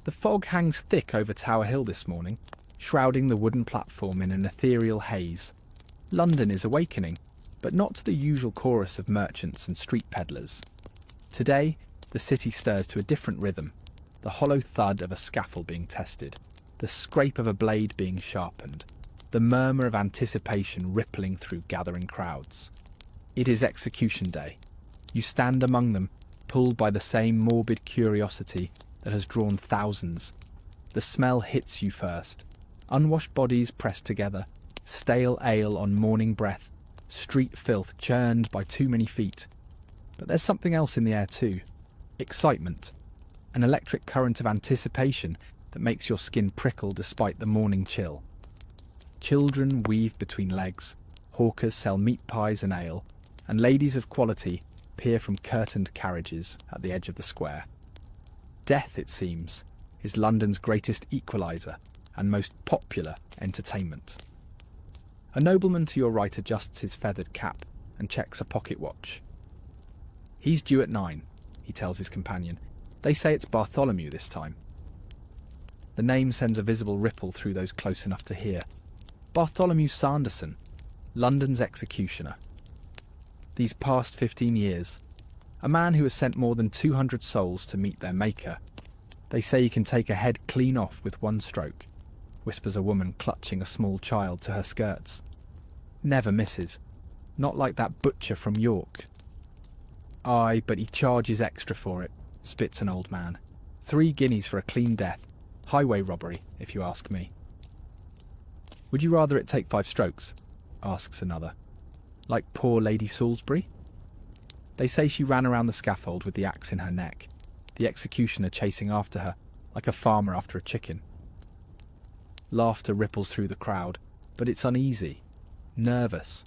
The fog hangs thick over Tower Hill this morning, shrouding the wooden platform in an ethereal haze. London is awakening, but not to the usual chorus of merchants and street peddlers. Today, the city stirs to a different rhythm, the hollow thud of a scaffold being tested, the scrape of a blade being sharpened, the murmur of anticipation rippling through gathering crowds. It is execution day. You stand among them, pulled by the same morbid curiosity that has drawn thousands. The smell hits you first. Unwashed bodies pressed together, stale ale on morning breath, street filth churned by too many feet. But there's something else in the air too. Excitement. An electric current of anticipation that makes your skin prickle despite the morning chill. Children weave between legs, hawkers sell meat pies and ale, and ladies of quality peer from curtained carriages at the edge of the square. Death, it seems, is London's greatest equaliser and most popular entertainment. A nobleman to your right adjusts his feathered cap and checks a pocket watch. He's due at 9, he tells his companion. They say it's Bartholomew this time. The name sends a visible ripple through those close enough to hear. Bartholomew Sanderson, London's executioner. These past 15 years, a man who has sent more than 200 souls to meet their maker. They say he can take a head clean off with one stroke, whispers a woman clutching a small child to her skirts. Never misses. Not like that butcher from York. Aye, but he charges extra for it, spits an old man. 3 guineas for a clean death. Highway robbery, if you ask me. Would you rather it take 5 strokes? Asks another. Like poor Lady Salisbury? They say she ran around the scaffold with the axe in her neck, the executioner chasing after her, like a farmer after a chicken. Laughter ripples through the crowd, but it's uneasy, nervous.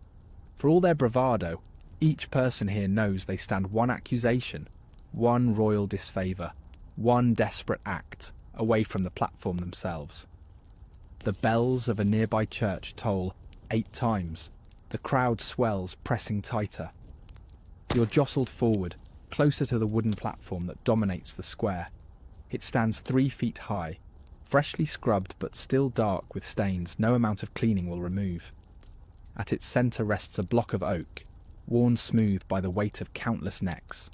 For all their bravado, each person here knows they stand one accusation, one royal disfavour, one desperate act away from the platform themselves. The bells of a nearby church toll 8 times. The crowd swells, pressing tighter. You're jostled forward, closer to the wooden platform that dominates the square. It stands 3 feet high, freshly scrubbed but still dark with stains no amount of cleaning will remove. At its centre rests a block of oak, worn smooth by the weight of countless necks.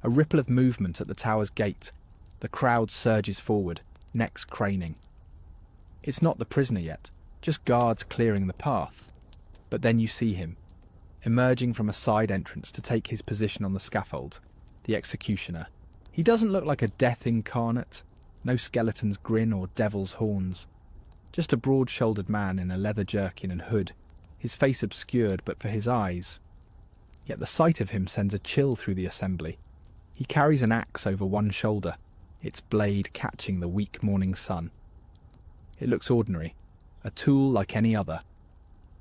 A ripple of movement at the tower's gate. The crowd surges forward, necks craning. It's not the prisoner yet, just guards clearing the path. But then you see him, emerging from a side entrance to take his position on the scaffold, the executioner. He doesn't look like a death incarnate, no skeleton's grin or devil's horns. Just a broad-shouldered man in a leather jerkin and hood, his face obscured but for his eyes. Yet the sight of him sends a chill through the assembly. He carries an axe over one shoulder, its blade catching the weak morning sun. It looks ordinary, a tool like any other.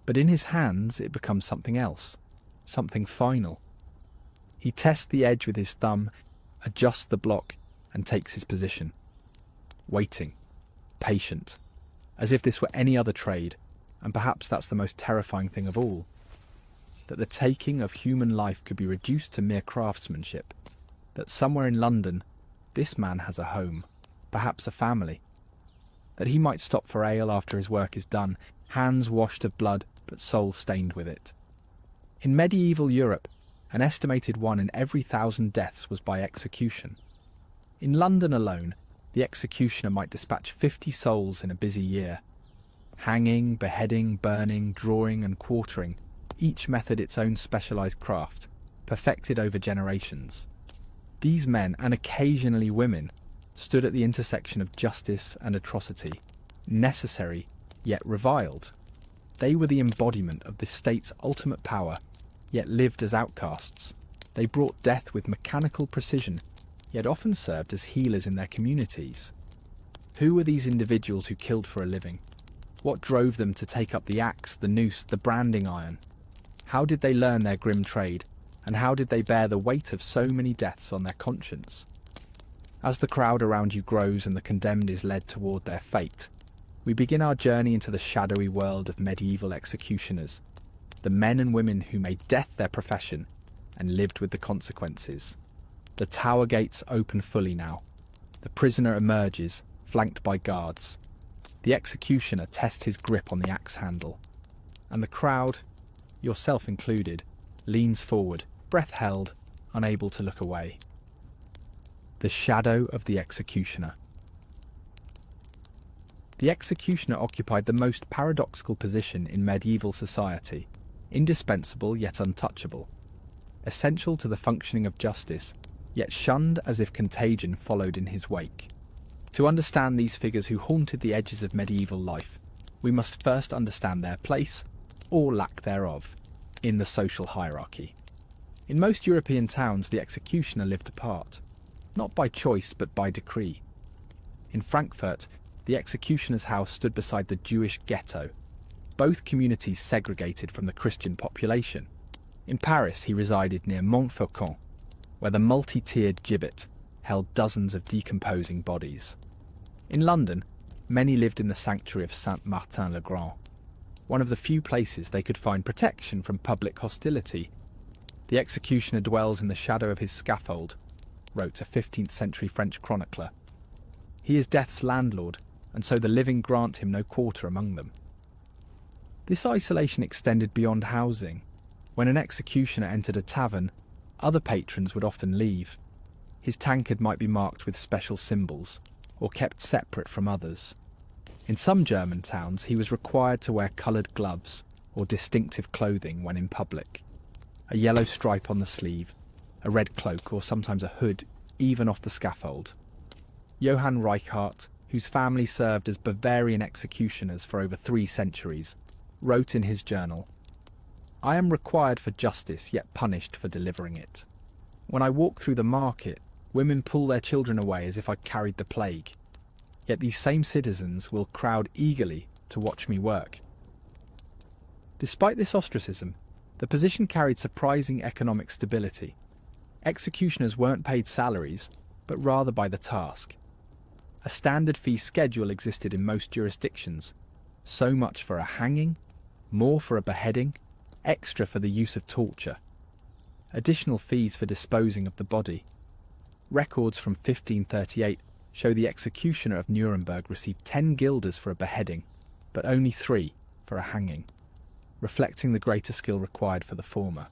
But in his hands it becomes something else, something final. He tests the edge with his thumb, adjusts the block, and takes his position. Waiting, patient, as if this were any other trade, and perhaps that's the most terrifying thing of all. That the taking of human life could be reduced to mere craftsmanship. That somewhere in London, this man has a home, perhaps a family. That he might stop for ale after his work is done, hands washed of blood, but soul stained with it. In medieval Europe, an estimated 1 in every 1,000 deaths was by execution. In London alone, the executioner might dispatch 50 souls in a busy year. Hanging, beheading, burning, drawing and quartering, each method its own specialised craft, perfected over generations. These men, and occasionally women, stood at the intersection of justice and atrocity, necessary yet reviled. They were the embodiment of the state's ultimate power, yet lived as outcasts. They brought death with mechanical precision, yet often served as healers in their communities. Who were these individuals who killed for a living? What drove them to take up the axe, the noose, the branding iron? How did they learn their grim trade, and how did they bear the weight of so many deaths on their conscience? As the crowd around you grows and the condemned is led toward their fate, we begin our journey into the shadowy world of medieval executioners, the men and women who made death their profession and lived with the consequences. The tower gates open fully now. The The prisoner emerges, flanked by guards. The executioner tests his grip on the axe handle. And the crowd, yourself included, leans forward, breath held, unable to look away. The shadow of the executioner. The executioner occupied the most paradoxical position in medieval society, indispensable yet untouchable, essential to the functioning of justice, yet shunned as if contagion followed in his wake. To understand these figures who haunted the edges of medieval life, we must first understand their place, or lack thereof, in the social hierarchy. In most European towns, the executioner lived apart, not by choice but by decree. In Frankfurt, the executioner's house stood beside the Jewish ghetto, both communities segregated from the Christian population. In Paris, he resided near Montfaucon, where the multi-tiered gibbet held dozens of decomposing bodies. In London, many lived in the sanctuary of Saint-Martin-le-Grand, one of the few places they could find protection from public hostility. The executioner dwells in the shadow of his scaffold, wrote a 15th century French chronicler. He is death's landlord, and so the living grant him no quarter among them. This isolation extended beyond housing. When an executioner entered a tavern, other patrons would often leave. His tankard might be marked with special symbols, or kept separate from others. In some German towns, he was required to wear coloured gloves or distinctive clothing when in public. A yellow stripe on the sleeve, a red cloak, or sometimes a hood, even off the scaffold. Johann Reichardt, whose family served as Bavarian executioners for over 3 centuries, wrote in his journal, "I am required for justice, yet punished for delivering it. When I walk through the market, women pull their children away as if I carried the plague. Yet these same citizens will crowd eagerly to watch me work." Despite this ostracism, the position carried surprising economic stability. Executioners weren't paid salaries, but rather by the task. A standard fee schedule existed in most jurisdictions, so much for a hanging, more for a beheading, extra for the use of torture. Additional fees for disposing of the body. Records from 1538 show the executioner of Nuremberg received 10 guilders for a beheading, but only 3 for a hanging, reflecting the greater skill required for the former.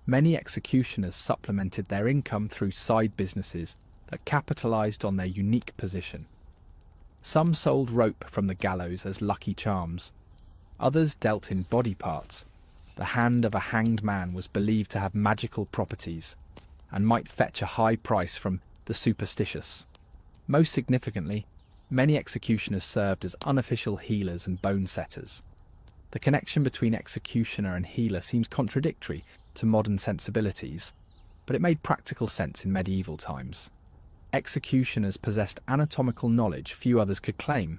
Many executioners supplemented their income through side businesses that capitalized on their unique position. Some sold rope from the gallows as lucky charms. Others dealt in body parts. The hand of a hanged man was believed to have magical properties and might fetch a high price from the superstitious. Most significantly, many executioners served as unofficial healers and bone setters. The connection between executioner and healer seems contradictory to modern sensibilities, but it made practical sense in medieval times. Executioners possessed anatomical knowledge few others could claim.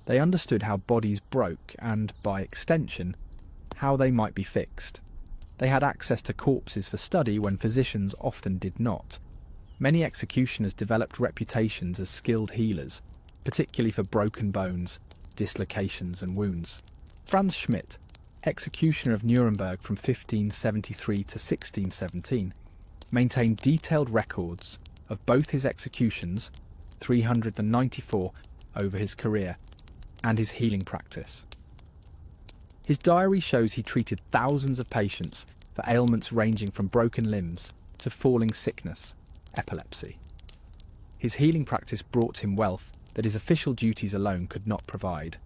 They understood how bodies broke and, by extension, how they might be fixed. They had access to corpses for study when physicians often did not. Many executioners developed reputations as skilled healers, particularly for broken bones, dislocations and wounds. Franz Schmidt, executioner of Nuremberg from 1573 to 1617, maintained detailed records of both his executions, 394 over his career, and his healing practice. His diary shows he treated thousands of patients for ailments ranging from broken limbs to falling sickness, epilepsy. His healing practice brought him wealth that his official duties alone could not provide.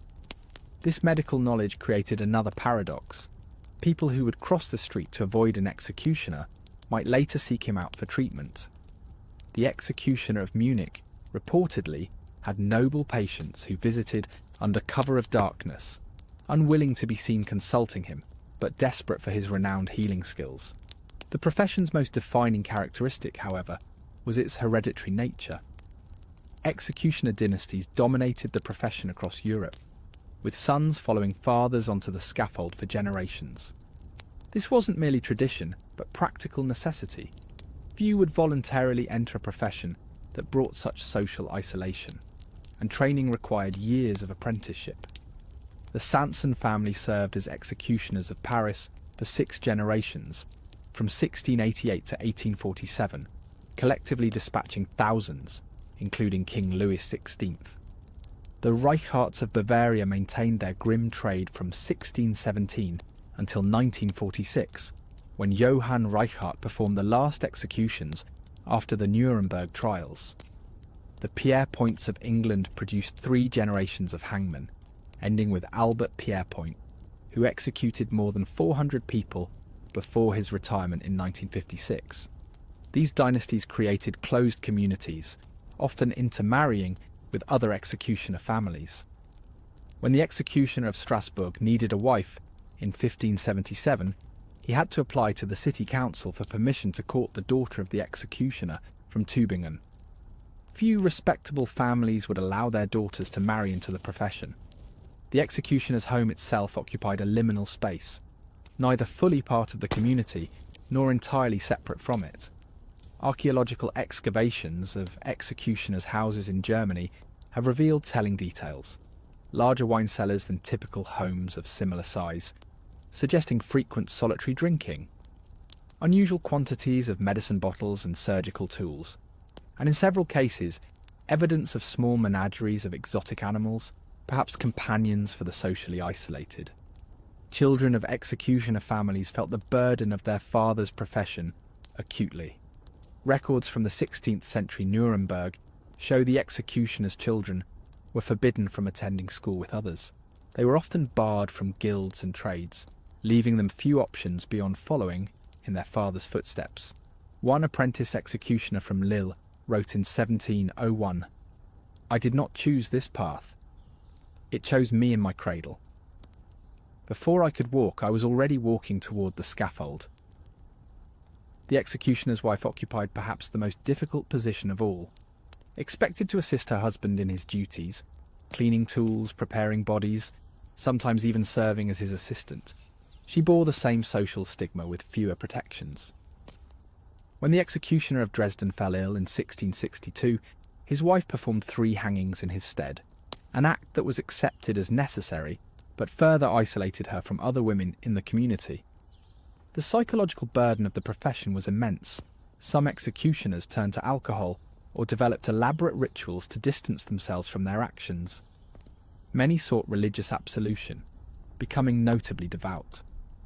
This medical knowledge created another paradox. People who would cross the street to avoid an executioner might later seek him out for treatment. The executioner of Munich reportedly had noble patients who visited under cover of darkness, unwilling to be seen consulting him, but desperate for his renowned healing skills. The profession's most defining characteristic, however, was its hereditary nature. Executioner dynasties dominated the profession across Europe, with sons following fathers onto the scaffold for generations. This wasn't merely tradition, but practical necessity. Few would voluntarily enter a profession that brought such social isolation, and training required years of apprenticeship. The Sanson family served as executioners of Paris for 6 generations, from 1688 to 1847, collectively dispatching thousands, including King Louis XVI. The Reichsarts of Bavaria maintained their grim trade from 1617 until 1946, when Johann Reichard performed the last executions after the Nuremberg trials. The Pierrepoints of England produced 3 generations of hangmen, ending with Albert Pierrepoint, who executed more than 400 people before his retirement in 1956. These dynasties created closed communities, often intermarrying with other executioner families. When the executioner of Strasbourg needed a wife in 1577, he had to apply to the city council for permission to court the daughter of the executioner from Tübingen. Few respectable families would allow their daughters to marry into the profession. The executioner's home itself occupied a liminal space, neither fully part of the community nor entirely separate from it. Archaeological excavations of executioners' houses in Germany have revealed telling details. Larger wine cellars than typical homes of similar size, suggesting frequent solitary drinking. Unusual quantities of medicine bottles and surgical tools. And in several cases, evidence of small menageries of exotic animals, perhaps companions for the socially isolated. Children of executioner families felt the burden of their father's profession acutely. Records from the 16th century Nuremberg show the executioner's children were forbidden from attending school with others. They were often barred from guilds and trades, leaving them few options beyond following in their father's footsteps. One apprentice executioner from Lille wrote in 1701, "I did not choose this path. It chose me in my cradle. Before I could walk, I was already walking toward the scaffold." The executioner's wife occupied perhaps the most difficult position of all. Expected to assist her husband in his duties, cleaning tools, preparing bodies, sometimes even serving as his assistant, she bore the same social stigma with fewer protections. When the executioner of Dresden fell ill in 1662, his wife performed 3 hangings in his stead, an act that was accepted as necessary, but further isolated her from other women in the community. The psychological burden of the profession was immense. Some executioners turned to alcohol or developed elaborate rituals to distance themselves from their actions. Many sought religious absolution, becoming notably devout.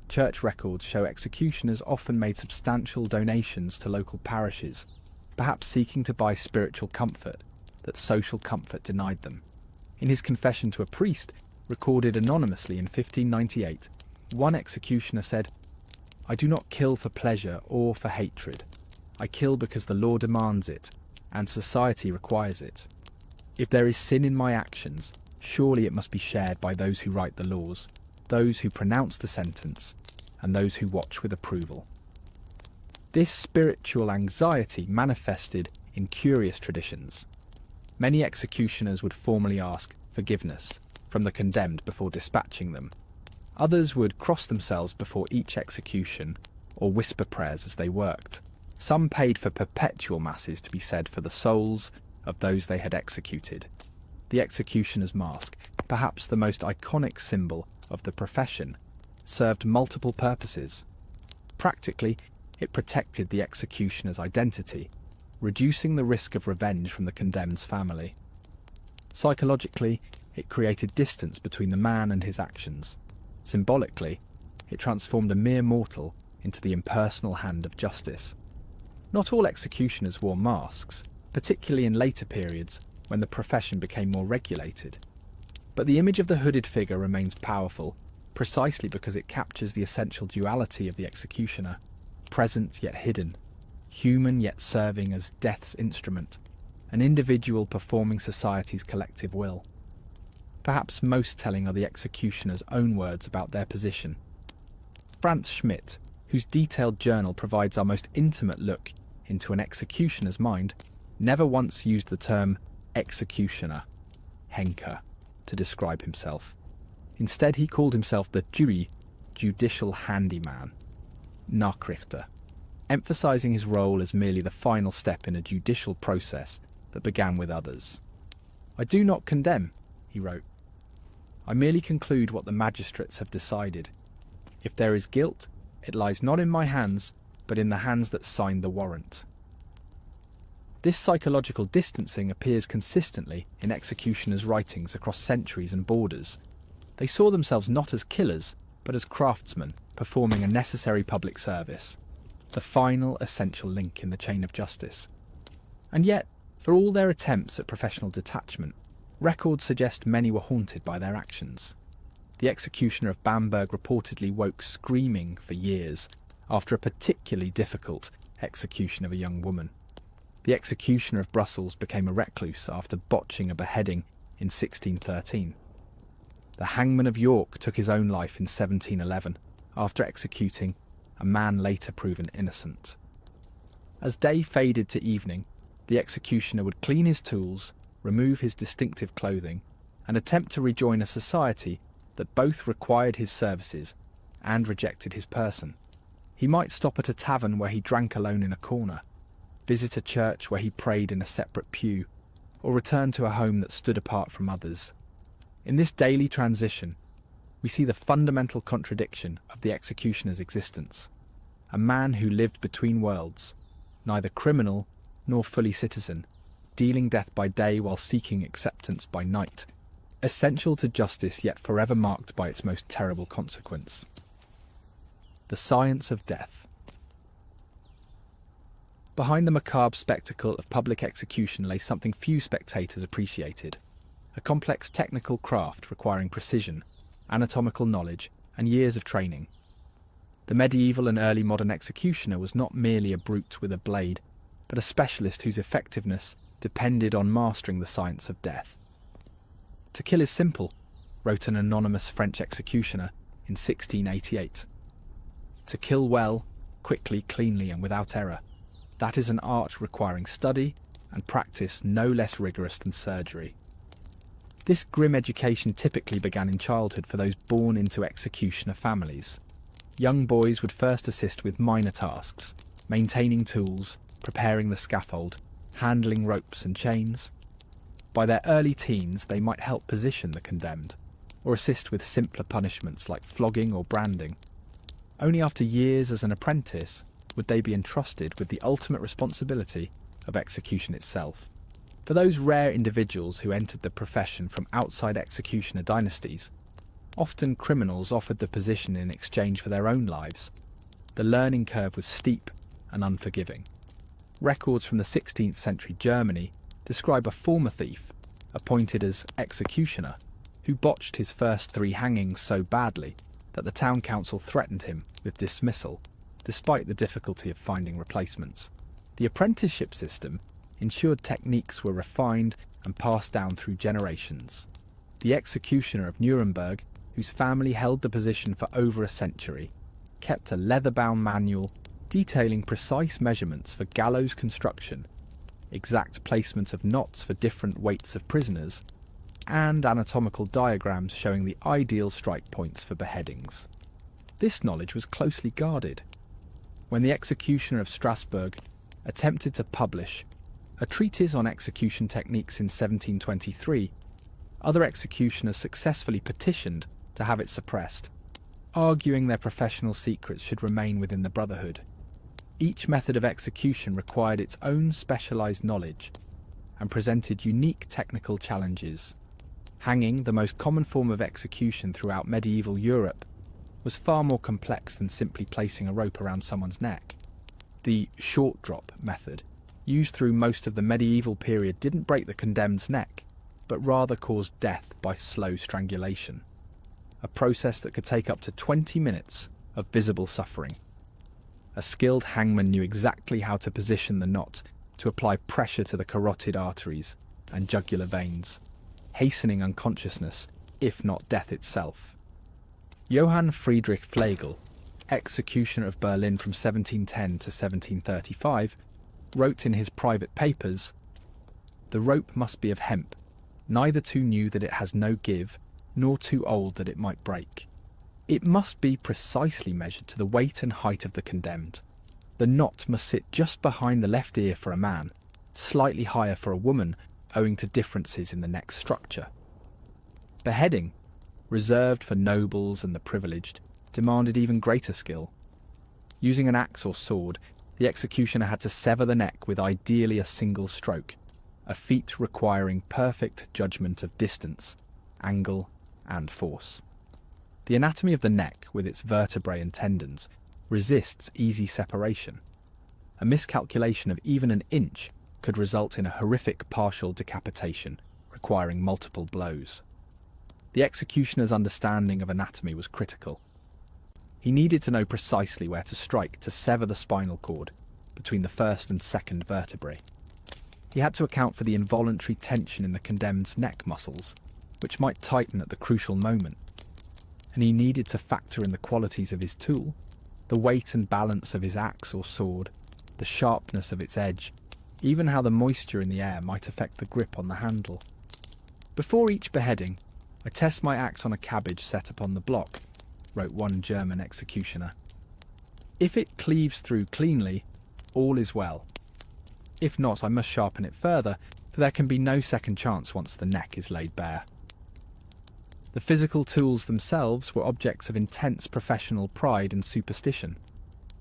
Church records show executioners often made substantial donations to local parishes, perhaps seeking to buy spiritual comfort that social comfort denied them. In his confession to a priest, recorded anonymously in 1598, one executioner said, "I do not kill for pleasure or for hatred. I kill because the law demands it, and society requires it. If there is sin in my actions, surely it must be shared by those who write the laws, those who pronounce the sentence, and those who watch with approval." This spiritual anxiety manifested in curious traditions. Many executioners would formally ask forgiveness from the condemned before dispatching them. Others would cross themselves before each execution or whisper prayers as they worked. Some paid for perpetual masses to be said for the souls of those they had executed. The executioner's mask, perhaps the most iconic symbol of the profession, served multiple purposes. Practically, it protected the executioner's identity, reducing the risk of revenge from the condemned's family. Psychologically, it created distance between the man and his actions. Symbolically, it transformed a mere mortal into the impersonal hand of justice. Not all executioners wore masks, particularly in later periods when the profession became more regulated. But the image of the hooded figure remains powerful, precisely because it captures the essential duality of the executioner, present yet hidden, human yet serving as death's instrument, an individual performing society's collective will. Perhaps most telling are the executioner's own words about their position. Franz Schmidt, whose detailed journal provides our most intimate look into an executioner's mind, never once used the term executioner, Henker, to describe himself. Instead, he called himself the Jury, judicial handyman, Nachrichter, emphasizing his role as merely the final step in a judicial process that began with others. "I do not condemn," he wrote. "I merely conclude what the magistrates have decided. If there is guilt, it lies not in my hands, but in the hands that signed the warrant." This psychological distancing appears consistently in executioners' writings across centuries and borders. They saw themselves not as killers, but as craftsmen performing a necessary public service, the final essential link in the chain of justice. And yet, for all their attempts at professional detachment, records suggest many were haunted by their actions. The executioner of Bamberg reportedly woke screaming for years after a particularly difficult execution of a young woman. The executioner of Brussels became a recluse after botching a beheading in 1613. The hangman of York took his own life in 1711 after executing a man later proven innocent. As day faded to evening, the executioner would clean his tools, remove his distinctive clothing, and attempt to rejoin a society that both required his services and rejected his person. He might stop at a tavern where he drank alone in a corner, visit a church where he prayed in a separate pew, or return to a home that stood apart from others. In this daily transition, we see the fundamental contradiction of the executioner's existence. A man who lived between worlds, neither criminal nor fully citizen, dealing death by day while seeking acceptance by night, essential to justice yet forever marked by its most terrible consequence. The science of death. Behind the macabre spectacle of public execution lay something few spectators appreciated: a complex technical craft requiring precision, anatomical knowledge, and years of training. The medieval and early modern executioner was not merely a brute with a blade, but a specialist whose effectiveness depended on mastering the science of death. "To kill is simple," wrote an anonymous French executioner in 1688. "To kill well, quickly, cleanly, and without error, that is an art requiring study and practice no less rigorous than surgery." This grim education typically began in childhood for those born into executioner families. Young boys would first assist with minor tasks, maintaining tools, preparing the scaffold, handling ropes and chains. By their early teens, they might help position the condemned, or assist with simpler punishments like flogging or branding. Only after years as an apprentice would they be entrusted with the ultimate responsibility of execution itself. For those rare individuals who entered the profession from outside executioner dynasties, often criminals offered the position in exchange for their own lives. The learning curve was steep and unforgiving. Records from the 16th century Germany describe a former thief, appointed as executioner, who botched his first 3 hangings so badly that the town council threatened him with dismissal, despite the difficulty of finding replacements. The apprenticeship system ensured techniques were refined and passed down through generations. The executioner of Nuremberg, whose family held the position for over a century, kept a leather-bound manual detailing precise measurements for gallows construction, exact placement of knots for different weights of prisoners, and anatomical diagrams showing the ideal strike points for beheadings. This knowledge was closely guarded. When the executioner of Strasbourg attempted to publish a treatise on execution techniques in 1723, other executioners successfully petitioned to have it suppressed, arguing their professional secrets should remain within the Brotherhood. Each method of execution required its own specialised knowledge and presented unique technical challenges. Hanging, the most common form of execution throughout medieval Europe, was far more complex than simply placing a rope around someone's neck. The short drop method, used through most of the medieval period, didn't break the condemned's neck, but rather caused death by slow strangulation, a process that could take up to 20 minutes of visible suffering. A skilled hangman knew exactly how to position the knot to apply pressure to the carotid arteries and jugular veins, hastening unconsciousness, if not death itself. Johann Friedrich Flegel, executioner of Berlin from 1710 to 1735, wrote in his private papers, "The rope must be of hemp, neither too new that it has no give, nor too old that it might break. It must be precisely measured to the weight and height of the condemned. The knot must sit just behind the left ear for a man, slightly higher for a woman, owing to differences in the neck structure." Beheading, reserved for nobles and the privileged, demanded even greater skill. Using an axe or sword, The executioner had to sever the neck with ideally a single stroke, a feat requiring perfect judgment of distance, angle, and force. The anatomy of the neck, with its vertebrae and tendons, resists easy separation. A miscalculation of even an inch could result in a horrific partial decapitation, requiring multiple blows. The executioner's understanding of anatomy was critical. He needed to know precisely where to strike to sever the spinal cord between the first and second vertebrae. He had to account for the involuntary tension in the condemned's neck muscles, which might tighten at the crucial moment. And he needed to factor in the qualities of his tool, the weight and balance of his axe or sword, the sharpness of its edge, even how the moisture in the air might affect the grip on the handle. Before each beheading, I test my axe on a cabbage set upon the block, wrote one German executioner. If it cleaves through cleanly, all is well. If not, I must sharpen it further, for there can be no second chance once the neck is laid bare. The physical tools themselves were objects of intense professional pride and superstition.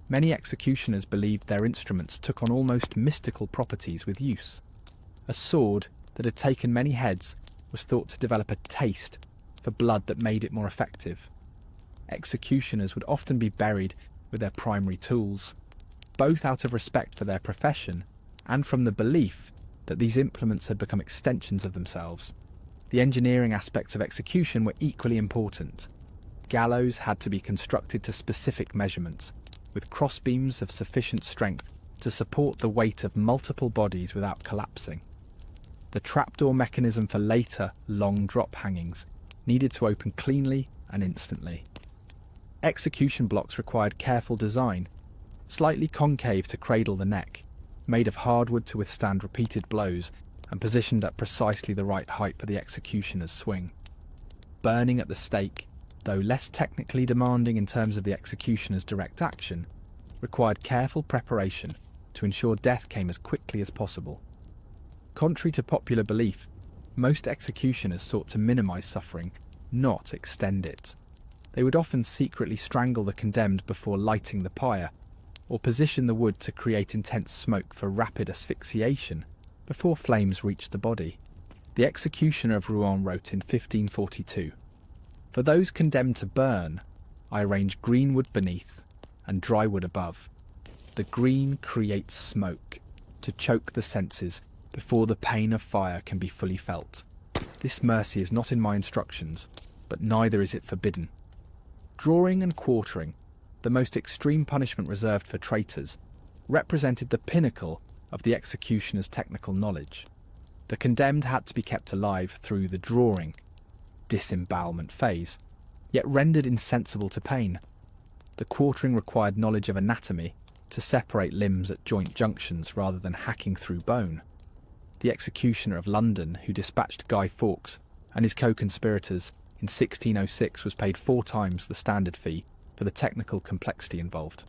Many executioners believed their instruments took on almost mystical properties with use. A sword that had taken many heads was thought to develop a taste for blood that made it more effective. Executioners would often be buried with their primary tools, both out of respect for their profession and from the belief that these implements had become extensions of themselves. The engineering aspects of execution were equally important. Gallows had to be constructed to specific measurements, with crossbeams of sufficient strength to support the weight of multiple bodies without collapsing. The trapdoor mechanism for later, long drop hangings needed to open cleanly and instantly. Execution blocks required careful design, slightly concave to cradle the neck, made of hardwood to withstand repeated blows, and positioned at precisely the right height for the executioner's swing. Burning at the stake, though less technically demanding in terms of the executioner's direct action, required careful preparation to ensure death came as quickly as possible. Contrary to popular belief, most executioners sought to minimize suffering, not extend it. They would often secretly strangle the condemned before lighting the pyre, or position the wood to create intense smoke for rapid asphyxiation before flames reached the body. The executioner of Rouen wrote in 1542, "For those condemned to burn, I arrange green wood beneath and dry wood above. The green creates smoke to choke the senses before the pain of fire can be fully felt. This mercy is not in my instructions, but neither is it forbidden." Drawing and quartering, the most extreme punishment reserved for traitors, represented the pinnacle of the executioner's technical knowledge. The condemned had to be kept alive through the drawing, disembowelment phase, yet rendered insensible to pain. The quartering required knowledge of anatomy to separate limbs at joint junctions rather than hacking through bone. The executioner of London, who dispatched Guy Fawkes and his co-conspirators in 1606, was paid 4 times the standard fee for the technical complexity involved.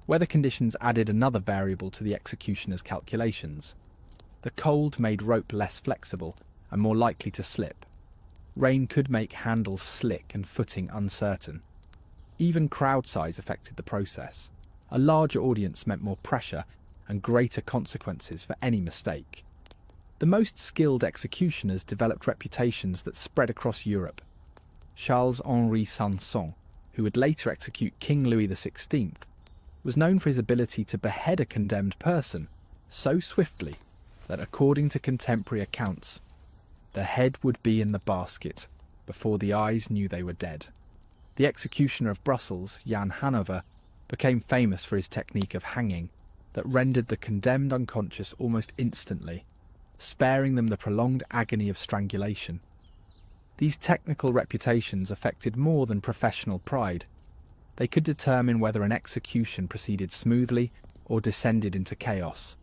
Weather conditions added another variable to the executioner's calculations. The cold made rope less flexible and more likely to slip. Rain could make handles slick and footing uncertain. Even crowd size affected the process. A larger audience meant more pressure and greater consequences for any mistake. The most skilled executioners developed reputations that spread across Europe. Charles-Henri Sanson, who would later execute King Louis XVI, was known for his ability to behead a condemned person so swiftly that, according to contemporary accounts, the head would be in the basket before the eyes knew they were dead. The executioner of Brussels, Jan Hanover, became famous for his technique of hanging that rendered the condemned unconscious almost instantly, sparing them the prolonged agony of strangulation. These technical reputations affected more than professional pride. They could determine whether an execution proceeded smoothly or descended into chaos.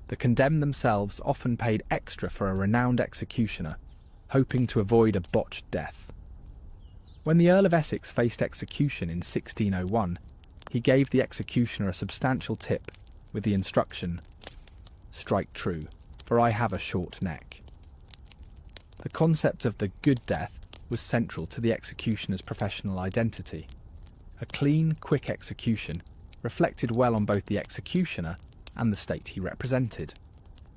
The condemned themselves often paid extra for a renowned executioner, hoping to avoid a botched death. When the Earl of Essex faced execution in 1601, he gave the executioner a substantial tip with the instruction, "Strike true, for I have a short neck." The concept of the good death was central to the executioner's professional identity. A clean, quick execution reflected well on both the executioner and the state he represented.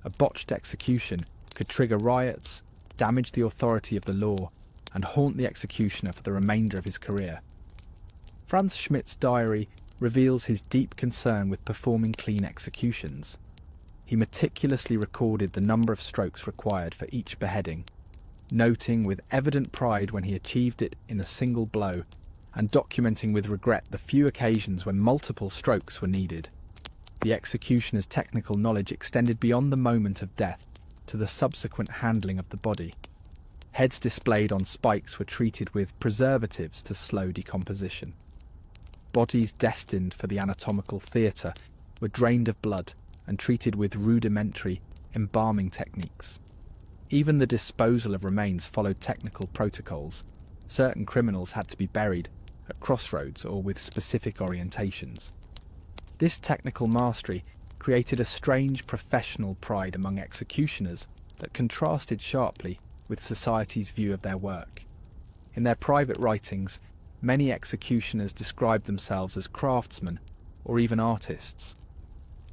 A botched execution could trigger riots, damage the authority of the law, and haunt the executioner for the remainder of his career. Franz Schmidt's diary reveals his deep concern with performing clean executions. He meticulously recorded the number of strokes required for each beheading, noting with evident pride when he achieved it in a single blow, and documenting with regret the few occasions when multiple strokes were needed. The executioner's technical knowledge extended beyond the moment of death to the subsequent handling of the body. Heads displayed on spikes were treated with preservatives to slow decomposition. Bodies destined for the anatomical theatre were drained of blood and treated with rudimentary embalming techniques. Even the disposal of remains followed technical protocols. Certain criminals had to be buried at crossroads or with specific orientations. This technical mastery created a strange professional pride among executioners that contrasted sharply with society's view of their work. In their private writings, many executioners described themselves as craftsmen or even artists.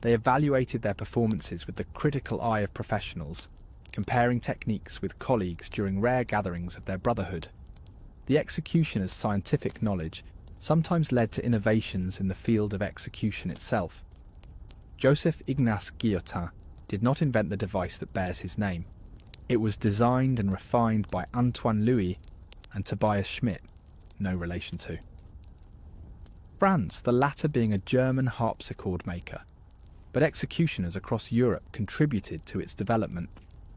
They evaluated their performances with the critical eye of professionals, comparing techniques with colleagues during rare gatherings of their brotherhood. The executioner's scientific knowledge sometimes led to innovations in the field of execution itself. Joseph Ignace Guillotin did not invent the device that bears his name. It was designed and refined by Antoine Louis and Tobias Schmidt, no relation to. Franz, the latter being a German harpsichord maker, but executioners across Europe contributed to its development,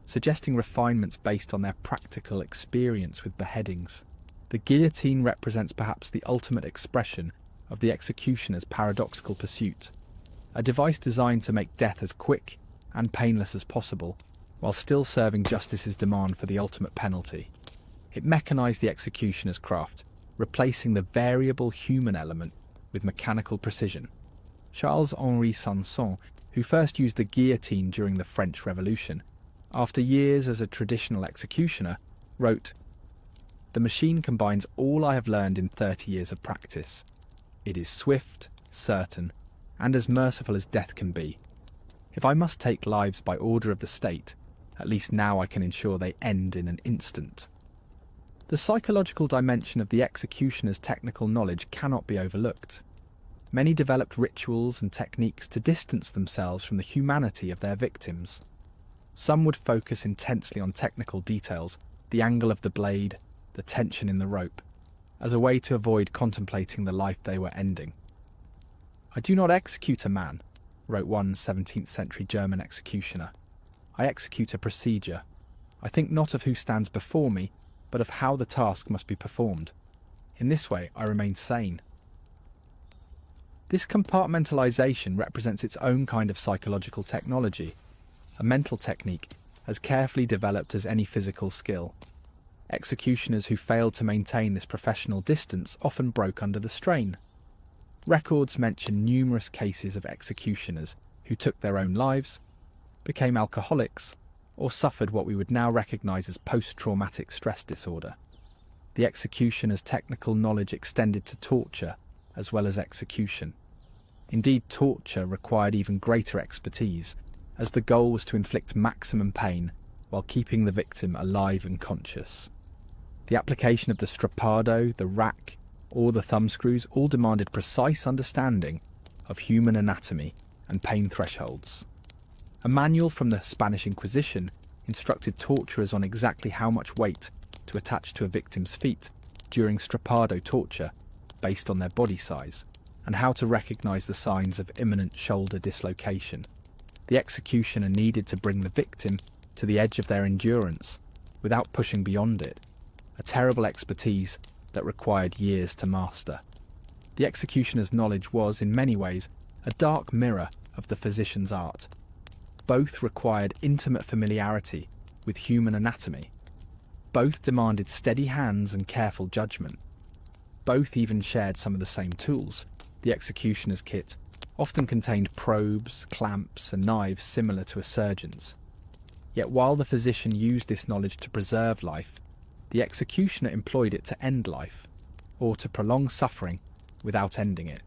suggesting refinements based on their practical experience with beheadings. The guillotine represents perhaps the ultimate expression of the executioner's paradoxical pursuit, a device designed to make death as quick and painless as possible, while still serving justice's demand for the ultimate penalty. It mechanized the executioner's craft, replacing the variable human element with mechanical precision. Charles-Henri Sanson, who first used the guillotine during the French Revolution, after years as a traditional executioner, wrote, "The machine combines all I have learned in 30 years of practice. It is swift, certain, and as merciful as death can be. If I must take lives by order of the state, at least now I can ensure they end in an instant." The psychological dimension of the executioner's technical knowledge cannot be overlooked. Many developed rituals and techniques to distance themselves from the humanity of their victims. Some would focus intensely on technical details, the angle of the blade, the tension in the rope, as a way to avoid contemplating the life they were ending. "I do not execute a man," wrote one 17th century German executioner. "I execute a procedure. I think not of who stands before me, but of how the task must be performed. In this way, I remain sane." This compartmentalization represents its own kind of psychological technology, a mental technique as carefully developed as any physical skill. Executioners who failed to maintain this professional distance often broke under the strain. Records mention numerous cases of executioners who took their own lives, became alcoholics, or suffered what we would now recognize as post-traumatic stress disorder. The executioner's technical knowledge extended to torture as well as execution. Indeed, torture required even greater expertise, as the goal was to inflict maximum pain while keeping the victim alive and conscious. The application of the strappado, the rack, or the thumbscrews all demanded precise understanding of human anatomy and pain thresholds. A manual from the Spanish Inquisition instructed torturers on exactly how much weight to attach to a victim's feet during strappado torture based on their body size, and how to recognize the signs of imminent shoulder dislocation. The executioner needed to bring the victim to the edge of their endurance without pushing beyond it, a terrible expertise that required years to master. The executioner's knowledge was, in many ways, a dark mirror of the physician's art. Both required intimate familiarity with human anatomy. Both demanded steady hands and careful judgment. Both even shared some of the same tools. The executioner's kit often contained probes, clamps, and knives similar to a surgeon's. Yet while the physician used this knowledge to preserve life, the executioner employed it to end life, or to prolong suffering without ending it.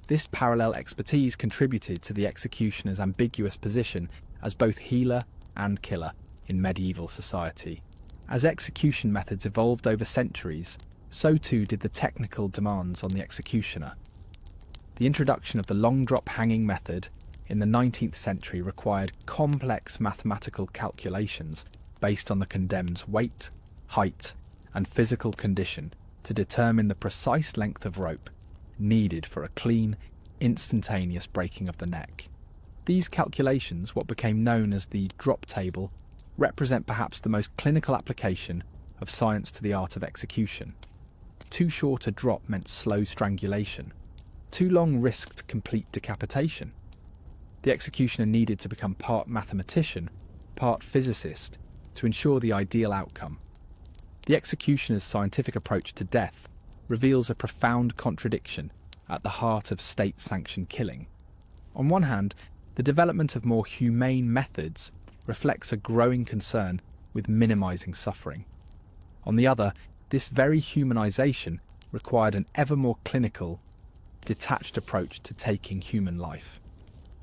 This parallel expertise contributed to the executioner's ambiguous position as both healer and killer in medieval society. As execution methods evolved over centuries, so too did the technical demands on the executioner. The introduction of the long drop hanging method in the 19th century required complex mathematical calculations based on the condemned's weight, height, and physical condition to determine the precise length of rope needed for a clean, instantaneous breaking of the neck. These calculations, what became known as the drop table, represent perhaps the most clinical application of science to the art of execution. Too short a drop meant slow strangulation. Too long risked complete decapitation. The executioner needed to become part mathematician, part physicist, to ensure the ideal outcome. The executioner's scientific approach to death reveals a profound contradiction at the heart of state-sanctioned killing. On one hand, the development of more humane methods reflects a growing concern with minimising suffering. On the other, this very humanisation required an ever more clinical, detached approach to taking human life.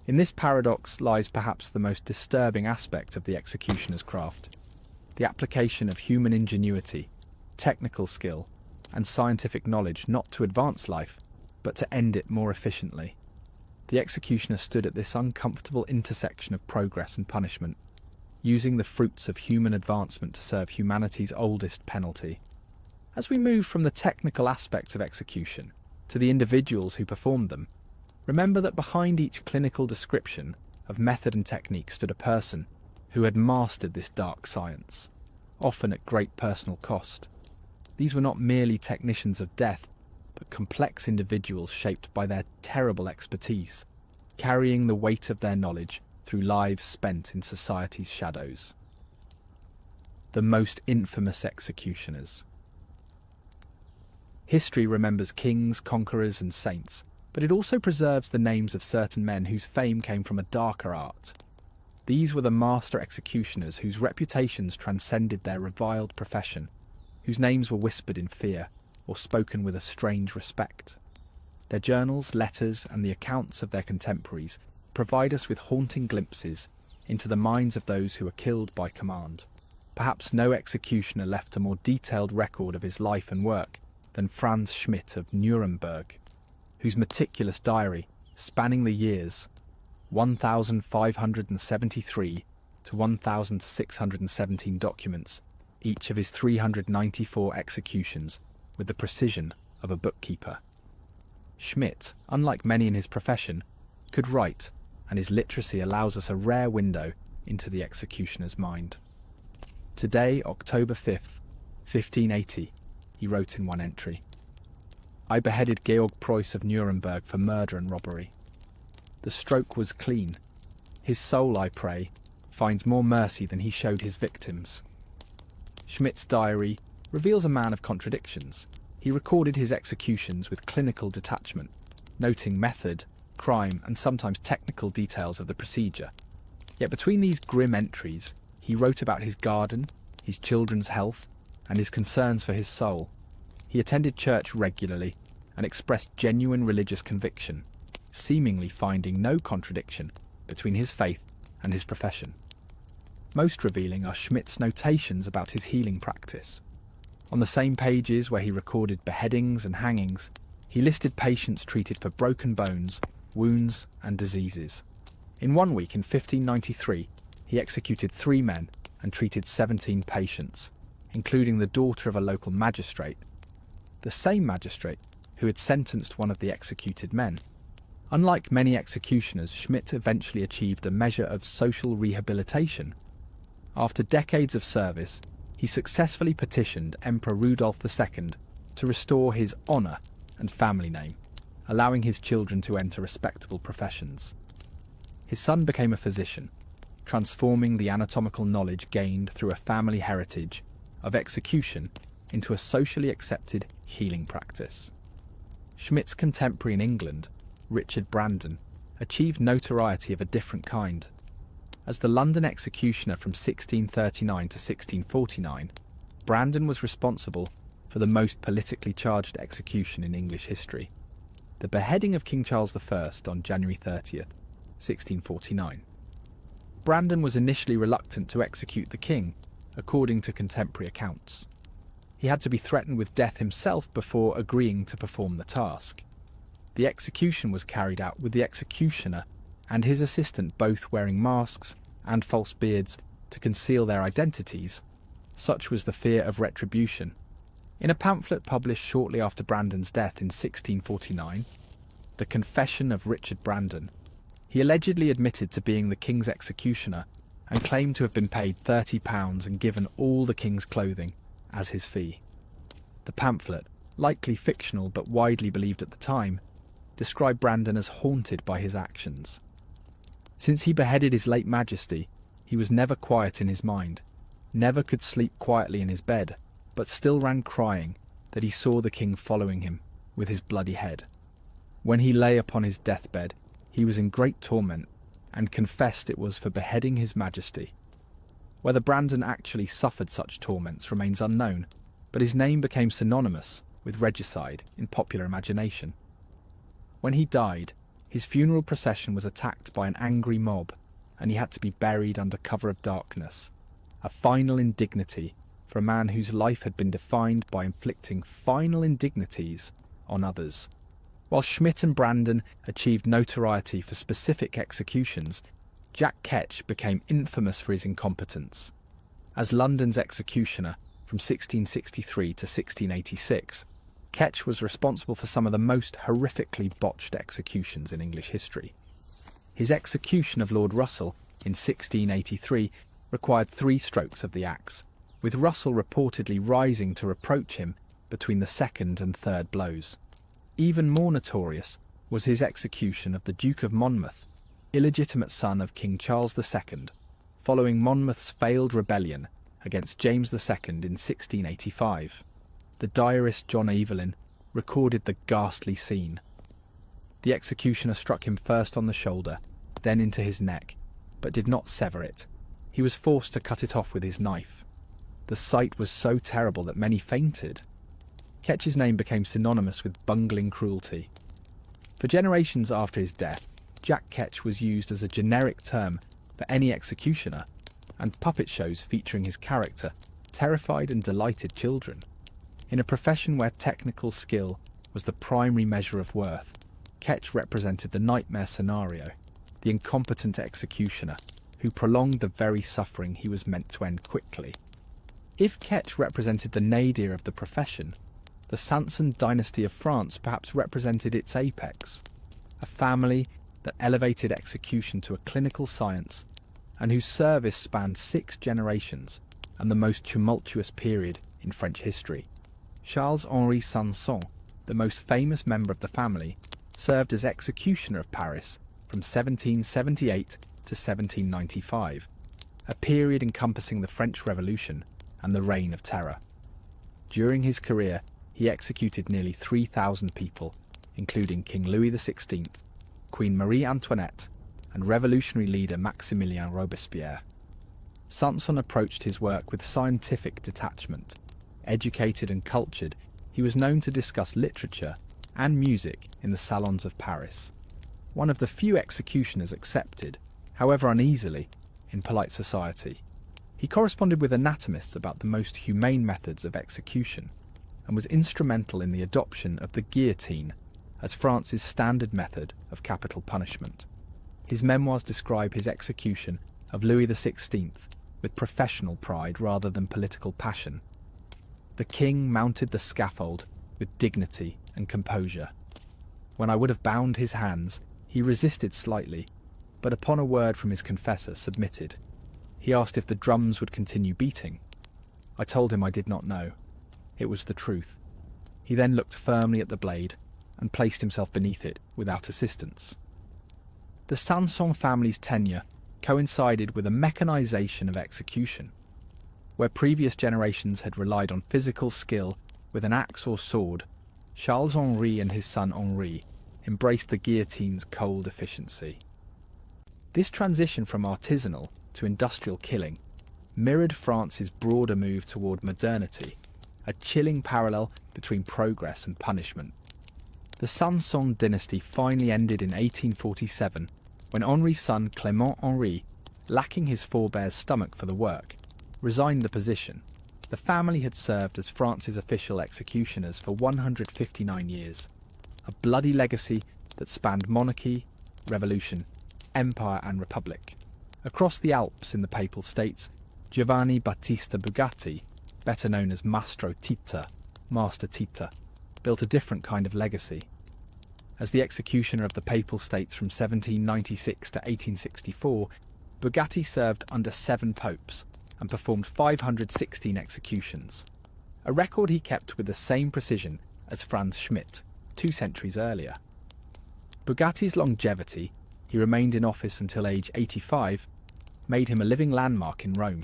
In this paradox lies perhaps the most disturbing aspect of the executioner's craft: the application of human ingenuity, technical skill, and scientific knowledge not to advance life, but to end it more efficiently. The executioner stood at this uncomfortable intersection of progress and punishment, using the fruits of human advancement to serve humanity's oldest penalty. As we move from the technical aspects of execution to the individuals who performed them, remember that behind each clinical description of method and technique stood a person who had mastered this dark science, often at great personal cost. These were not merely technicians of death, but complex individuals shaped by their terrible expertise, carrying the weight of their knowledge through lives spent in society's shadows. The most infamous executioners. History remembers kings, conquerors, and saints, but it also preserves the names of certain men whose fame came from a darker art. These were the master executioners whose reputations transcended their reviled profession, whose names were whispered in fear or spoken with a strange respect. Their journals, letters, and the accounts of their contemporaries provide us with haunting glimpses into the minds of those who were killed by command. Perhaps no executioner left a more detailed record of his life and work than Franz Schmidt of Nuremberg, whose meticulous diary, spanning the years 1573 to 1617 documents each of his 394 executions with the precision of a bookkeeper. Schmidt, unlike many in his profession, could write, and his literacy allows us a rare window into the executioner's mind. Today, October 5th, 1580, he wrote in one entry, "I beheaded Georg Preuss of Nuremberg for murder and robbery. The stroke was clean. His soul, I pray, finds more mercy than he showed his victims." Schmidt's diary reveals a man of contradictions. He recorded his executions with clinical detachment, noting method, crime, and sometimes technical details of the procedure. Yet between these grim entries, he wrote about his garden, his children's health, and his concerns for his soul. He attended church regularly and expressed genuine religious conviction, seemingly finding no contradiction between his faith and his profession. Most revealing are Schmidt's notations about his healing practice. On the same pages where he recorded beheadings and hangings, he listed patients treated for broken bones, wounds, and diseases. In 1 week in 1593, he executed 3 men and treated 17 patients, including the daughter of a local magistrate, the same magistrate who had sentenced one of the executed men. Unlike many executioners, Schmidt eventually achieved a measure of social rehabilitation. After decades of service, he successfully petitioned Emperor Rudolf II to restore his honour and family name, allowing his children to enter respectable professions. His son became a physician, transforming the anatomical knowledge gained through a family heritage of execution into a socially accepted healing practice. Schmidt's contemporary in England, Richard Brandon, achieved notoriety of a different kind. As the London executioner from 1639 to 1649, Brandon was responsible for the most politically charged execution in English history. the beheading of King Charles I on January 30th, 1649. Brandon was initially reluctant to execute the king, according to contemporary accounts. He had to be threatened with death himself before agreeing to perform the task. The execution was carried out with the executioner and his assistant both wearing masks and false beards to conceal their identities. Such was the fear of retribution. In a pamphlet published shortly after Brandon's death in 1649, The Confession of Richard Brandon, he allegedly admitted to being the king's executioner and claimed to have been paid £30 and given all the king's clothing as his fee. The pamphlet, likely fictional but widely believed at the time, described Brandon as haunted by his actions. Since he beheaded his late majesty, he was never quiet in his mind, never could sleep quietly in his bed, but still ran crying that he saw the king following him with his bloody head. When he lay upon his deathbed, he was in great torment and confessed it was for beheading his majesty. Whether Brandon actually suffered such torments remains unknown, but his name became synonymous with regicide in popular imagination. When he died, his funeral procession was attacked by an angry mob, and he had to be buried under cover of darkness, a final indignity for a man whose life had been defined by inflicting final indignities on others. While Schmidt and Brandon achieved notoriety for specific executions, Jack Ketch became infamous for his incompetence. As London's executioner from 1663 to 1686, Ketch was responsible for some of the most horrifically botched executions in English history. His execution of Lord Russell in 1683 required 3 strokes of the axe, with Russell reportedly rising to reproach him between the second and third blows. Even more notorious was his execution of the Duke of Monmouth, illegitimate son of King Charles II, following Monmouth's failed rebellion against James II in 1685. The diarist John Evelyn recorded the ghastly scene. The executioner struck him first on the shoulder, then into his neck, but did not sever it. He was forced to cut it off with his knife. The sight was so terrible that many fainted. Ketch's name became synonymous with bungling cruelty. For generations after his death, Jack Ketch was used as a generic term for any executioner, and puppet shows featuring his character terrified and delighted children. In a profession where technical skill was the primary measure of worth, Ketch represented the nightmare scenario, the incompetent executioner who prolonged the very suffering he was meant to end quickly. If Ketch represented the nadir of the profession, the Sanson dynasty of France perhaps represented its apex, a family that elevated execution to a clinical science and whose service spanned 6 generations and the most tumultuous period in French history. Charles-Henri Sanson, the most famous member of the family, served as executioner of Paris from 1778 to 1795, a period encompassing the French Revolution and the Reign of Terror. During his career, he executed nearly 3,000 people, including King Louis XVI, Queen Marie Antoinette, and revolutionary leader Maximilien Robespierre. Sanson approached his work with scientific detachment. Educated and cultured, he was known to discuss literature and music in the salons of Paris. One of the few executioners accepted, however uneasily, in polite society. He corresponded with anatomists about the most humane methods of execution, and was instrumental in the adoption of the guillotine as France's standard method of capital punishment. His memoirs describe his execution of Louis XVI with professional pride rather than political passion. The king mounted the scaffold with dignity and composure. When I would have bound his hands, he resisted slightly, but upon a word from his confessor, submitted. He asked if the drums would continue beating. I told him I did not know. It was the truth. He then looked firmly at the blade and placed himself beneath it without assistance. The Sanson family's tenure coincided with a mechanization of execution. Where previous generations had relied on physical skill with an axe or sword, Charles-Henri and his son Henri embraced the guillotine's cold efficiency. This transition from artisanal to industrial killing mirrored France's broader move toward modernity, a chilling parallel between progress and punishment. The Sanson dynasty finally ended in 1847 when Henri's son Clément Henri, lacking his forebear's stomach for the work, resigned the position. The family had served as France's official executioners for 159 years, a bloody legacy that spanned monarchy, revolution, empire and republic. Across the Alps in the Papal States, Giovanni Battista Bugatti, better known as Mastro Titta, Master Titta, built a different kind of legacy. As the executioner of the Papal States from 1796 to 1864, Bugatti served under 7 popes and performed 516 executions, a record he kept with the same precision as Franz Schmidt 2 centuries earlier. Bugatti's longevity, he remained in office until age 85, made him a living landmark in Rome.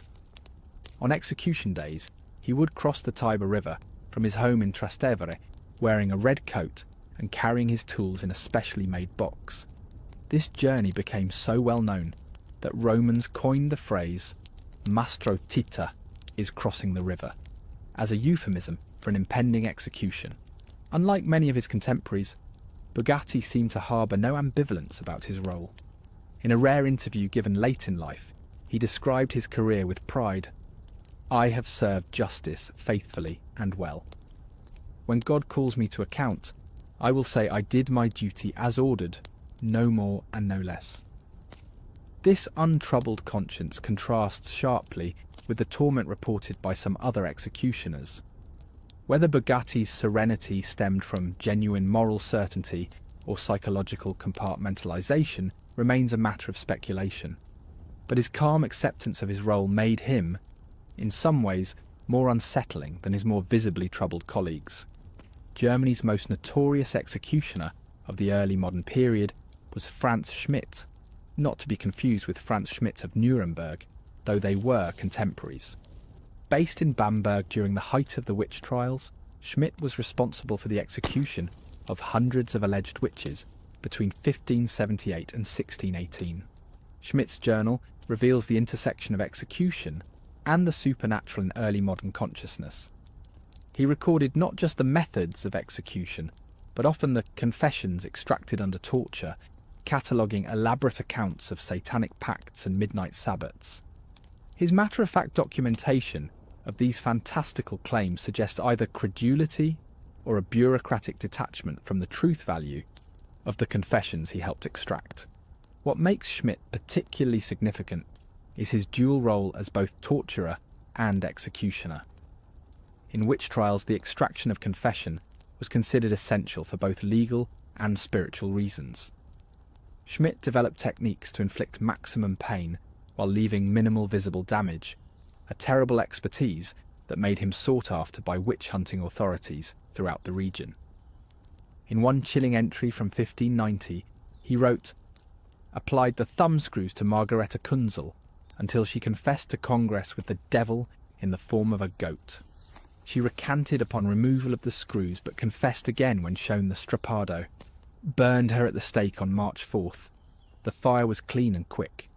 On execution days, he would cross the Tiber River from his home in Trastevere, wearing a red coat and carrying his tools in a specially made box. This journey became so well known that Romans coined the phrase Mastro Titta is crossing the river, as a euphemism for an impending execution. Unlike many of his contemporaries, Bugatti seemed to harbour no ambivalence about his role. In a rare interview given late in life, he described his career with pride. "I have served justice faithfully and well. When God calls me to account, I will say I did my duty as ordered, no more and no less." This untroubled conscience contrasts sharply with the torment reported by some other executioners. Whether Bugatti's serenity stemmed from genuine moral certainty or psychological compartmentalization remains a matter of speculation. But his calm acceptance of his role made him, in some ways, more unsettling than his more visibly troubled colleagues. Germany's most notorious executioner of the early modern period was Franz Schmidt, not to be confused with Franz Schmidt of Nuremberg, though they were contemporaries. Based in Bamberg during the height of the witch trials, Schmidt was responsible for the execution of hundreds of alleged witches between 1578 and 1618. Schmidt's journal reveals the intersection of execution and the supernatural in early modern consciousness. He recorded not just the methods of execution, but often the confessions extracted under torture, cataloguing elaborate accounts of satanic pacts and midnight sabbats. His matter-of-fact documentation of these fantastical claims suggests either credulity or a bureaucratic detachment from the truth value of the confessions he helped extract. What makes Schmidt particularly significant is his dual role as both torturer and executioner. In witch trials, the extraction of confession was considered essential for both legal and spiritual reasons. Schmidt developed techniques to inflict maximum pain while leaving minimal visible damage, a terrible expertise that made him sought after by witch-hunting authorities throughout the region. In one chilling entry from 1590, he wrote, "Applied the thumbscrews to Margareta Kunzel until she confessed to Congress with the devil in the form of a goat. She recanted upon removal of the screws, but confessed again when shown the strappado. Burned her at the stake on March 4th. The fire was clean and quick."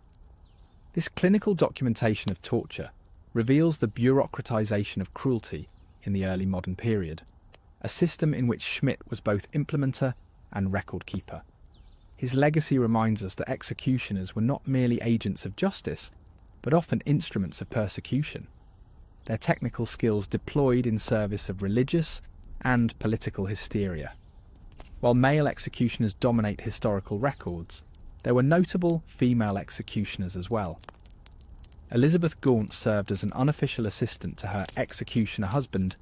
This clinical documentation of torture reveals the bureaucratization of cruelty in the early modern period, a system in which Schmidt was both implementer and record keeper. His legacy reminds us that executioners were not merely agents of justice, but often instruments of persecution. Their technical skills deployed in service of religious and political hysteria. While male executioners dominate historical records, there were notable female executioners as well. Elizabeth Gaunt served as an unofficial assistant to her executioner husband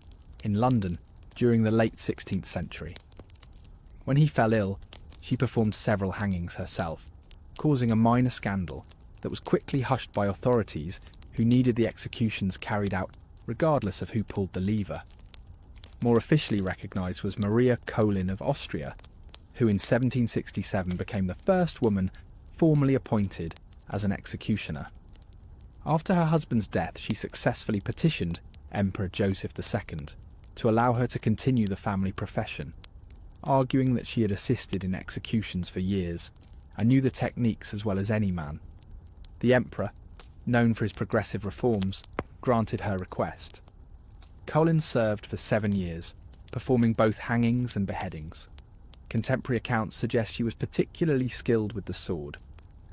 in London during the late 16th century. When he fell ill, she performed several hangings herself, causing a minor scandal that was quickly hushed by authorities who needed the executions carried out regardless of who pulled the lever. More officially recognised was Maria Colin of Austria, who in 1767 became the first woman formally appointed as an executioner. After her husband's death, she successfully petitioned Emperor Joseph II to allow her to continue the family profession, arguing that she had assisted in executions for years and knew the techniques as well as any man. The emperor, known for his progressive reforms, granted her request. Colin served for 7 years, performing both hangings and beheadings. Contemporary accounts suggest she was particularly skilled with the sword,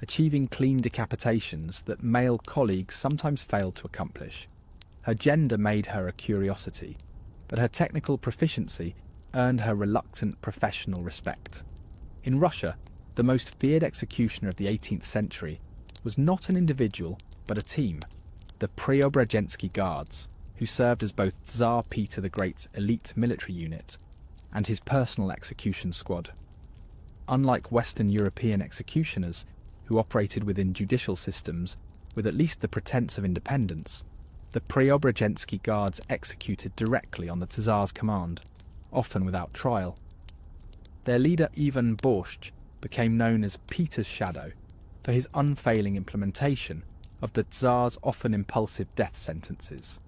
achieving clean decapitations that male colleagues sometimes failed to accomplish. Her gender made her a curiosity, but her technical proficiency earned her reluctant professional respect. In Russia, the most feared executioner of the 18th century was not an individual, but a team, the Preobrazhensky Guards, who served as both Tsar Peter the Great's elite military unit and his personal execution squad. Unlike Western European executioners, who operated within judicial systems with at least the pretense of independence, the Preobrazhensky Guards executed directly on the Tsar's command, often without trial. Their leader Ivan Borscht became known as Peter's Shadow for his unfailing implementation of the Tsar's often impulsive death sentences.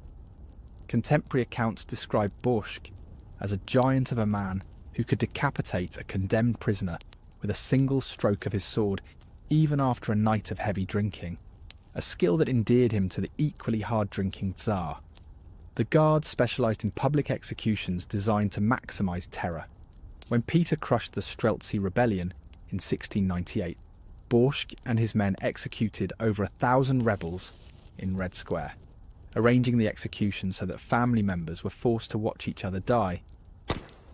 Contemporary accounts describe Borscht as a giant of a man who could decapitate a condemned prisoner with a single stroke of his sword even after a night of heavy drinking, a skill that endeared him to the equally hard-drinking Tsar. The Guards specialised in public executions designed to maximise terror. When Peter crushed the Streltsy rebellion in 1698, Borscht and his men executed over 1,000 rebels in Red Square, arranging the execution so that family members were forced to watch each other die.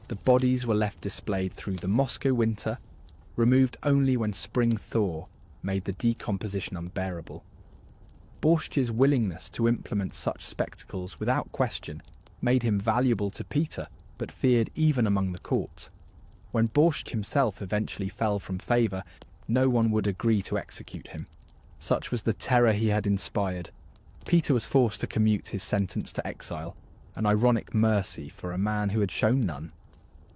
The bodies were left displayed through the Moscow winter, removed only when spring thaw made the decomposition unbearable. Borscht's willingness to implement such spectacles without question made him valuable to Peter, but feared even among the court. When Borscht himself eventually fell from favour, no one would agree to execute him. Such was the terror he had inspired. Peter was forced to commute his sentence to exile, an ironic mercy for a man who had shown none.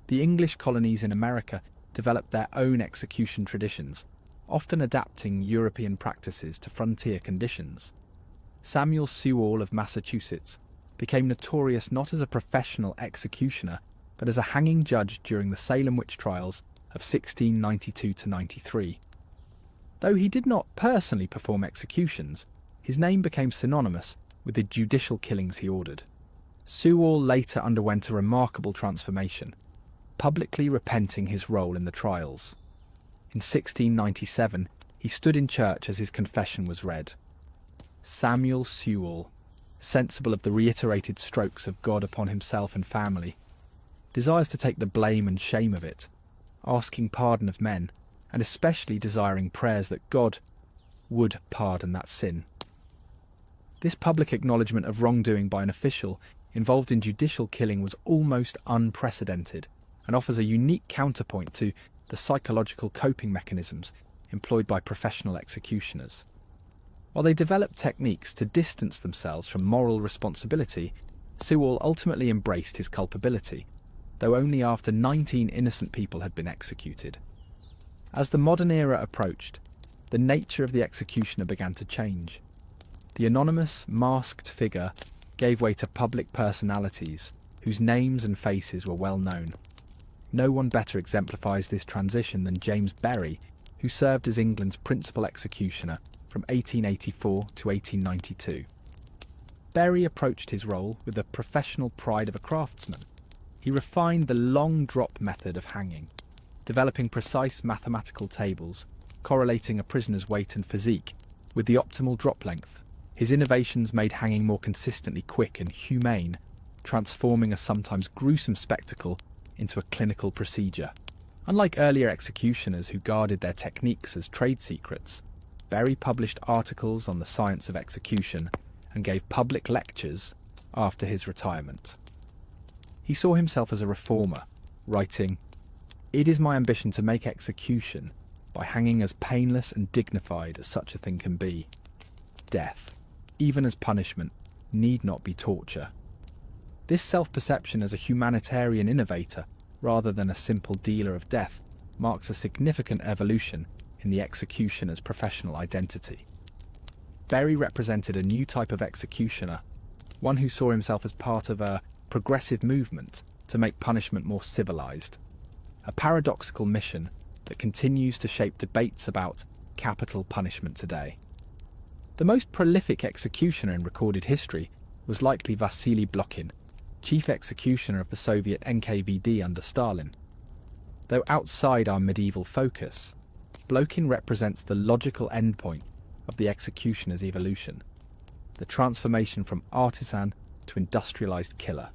The English colonies in America developed their own execution traditions, often adapting European practices to frontier conditions. Samuel Sewall of Massachusetts became notorious not as a professional executioner, but as a hanging judge during the Salem witch trials of 1692–93. Though he did not personally perform executions, his name became synonymous with the judicial killings he ordered. Sewall later underwent a remarkable transformation, publicly repenting his role in the trials. In 1697, he stood in church as his confession was read. Samuel Sewall, sensible of the reiterated strokes of God upon himself and family, desires to take the blame and shame of it, asking pardon of men, and especially desiring prayers that God would pardon that sin. This public acknowledgement of wrongdoing by an official involved in judicial killing was almost unprecedented, and offers a unique counterpoint to the psychological coping mechanisms employed by professional executioners. While they developed techniques to distance themselves from moral responsibility, Sewall ultimately embraced his culpability, though only after 19 innocent people had been executed. As the modern era approached, the nature of the executioner began to change. The anonymous, masked figure gave way to public personalities whose names and faces were well known. No one better exemplifies this transition than James Berry, who served as England's principal executioner from 1884 to 1892. Berry approached his role with the professional pride of a craftsman. He refined the long drop method of hanging, developing precise mathematical tables, correlating a prisoner's weight and physique with the optimal drop length. His innovations made hanging more consistently quick and humane, transforming a sometimes gruesome spectacle into a clinical procedure. Unlike earlier executioners who guarded their techniques as trade secrets, Berry published articles on the science of execution and gave public lectures after his retirement. He saw himself as a reformer, writing, "It is my ambition to make execution by hanging as painless and dignified as such a thing can be. Death, even as punishment, need not be torture." This self-perception as a humanitarian innovator, rather than a simple dealer of death, marks a significant evolution in the executioner's professional identity. Berry represented a new type of executioner, one who saw himself as part of a progressive movement to make punishment more civilized, a paradoxical mission that continues to shape debates about capital punishment today. The most prolific executioner in recorded history was likely Vasily Blokhin, chief executioner of the Soviet NKVD under Stalin. Though outside our medieval focus, Blokin represents the logical endpoint of the executioner's evolution, the transformation from artisan to industrialized killer.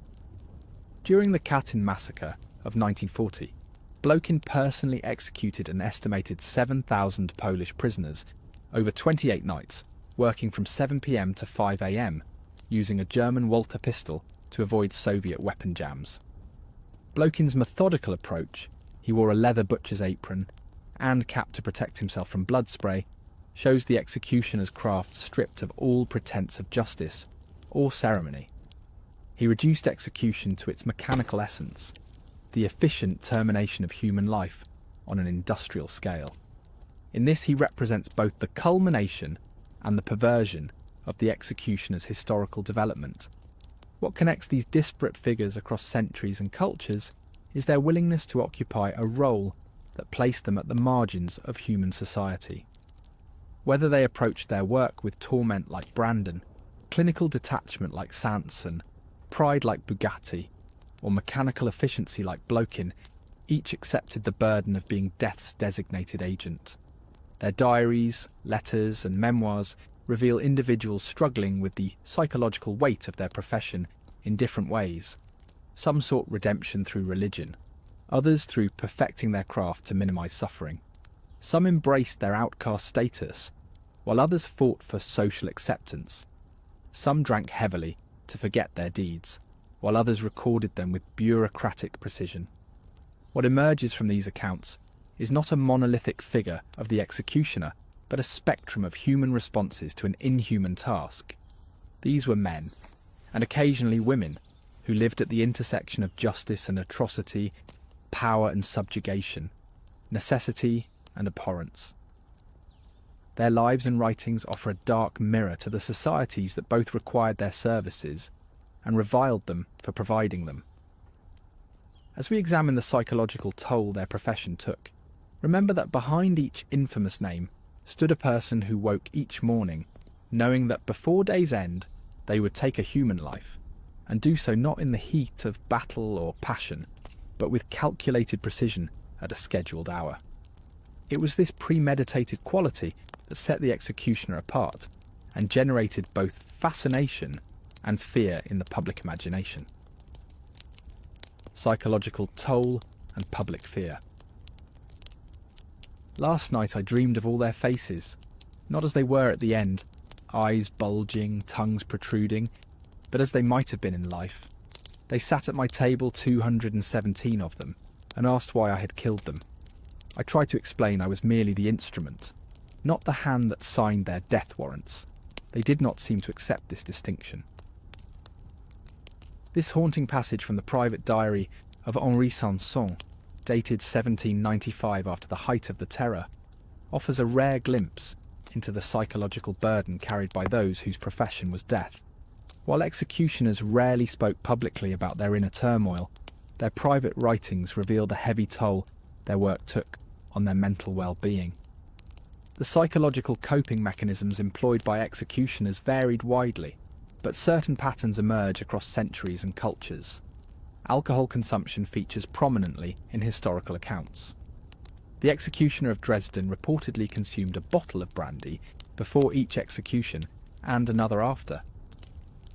During the Katyn massacre of 1940, Blokin personally executed an estimated 7,000 Polish prisoners over 28 nights, working from 7 p.m. to 5 a.m., using a German Walther pistol to avoid Soviet weapon jams. Blokin's methodical approach, he wore a leather butcher's apron and cap to protect himself from blood spray, shows the executioner's craft stripped of all pretense of justice or ceremony. He reduced execution to its mechanical essence, the efficient termination of human life on an industrial scale. In this he represents both the culmination and the perversion of the executioner's historical development. What connects these disparate figures across centuries and cultures is their willingness to occupy a role that placed them at the margins of human society. Whether they approached their work with torment like Brandon, clinical detachment like Sanson, pride like Bugatti, or mechanical efficiency like Blokin, each accepted the burden of being death's designated agent. Their diaries, letters, and memoirs reveal individuals struggling with the psychological weight of their profession in different ways. Some sought redemption through religion, others through perfecting their craft to minimize suffering. Some embraced their outcast status, while others fought for social acceptance. Some drank heavily to forget their deeds, while others recorded them with bureaucratic precision. What emerges from these accounts is not a monolithic figure of the executioner, but a spectrum of human responses to an inhuman task. These were men, and occasionally women, who lived at the intersection of justice and atrocity, power and subjugation, necessity and abhorrence. Their lives and writings offer a dark mirror to the societies that both required their services and reviled them for providing them. As we examine the psychological toll their profession took, remember that behind each infamous name stood a person who woke each morning knowing that before day's end they would take a human life, and do so not in the heat of battle or passion, but with calculated precision at a scheduled hour. It was this premeditated quality that set the executioner apart and generated both fascination and fear in the public imagination. Psychological toll and public fear. Last night I dreamed of all their faces, not as they were at the end, eyes bulging, tongues protruding, but as they might have been in life. They sat at my table, 217 of them, and asked why I had killed them. I tried to explain I was merely the instrument, not the hand that signed their death warrants. They did not seem to accept this distinction. This haunting passage from the private diary of Henri Sanson, dated 1795 after the height of the terror, offers a rare glimpse into the psychological burden carried by those whose profession was death. While executioners rarely spoke publicly about their inner turmoil, their private writings reveal the heavy toll their work took on their mental well-being. The psychological coping mechanisms employed by executioners varied widely, but certain patterns emerge across centuries and cultures. Alcohol consumption features prominently in historical accounts. The executioner of Dresden reportedly consumed a bottle of brandy before each execution and another after.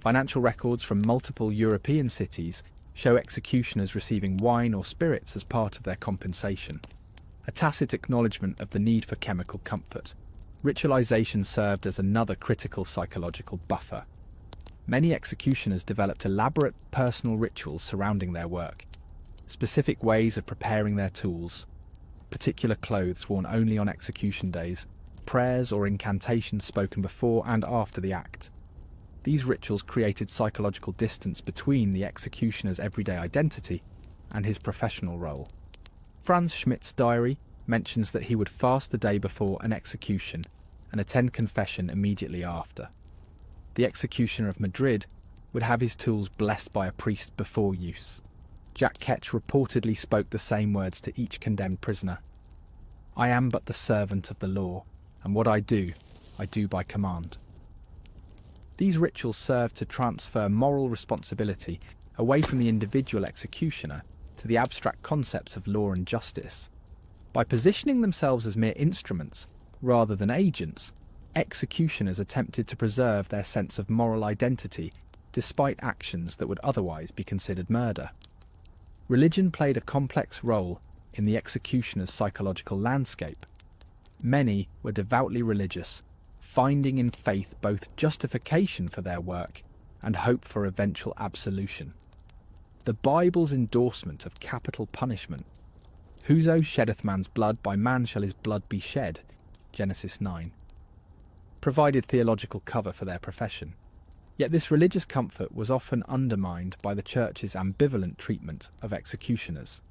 Financial records from multiple European cities show executioners receiving wine or spirits as part of their compensation, a tacit acknowledgement of the need for chemical comfort. Ritualization served as another critical psychological buffer. Many executioners developed elaborate personal rituals surrounding their work, specific ways of preparing their tools, particular clothes worn only on execution days, prayers or incantations spoken before and after the act. These rituals created psychological distance between the executioner's everyday identity and his professional role. Franz Schmidt's diary mentions that he would fast the day before an execution and attend confession immediately after. The executioner of Madrid would have his tools blessed by a priest before use. Jack Ketch reportedly spoke the same words to each condemned prisoner. "I am but the servant of the law, and what I do by command." These rituals served to transfer moral responsibility away from the individual executioner to the abstract concepts of law and justice. By positioning themselves as mere instruments rather than agents, executioners attempted to preserve their sense of moral identity despite actions that would otherwise be considered murder. Religion played a complex role in the executioner's psychological landscape. Many were devoutly religious, finding in faith both justification for their work and hope for eventual absolution. The Bible's endorsement of capital punishment, "Whoso sheddeth man's blood, by man shall his blood be shed," Genesis 9, provided theological cover for their profession. Yet this religious comfort was often undermined by the Church's ambivalent treatment of executioners.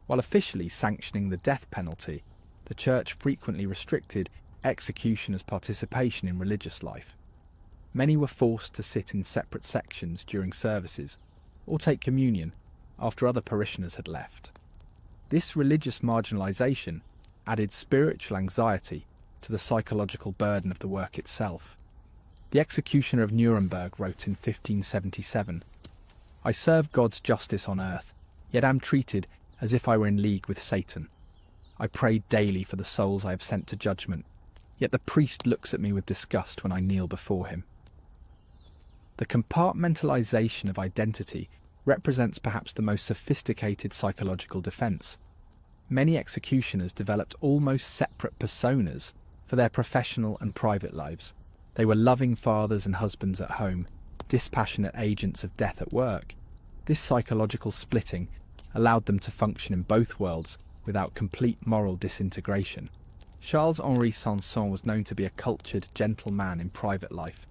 While officially sanctioning the death penalty, the Church frequently restricted executioners' participation in religious life. Many were forced to sit in separate sections during services or take communion after other parishioners had left. This religious marginalisation added spiritual anxiety to the psychological burden of the work itself. The executioner of Nuremberg wrote in 1577, "I serve God's justice on earth, yet am treated as if I were in league with Satan. I pray daily for the souls I have sent to judgment, yet the priest looks at me with disgust when I kneel before him." The compartmentalisation of identity represents perhaps the most sophisticated psychological defence. Many executioners developed almost separate personas for their professional and private lives. They were loving fathers and husbands at home, dispassionate agents of death at work. This psychological splitting allowed them to function in both worlds without complete moral disintegration. Charles-Henri Sanson was known to be a cultured, gentle man in private life,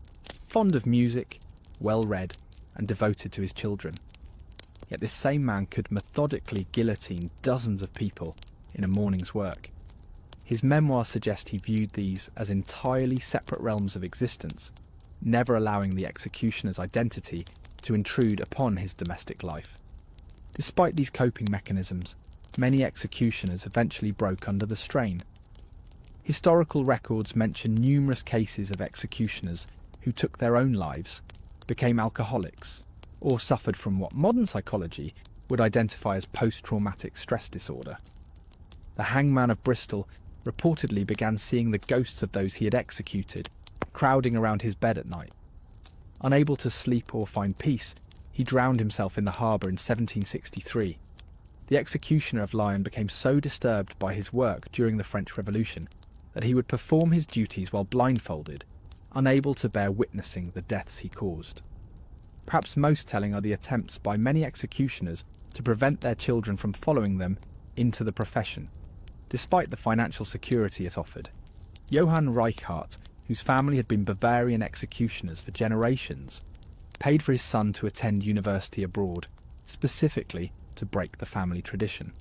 fond of music, well-read, and devoted to his children. Yet this same man could methodically guillotine dozens of people in a morning's work. His memoirs suggest he viewed these as entirely separate realms of existence, never allowing the executioner's identity to intrude upon his domestic life. Despite these coping mechanisms, many executioners eventually broke under the strain. Historical records mention numerous cases of executioners who took their own lives, became alcoholics, or suffered from what modern psychology would identify as post-traumatic stress disorder. The hangman of Bristol reportedly began seeing the ghosts of those he had executed, crowding around his bed at night. Unable to sleep or find peace, he drowned himself in the harbour in 1763. The executioner of Lyon became so disturbed by his work during the French Revolution that he would perform his duties while blindfolded, unable to bear witnessing the deaths he caused. Perhaps most telling are the attempts by many executioners to prevent their children from following them into the profession, despite the financial security it offered. Johann Reichardt, whose family had been Bavarian executioners for generations, paid for his son to attend university abroad, specifically to break the family tradition.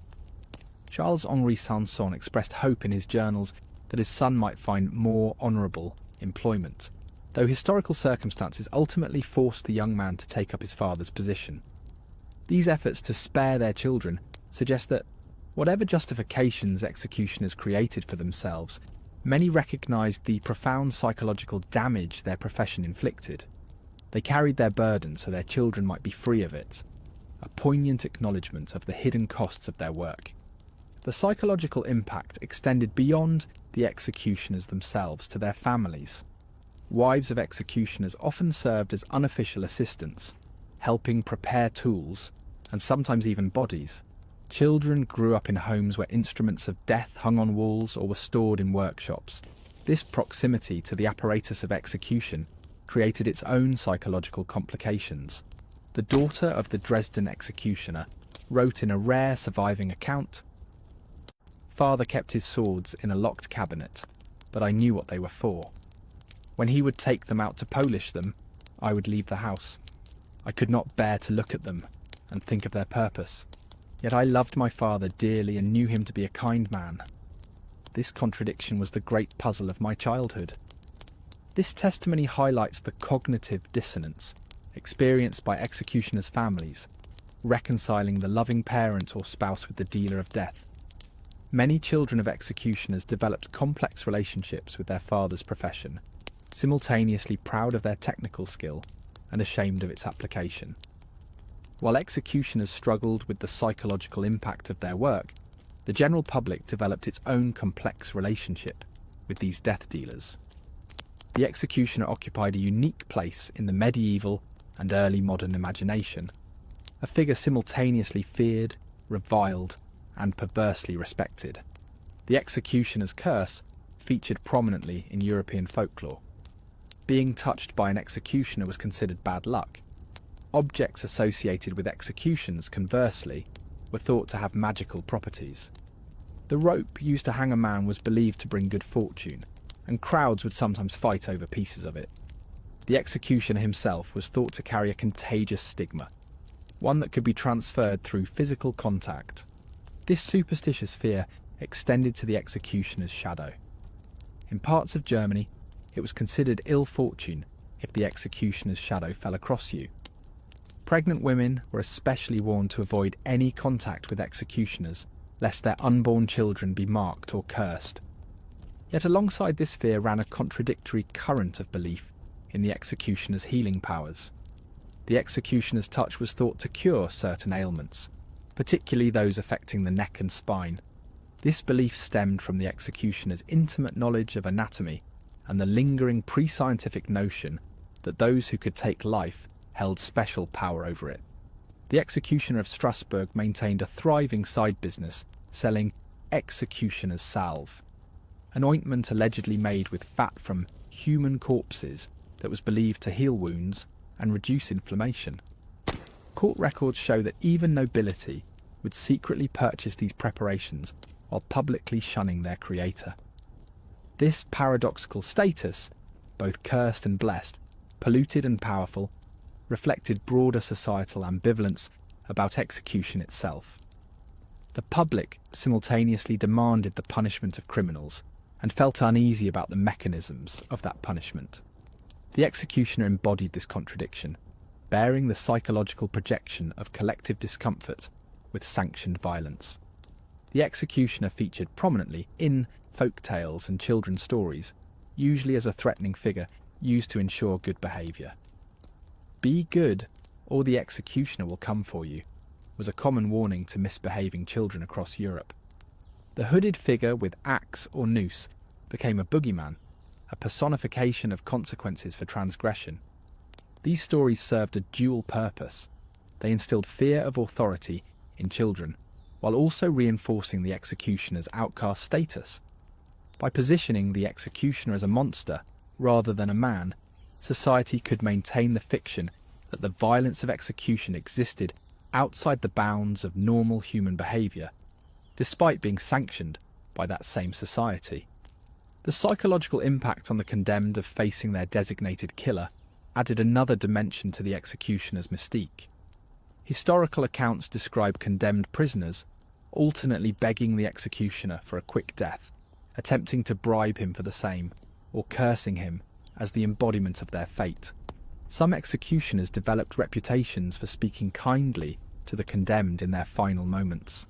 Charles-Henri Sanson expressed hope in his journals that his son might find more honourable employment, though historical circumstances ultimately forced the young man to take up his father's position. These efforts to spare their children suggest that, whatever justifications executioners created for themselves, many recognised the profound psychological damage their profession inflicted. They carried their burden so their children might be free of it, a poignant acknowledgement of the hidden costs of their work. The psychological impact extended beyond the executioners themselves to their families. Wives of executioners often served as unofficial assistants, helping prepare tools, and sometimes even bodies. Children grew up in homes where instruments of death hung on walls or were stored in workshops. This proximity to the apparatus of execution created its own psychological complications. The daughter of the Dresden executioner wrote in a rare surviving account, "Father kept his swords in a locked cabinet, but I knew what they were for. When he would take them out to polish them, I would leave the house. I could not bear to look at them and think of their purpose. Yet I loved my father dearly and knew him to be a kind man. This contradiction was the great puzzle of my childhood." This testimony highlights the cognitive dissonance experienced by executioners' families, reconciling the loving parent or spouse with the dealer of death. Many children of executioners developed complex relationships with their father's profession, simultaneously proud of their technical skill and ashamed of its application. While executioners struggled with the psychological impact of their work, the general public developed its own complex relationship with these death dealers. The executioner occupied a unique place in the medieval and early modern imagination, a figure simultaneously feared, reviled, and perversely respected. The executioner's curse featured prominently in European folklore. Being touched by an executioner was considered bad luck. Objects associated with executions, conversely, were thought to have magical properties. The rope used to hang a man was believed to bring good fortune, and crowds would sometimes fight over pieces of it. The executioner himself was thought to carry a contagious stigma, one that could be transferred through physical contact. This superstitious fear extended to the executioner's shadow. In parts of Germany, it was considered ill fortune if the executioner's shadow fell across you. Pregnant women were especially warned to avoid any contact with executioners, lest their unborn children be marked or cursed. Yet alongside this fear ran a contradictory current of belief in the executioner's healing powers. The executioner's touch was thought to cure certain ailments, particularly those affecting the neck and spine. This belief stemmed from the executioner's intimate knowledge of anatomy and the lingering pre-scientific notion that those who could take life held special power over it. The executioner of Strasbourg maintained a thriving side business selling executioner's salve, an ointment allegedly made with fat from human corpses that was believed to heal wounds and reduce inflammation. Court records show that even nobility would secretly purchase these preparations while publicly shunning their creator. This paradoxical status, both cursed and blessed, polluted and powerful, reflected broader societal ambivalence about execution itself. The public simultaneously demanded the punishment of criminals and felt uneasy about the mechanisms of that punishment. The executioner embodied this contradiction, bearing the psychological projection of collective discomfort with sanctioned violence. The executioner featured prominently in folk tales and children's stories, usually as a threatening figure used to ensure good behaviour. "Be good, or the executioner will come for you," was a common warning to misbehaving children across Europe. The hooded figure with axe or noose became a boogeyman, a personification of consequences for transgression. These stories served a dual purpose. They instilled fear of authority in children, while also reinforcing the executioner's outcast status. By positioning the executioner as a monster rather than a man, society could maintain the fiction that the violence of execution existed outside the bounds of normal human behaviour, despite being sanctioned by that same society. The psychological impact on the condemned of facing their designated killer added another dimension to the executioner's mystique. Historical accounts describe condemned prisoners alternately begging the executioner for a quick death, attempting to bribe him for the same, or cursing him as the embodiment of their fate. Some executioners developed reputations for speaking kindly to the condemned in their final moments,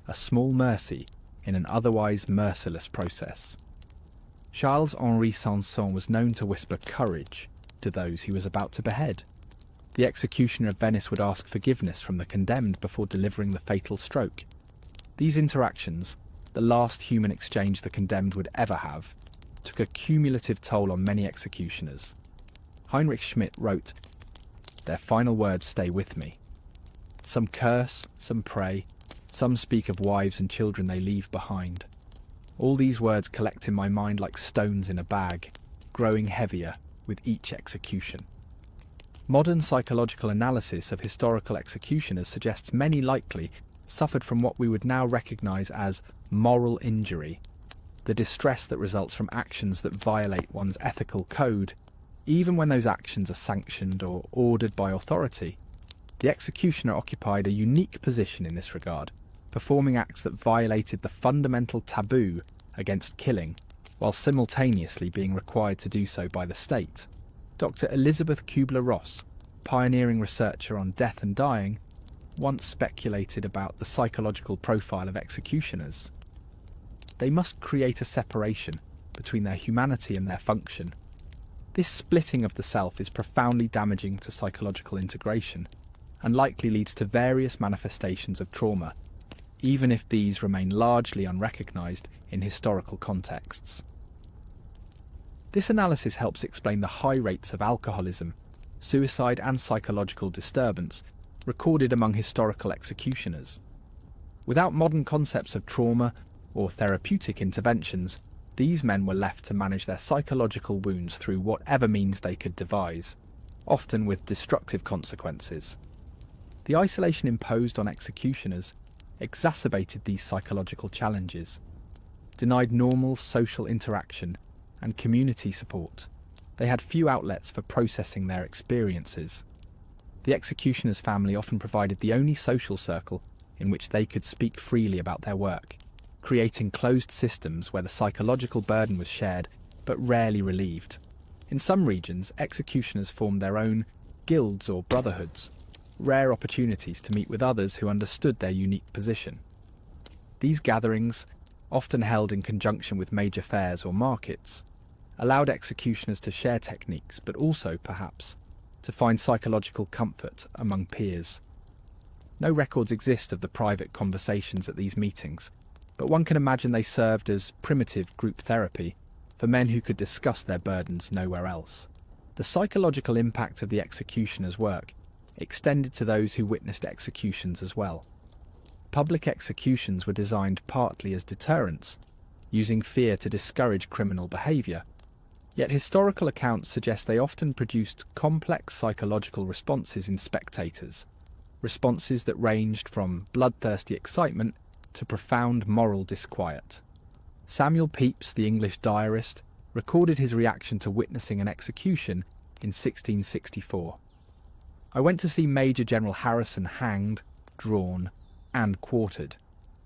a small mercy in an otherwise merciless process. Charles-Henri Sanson was known to whisper courage to those he was about to behead. The executioner of Venice would ask forgiveness from the condemned before delivering the fatal stroke. These interactions, the last human exchange the condemned would ever have, took a cumulative toll on many executioners. Heinrich Schmidt wrote, "Their final words stay with me. Some curse, some pray, some speak of wives and children they leave behind. All these words collect in my mind like stones in a bag, growing heavier with each execution." Modern psychological analysis of historical executioners suggests many likely suffered from what we would now recognise as moral injury, the distress that results from actions that violate one's ethical code, even when those actions are sanctioned or ordered by authority. The executioner occupied a unique position in this regard, performing acts that violated the fundamental taboo against killing, while simultaneously being required to do so by the state. Dr. Elizabeth Kubler-Ross, pioneering researcher on death and dying, once speculated about the psychological profile of executioners. They must create a separation between their humanity and their function. This splitting of the self is profoundly damaging to psychological integration, and likely leads to various manifestations of trauma, even if these remain largely unrecognised in historical contexts. This analysis helps explain the high rates of alcoholism, suicide and psychological disturbance recorded among historical executioners. Without modern concepts of trauma or therapeutic interventions, these men were left to manage their psychological wounds through whatever means they could devise, often with destructive consequences. The isolation imposed on executioners exacerbated these psychological challenges, denied normal social interaction and community support. They had few outlets for processing their experiences. The executioner's family often provided the only social circle in which they could speak freely about their work, creating closed systems where the psychological burden was shared but rarely relieved. In some regions, executioners formed their own guilds or brotherhoods, rare opportunities to meet with others who understood their unique position. These gatherings, often held in conjunction with major fairs or markets, allowed executioners to share techniques, but also, perhaps, to find psychological comfort among peers. No records exist of the private conversations at these meetings, but one can imagine they served as primitive group therapy for men who could discuss their burdens nowhere else. The psychological impact of the executioner's work extended to those who witnessed executions as well. Public executions were designed partly as deterrents, using fear to discourage criminal behaviour. Yet historical accounts suggest they often produced complex psychological responses in spectators, responses that ranged from bloodthirsty excitement to profound moral disquiet. Samuel Pepys, the English diarist, recorded his reaction to witnessing an execution in 1664. "I went to see Major General Harrison hanged, drawn, and quartered.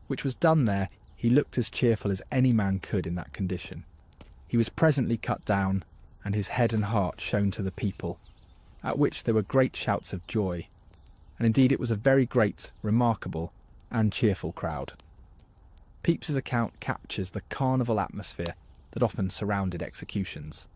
Which was done there, he looked as cheerful as any man could in that condition. He was presently cut down, and his head and heart shown to the people, at which there were great shouts of joy. And indeed it was a very great, remarkable, and cheerful crowd." Pepys's account captures the carnival atmosphere that often surrounded executions.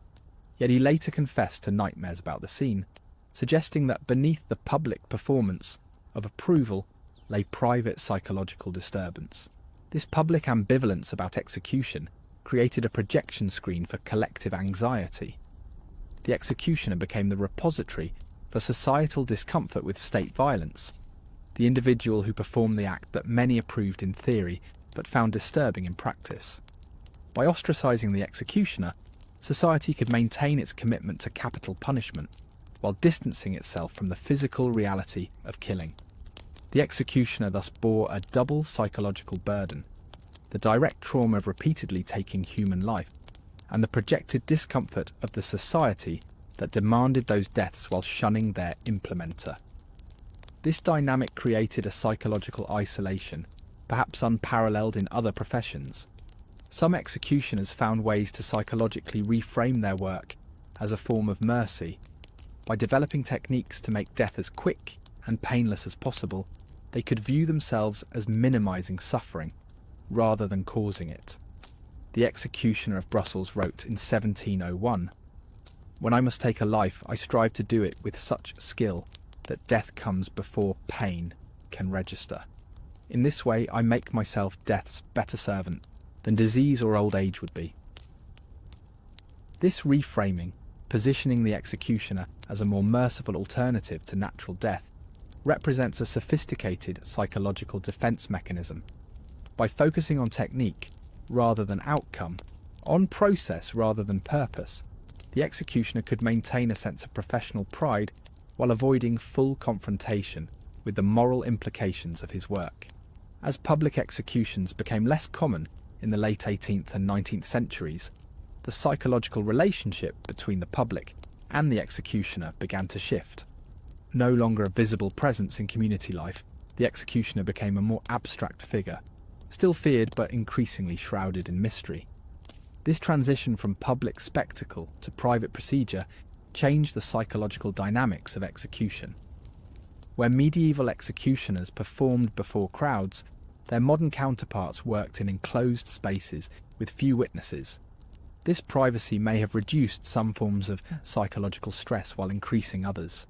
Yet he later confessed to nightmares about the scene, suggesting that beneath the public performance of approval lay private psychological disturbance. This public ambivalence about execution created a projection screen for collective anxiety. The executioner became the repository for societal discomfort with state violence, the individual who performed the act that many approved in theory but found disturbing in practice. By ostracising the executioner, society could maintain its commitment to capital punishment while distancing itself from the physical reality of killing. The executioner thus bore a double psychological burden: the direct trauma of repeatedly taking human life, and the projected discomfort of the society that demanded those deaths while shunning their implementer. This dynamic created a psychological isolation, perhaps unparalleled in other professions. Some executioners found ways to psychologically reframe their work as a form of mercy. By developing techniques to make death as quick and painless as possible, they could view themselves as minimizing suffering rather than causing it. The executioner of Brussels wrote in 1701, "When I must take a life, I strive to do it with such skill that death comes before pain can register. In this way I make myself death's better servant than disease or old age would be." This reframing, positioning the executioner as a more merciful alternative to natural death, represents a sophisticated psychological defense mechanism. By focusing on technique rather than outcome, on process rather than purpose, the executioner could maintain a sense of professional pride while avoiding full confrontation with the moral implications of his work. As public executions became less common in the late 18th and 19th centuries, the psychological relationship between the public and the executioner began to shift. No longer a visible presence in community life, the executioner became a more abstract figure, still feared but increasingly shrouded in mystery. This transition from public spectacle to private procedure changed the psychological dynamics of execution. Where medieval executioners performed before crowds, their modern counterparts worked in enclosed spaces with few witnesses. This privacy may have reduced some forms of psychological stress while increasing others.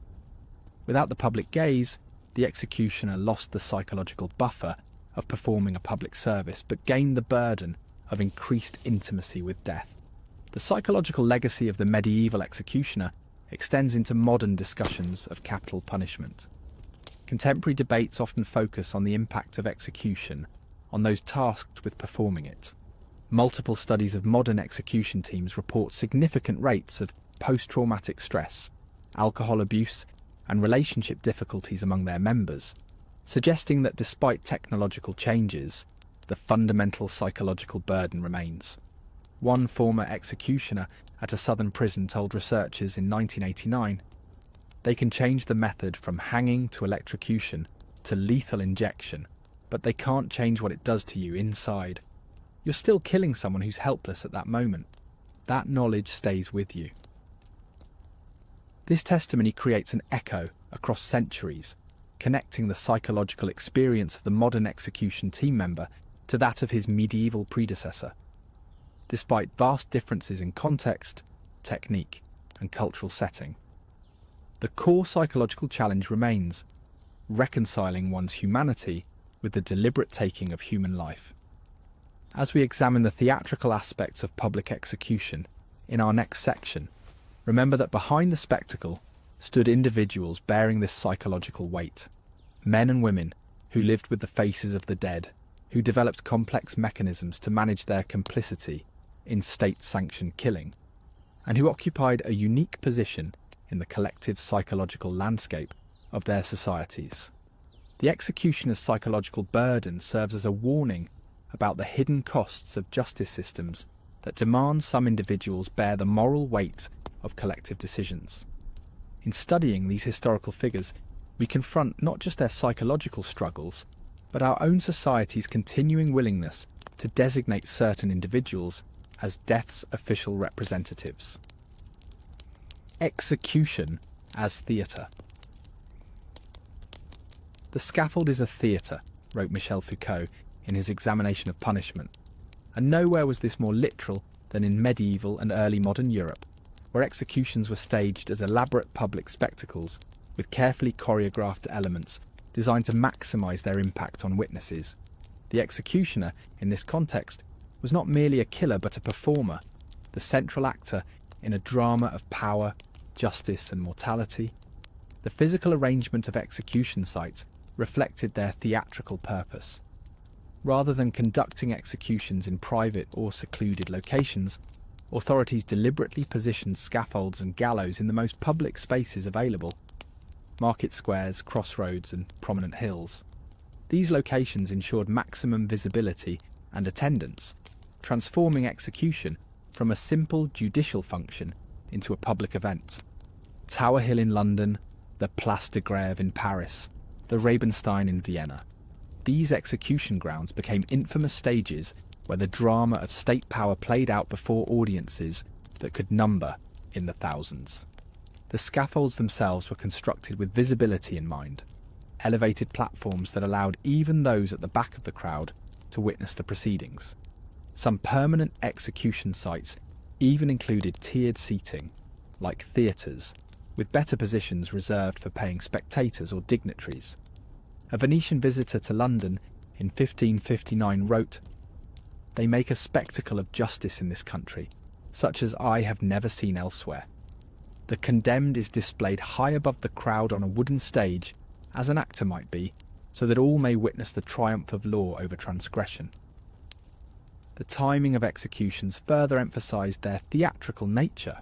Without the public gaze, the executioner lost the psychological buffer of performing a public service, but gained the burden of increased intimacy with death. The psychological legacy of the medieval executioner extends into modern discussions of capital punishment. Contemporary debates often focus on the impact of execution on those tasked with performing it. Multiple studies of modern execution teams report significant rates of post-traumatic stress, alcohol abuse, and relationship difficulties among their members, suggesting that despite technological changes, the fundamental psychological burden remains. One former executioner at a southern prison told researchers in 1989, "They can change the method from hanging to electrocution to lethal injection, but they can't change what it does to you inside. You're still killing someone who's helpless at that moment. That knowledge stays with you." This testimony creates an echo across centuries, connecting the psychological experience of the modern execution team member to that of his medieval predecessor. Despite vast differences in context, technique, and cultural setting, the core psychological challenge remains: reconciling one's humanity with the deliberate taking of human life. As we examine the theatrical aspects of public execution in our next section, remember that behind the spectacle stood individuals bearing this psychological weight. Men and women who lived with the faces of the dead, who developed complex mechanisms to manage their complicity in state-sanctioned killing, and who occupied a unique position in the collective psychological landscape of their societies. The executioner's psychological burden serves as a warning about the hidden costs of justice systems that demand some individuals bear the moral weight of collective decisions. In studying these historical figures, we confront not just their psychological struggles, but our own society's continuing willingness to designate certain individuals as death's official representatives. Execution as theatre. "The scaffold is a theatre," wrote Michel Foucault in his examination of punishment, and nowhere was this more literal than in medieval and early modern Europe, where executions were staged as elaborate public spectacles with carefully choreographed elements designed to maximise their impact on witnesses. The executioner, in this context, was not merely a killer but a performer, the central actor in a drama of power, justice and mortality. The physical arrangement of execution sites reflected their theatrical purpose. Rather than conducting executions in private or secluded locations, authorities deliberately positioned scaffolds and gallows in the most public spaces available: market squares, crossroads and prominent hills. These locations ensured maximum visibility and attendance, transforming execution from a simple judicial function into a public event. Tower Hill in London, the Place de Grève in Paris, the Rabenstein in Vienna. These execution grounds became infamous stages where the drama of state power played out before audiences that could number in the thousands. The scaffolds themselves were constructed with visibility in mind, elevated platforms that allowed even those at the back of the crowd to witness the proceedings. Some permanent execution sites even included tiered seating, like theatres, with better positions reserved for paying spectators or dignitaries. A Venetian visitor to London in 1559 wrote, "They make a spectacle of justice in this country, such as I have never seen elsewhere. The condemned is displayed high above the crowd on a wooden stage, as an actor might be, so that all may witness the triumph of law over transgression." The timing of executions further emphasised their theatrical nature.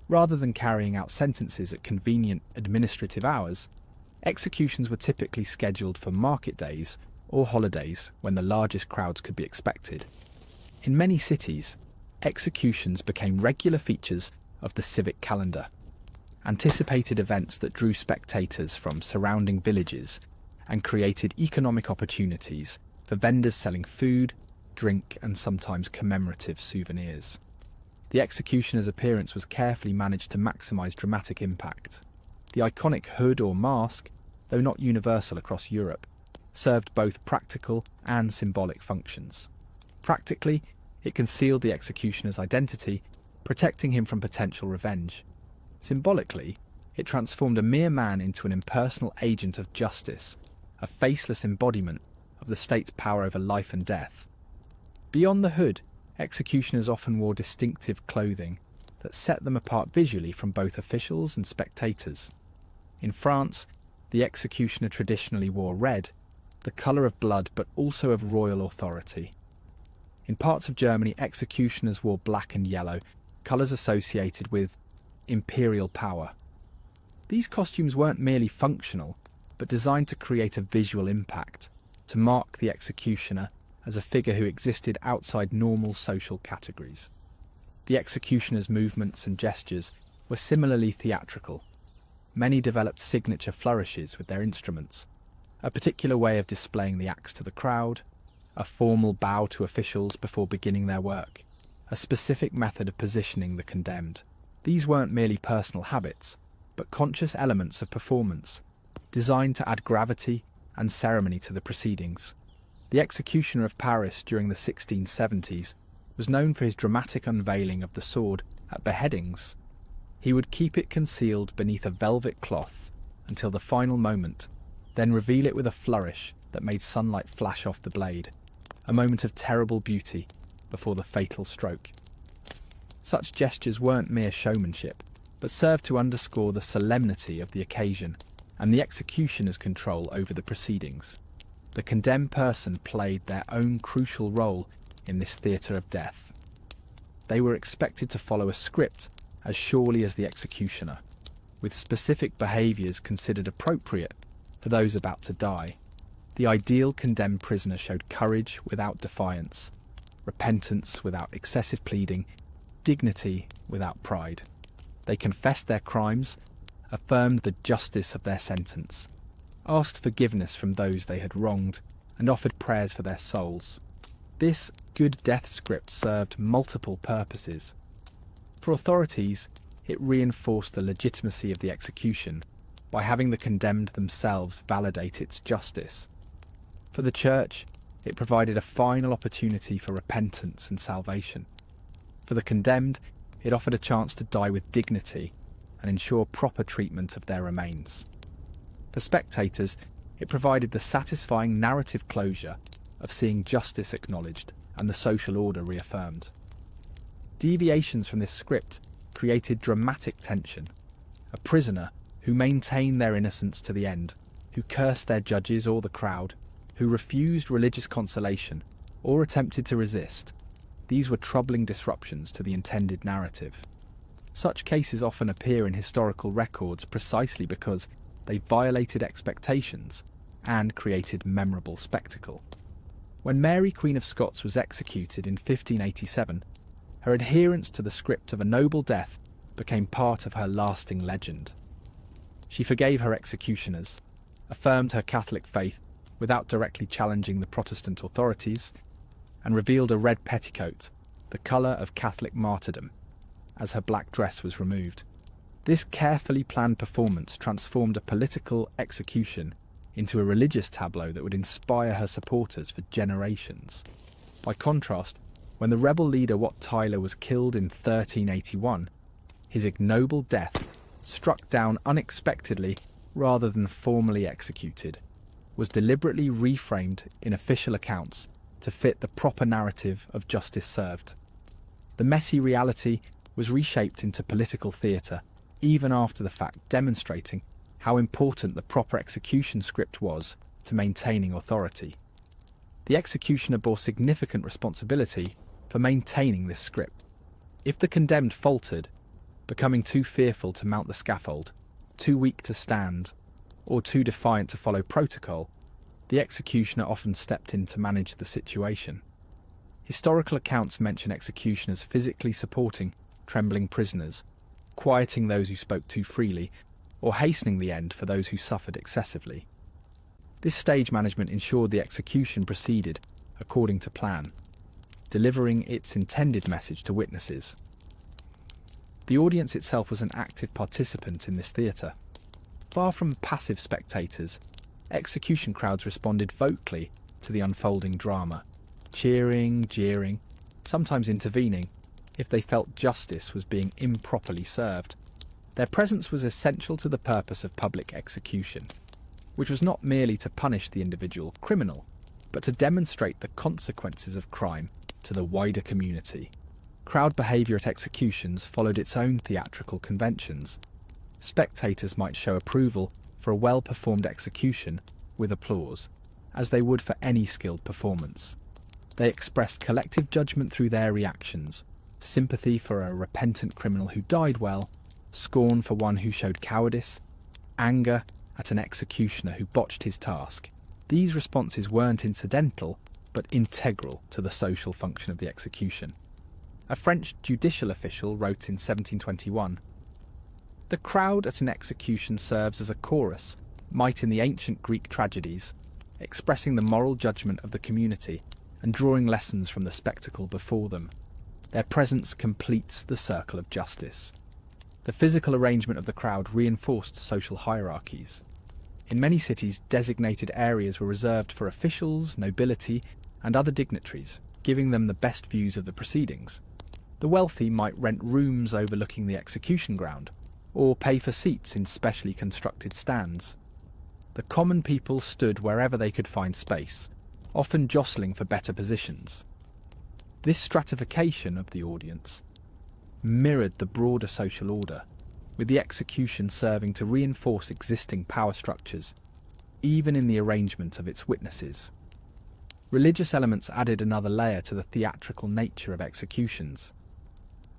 Rather than carrying out sentences at convenient administrative hours, executions were typically scheduled for market days or holidays when the largest crowds could be expected. In many cities, executions became regular features of the civic calendar, anticipated events that drew spectators from surrounding villages and created economic opportunities for vendors selling food, drink and sometimes commemorative souvenirs. The executioner's appearance was carefully managed to maximise dramatic impact. The iconic hood or mask, though not universal across Europe, served both practical and symbolic functions. Practically, it concealed the executioner's identity, protecting him from potential revenge. Symbolically, It transformed a mere man into an impersonal agent of justice, a faceless embodiment of the state's power over life and death. Beyond the hood, executioners often wore distinctive clothing that set them apart visually from both officials and spectators. In France, the executioner traditionally wore red, the colour of blood but also of royal authority. In parts of Germany, executioners wore black and yellow, colours associated with imperial power. These costumes weren't merely functional, but designed to create a visual impact, to mark the executioner as a figure who existed outside normal social categories. The executioner's movements and gestures were similarly theatrical. Many developed signature flourishes with their instruments, a particular way of displaying the axe to the crowd, a formal bow to officials before beginning their work, a specific method of positioning the condemned. These weren't merely personal habits, but conscious elements of performance, designed to add gravity and ceremony to the proceedings. The executioner of Paris during the 1670s was known for his dramatic unveiling of the sword at beheadings. He would keep it concealed beneath a velvet cloth until the final moment, then reveal it with a flourish that made sunlight flash off the blade, a moment of terrible beauty before the fatal stroke. Such gestures weren't mere showmanship, but served to underscore the solemnity of the occasion and the executioner's control over the proceedings. The condemned person played their own crucial role in this theatre of death. They were expected to follow a script as surely as the executioner, with specific behaviours considered appropriate for those about to die. The ideal condemned prisoner showed courage without defiance, repentance without excessive pleading, dignity without pride. They confessed their crimes, affirmed the justice of their sentence, asked forgiveness from those they had wronged, and offered prayers for their souls. This good death script served multiple purposes. For authorities, it reinforced the legitimacy of the execution by having the condemned themselves validate its justice. For the Church, it provided a final opportunity for repentance and salvation. For the condemned, it offered a chance to die with dignity and ensure proper treatment of their remains. For spectators, it provided the satisfying narrative closure of seeing justice acknowledged and the social order reaffirmed. Deviations from this script created dramatic tension. A prisoner who maintained their innocence to the end, who cursed their judges or the crowd, who refused religious consolation or attempted to resist. These were troubling disruptions to the intended narrative. Such cases often appear in historical records precisely because they violated expectations and created memorable spectacle. When Mary, Queen of Scots, was executed in 1587, her adherence to the script of a noble death became part of her lasting legend. She forgave her executioners, affirmed her Catholic faith without directly challenging the Protestant authorities, and revealed a red petticoat, the colour of Catholic martyrdom, as her black dress was removed. This carefully planned performance transformed a political execution into a religious tableau that would inspire her supporters for generations. By contrast, when the rebel leader Wat Tyler was killed in 1381, his ignoble death, struck down unexpectedly rather than formally executed, was deliberately reframed in official accounts to fit the proper narrative of justice served. The messy reality was reshaped into political theatre, even after the fact, demonstrating how important the proper execution script was to maintaining authority. The executioner bore significant responsibility for maintaining this script. If the condemned faltered, becoming too fearful to mount the scaffold, too weak to stand, or too defiant to follow protocol, the executioner often stepped in to manage the situation. Historical accounts mention executioners physically supporting trembling prisoners, quieting those who spoke too freely, or hastening the end for those who suffered excessively. This stage management ensured the execution proceeded according to plan, delivering its intended message to witnesses. The audience itself was an active participant in this theatre. Far from passive spectators, execution crowds responded vocally to the unfolding drama, cheering, jeering, sometimes intervening if they felt justice was being improperly served. Their presence was essential to the purpose of public execution, which was not merely to punish the individual criminal, but to demonstrate the consequences of crime to the wider community. Crowd behaviour at executions followed its own theatrical conventions. Spectators might show approval for a well-performed execution with applause, as they would for any skilled performance. They expressed collective judgment through their reactions, sympathy for a repentant criminal who died well, scorn for one who showed cowardice, anger at an executioner who botched his task. These responses weren't incidental, but integral to the social function of the execution. A French judicial official wrote in 1721, "The crowd at an execution serves as a chorus, might in the ancient Greek tragedies, expressing the moral judgment of the community and drawing lessons from the spectacle before them. Their presence completes the circle of justice." The physical arrangement of the crowd reinforced social hierarchies. In many cities, designated areas were reserved for officials, nobility, and other dignitaries, giving them the best views of the proceedings. The wealthy might rent rooms overlooking the execution ground, or pay for seats in specially constructed stands. The common people stood wherever they could find space, often jostling for better positions. This stratification of the audience mirrored the broader social order, with the execution serving to reinforce existing power structures, even in the arrangement of its witnesses. Religious elements added another layer to the theatrical nature of executions.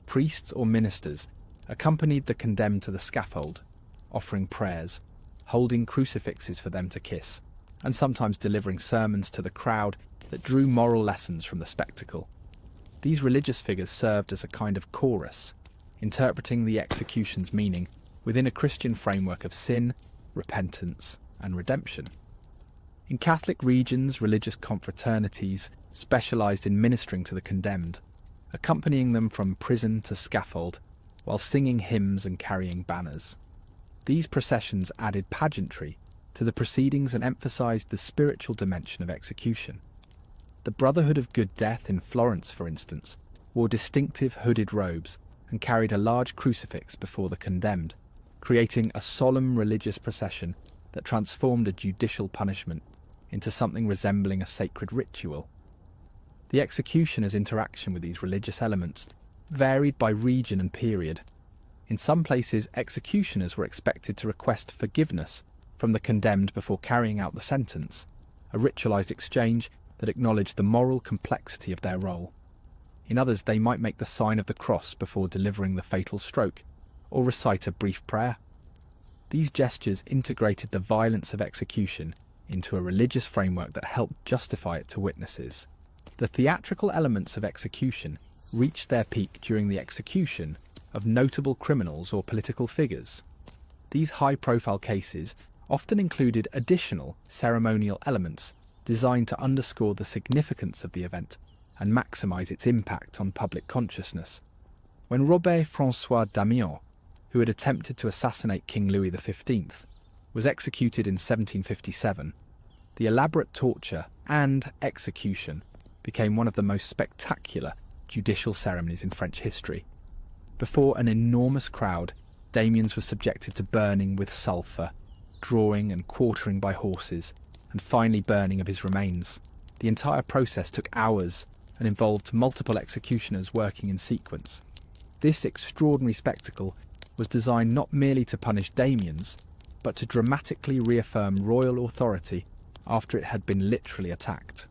Priests or ministers accompanied the condemned to the scaffold, offering prayers, holding crucifixes for them to kiss, and sometimes delivering sermons to the crowd that drew moral lessons from the spectacle. These religious figures served as a kind of chorus, interpreting the execution's meaning within a Christian framework of sin, repentance, and redemption. In Catholic regions, religious confraternities specialised in ministering to the condemned, accompanying them from prison to scaffold, while singing hymns and carrying banners. These processions added pageantry to the proceedings and emphasised the spiritual dimension of execution. The Brotherhood of Good Death in Florence, for instance, wore distinctive hooded robes and carried a large crucifix before the condemned, creating a solemn religious procession that transformed a judicial punishment into something resembling a sacred ritual. The executioner's interaction with these religious elements varied by region and period. In some places, executioners were expected to request forgiveness from the condemned before carrying out the sentence, a ritualised exchange that acknowledged the moral complexity of their role. In others, they might make the sign of the cross before delivering the fatal stroke, or recite a brief prayer. These gestures integrated the violence of execution into a religious framework that helped justify it to witnesses. The theatrical elements of execution reached their peak during the execution of notable criminals or political figures. These high-profile cases often included additional ceremonial elements designed to underscore the significance of the event and maximise its impact on public consciousness. When Robert François d'Amiens, who had attempted to assassinate King Louis XV, was executed in 1757, the elaborate torture and execution became one of the most spectacular judicial ceremonies in French history. Before an enormous crowd, Damiens was subjected to burning with sulphur, drawing and quartering by horses, and finally burning of his remains. The entire process took hours and involved multiple executioners working in sequence. This extraordinary spectacle was designed not merely to punish Damiens, but to dramatically reaffirm royal authority after it had been literally attacked.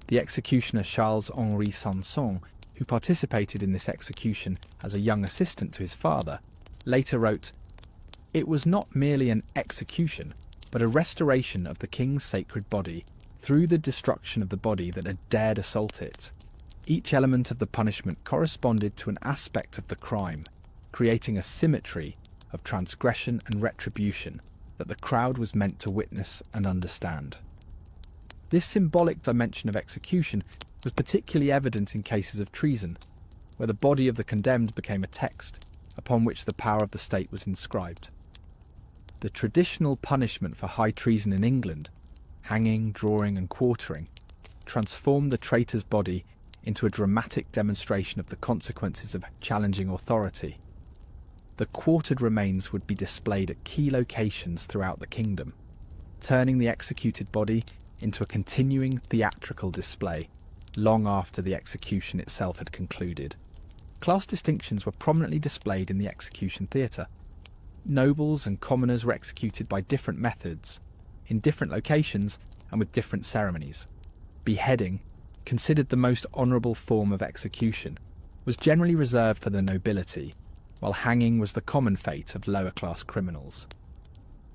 The executioner Charles-Henri Sanson, who participated in this execution as a young assistant to his father, later wrote, "It was not merely an execution, but a restoration of the king's sacred body through the destruction of the body that had dared assault it. Each element of the punishment corresponded to an aspect of the crime, creating a symmetry of transgression and retribution that the crowd was meant to witness and understand." This symbolic dimension of execution was particularly evident in cases of treason, where the body of the condemned became a text upon which the power of the state was inscribed. The traditional punishment for high treason in England, hanging, drawing and quartering, transformed the traitor's body into a dramatic demonstration of the consequences of challenging authority. the quartered remains would be displayed at key locations throughout the kingdom, turning the executed body into a continuing theatrical display long after the execution itself had concluded. Class distinctions were prominently displayed in the execution theatre. Nobles and commoners were executed by different methods, in different locations and with different ceremonies. Beheading, considered the most honourable form of execution, was generally reserved for the nobility, while hanging was the common fate of lower-class criminals.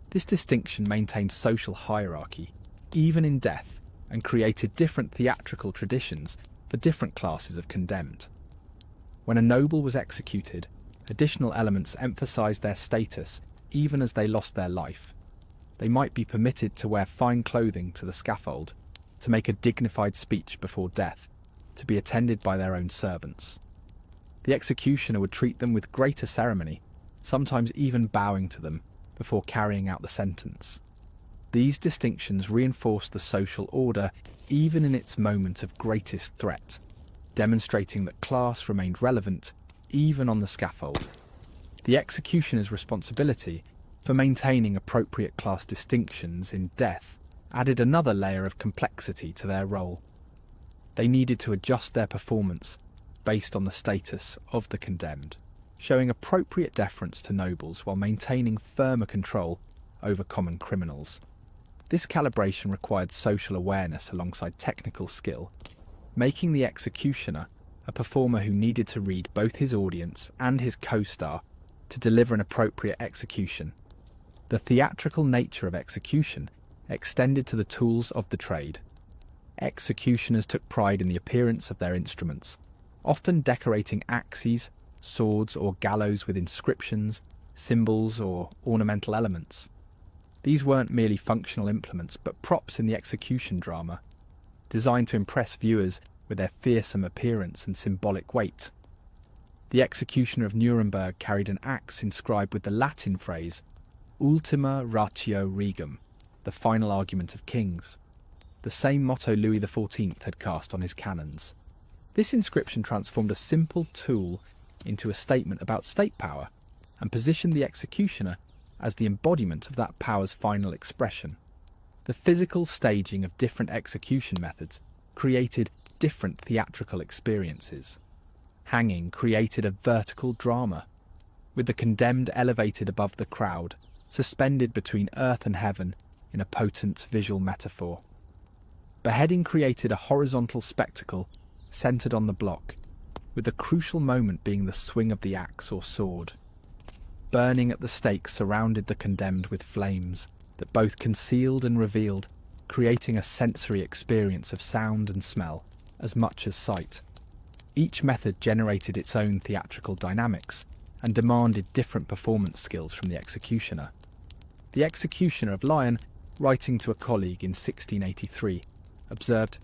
This distinction maintained social hierarchy, even in death, and created different theatrical traditions for different classes of condemned. When a noble was executed, additional elements emphasised their status even as they lost their life. They might be permitted to wear fine clothing to the scaffold, to make a dignified speech before death, to be attended by their own servants. The executioner would treat them with greater ceremony, sometimes even bowing to them before carrying out the sentence. These distinctions reinforced the social order even in its moment of greatest threat, demonstrating that class remained relevant even on the scaffold. The executioner's responsibility for maintaining appropriate class distinctions in death added another layer of complexity to their role. They needed to adjust their performance based on the status of the condemned, showing appropriate deference to nobles while maintaining firmer control over common criminals. This calibration required social awareness alongside technical skill, making the executioner a performer who needed to read both his audience and his co-star to deliver an appropriate execution. The theatrical nature of execution extended to the tools of the trade. Executioners took pride in the appearance of their instruments, often decorating axes, swords, or gallows with inscriptions, symbols, or ornamental elements. These weren't merely functional implements, but props in the execution drama, designed to impress viewers with their fearsome appearance and symbolic weight. The executioner of Nuremberg carried an axe inscribed with the Latin phrase Ultima ratio regum, the final argument of kings, the same motto Louis XIV had cast on his cannons. This inscription transformed a simple tool into a statement about state power and positioned the executioner as the embodiment of that power's final expression. The physical staging of different execution methods created different theatrical experiences. Hanging created a vertical drama, with the condemned elevated above the crowd, suspended between earth and heaven in a potent visual metaphor. Beheading created a horizontal spectacle centred on the block, with the crucial moment being the swing of the axe or sword. Burning at the stake surrounded the condemned with flames that both concealed and revealed, creating a sensory experience of sound and smell as much as sight. Each method generated its own theatrical dynamics and demanded different performance skills from the executioner. The executioner of Lyon, writing to a colleague in 1683, observed,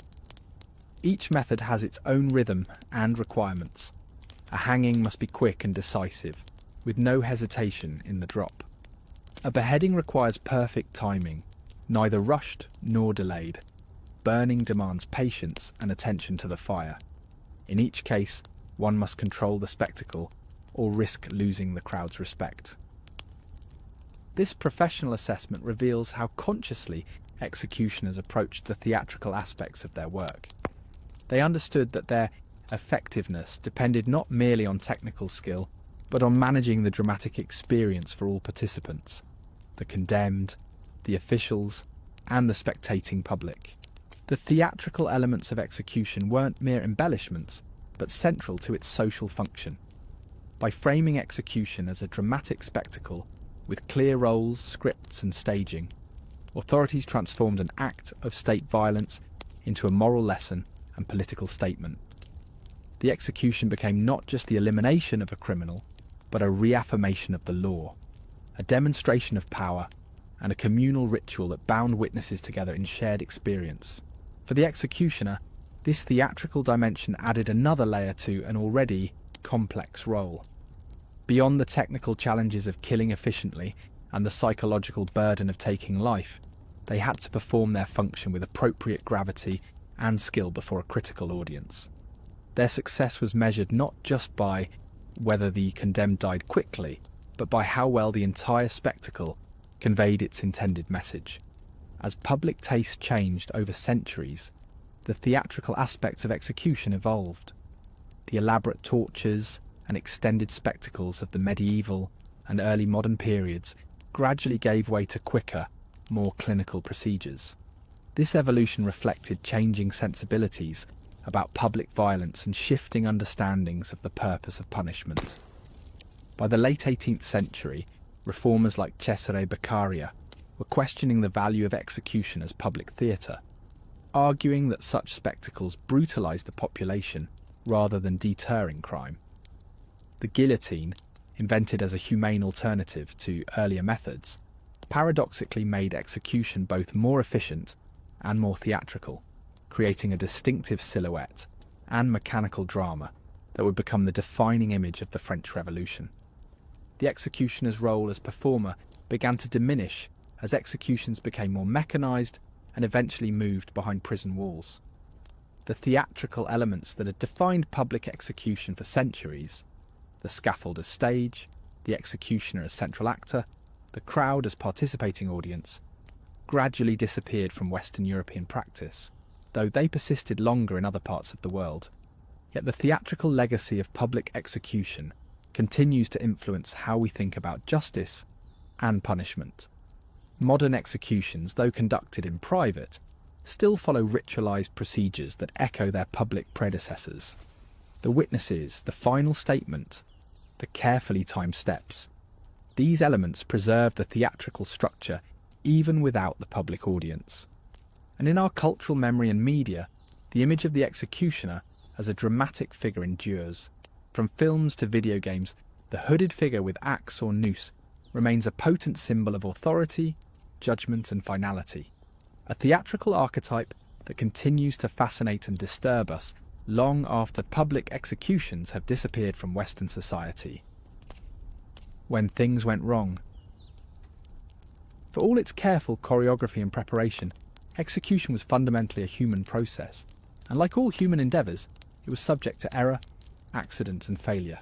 "Each method has its own rhythm and requirements. A hanging must be quick and decisive, with no hesitation in the drop. A beheading requires perfect timing, neither rushed nor delayed. Burning demands patience and attention to the fire. In each case, one must control the spectacle or risk losing the crowd's respect." This professional assessment reveals how consciously executioners approached the theatrical aspects of their work. They understood that their effectiveness depended not merely on technical skill, but on managing the dramatic experience for all participants, the condemned, the officials, and the spectating public. The theatrical elements of execution weren't mere embellishments, but central to its social function. By framing execution as a dramatic spectacle, with clear roles, scripts, and staging, authorities transformed an act of state violence into a moral lesson and political statement. The execution became not just the elimination of a criminal, but a reaffirmation of the law, a demonstration of power, and a communal ritual that bound witnesses together in shared experience. For the executioner, this theatrical dimension added another layer to an already complex role. Beyond the technical challenges of killing efficiently and the psychological burden of taking life, they had to perform their function with appropriate gravity and skill before a critical audience. Their success was measured not just by whether the condemned died quickly, but by how well the entire spectacle conveyed its intended message. As public taste changed over centuries, the theatrical aspects of execution evolved. The elaborate tortures and extended spectacles of the medieval and early modern periods gradually gave way to quicker, more clinical procedures. This evolution reflected changing sensibilities about public violence and shifting understandings of the purpose of punishment. By the late 18th century, reformers like Cesare Beccaria were questioning the value of execution as public theatre, arguing that such spectacles brutalised the population rather than deterring crime. The guillotine, invented as a humane alternative to earlier methods, paradoxically made execution both more efficient and more theatrical, creating a distinctive silhouette and mechanical drama that would become the defining image of the French Revolution. The executioner's role as performer began to diminish as executions became more mechanised and eventually moved behind prison walls. The theatrical elements that had defined public execution for centuries, the scaffold as stage, the executioner as central actor, the crowd as participating audience, gradually disappeared from Western European practice, though they persisted longer in other parts of the world. Yet the theatrical legacy of public execution continues to influence how we think about justice and punishment. Modern executions, though conducted in private, still follow ritualised procedures that echo their public predecessors. The witnesses, the final statement, the carefully timed steps. These elements preserve the theatrical structure even without the public audience. And in our cultural memory and media, the image of the executioner as a dramatic figure endures. From films to video games, the hooded figure with axe or noose remains a potent symbol of authority, judgment and finality. A theatrical archetype that continues to fascinate and disturb us long after public executions have disappeared from Western society. When things went wrong. For all its careful choreography and preparation, execution was fundamentally a human process, and like all human endeavours, it was subject to error, accident and failure.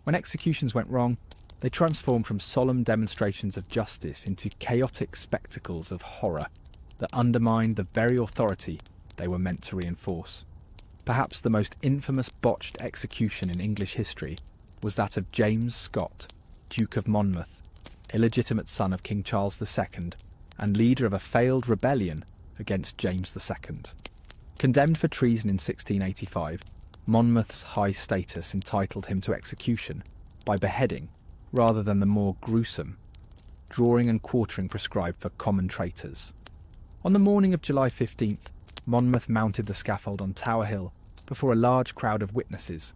When executions went wrong, they transformed from solemn demonstrations of justice into chaotic spectacles of horror that undermined the very authority they were meant to reinforce. Perhaps the most infamous botched execution in English history was that of James Scott, Duke of Monmouth, illegitimate son of King Charles II and leader of a failed rebellion against James II. Condemned for treason in 1685, Monmouth's high status entitled him to execution by beheading rather than the more gruesome drawing and quartering prescribed for common traitors. On the morning of July 15th, Monmouth mounted the scaffold on Tower Hill before a large crowd of witnesses.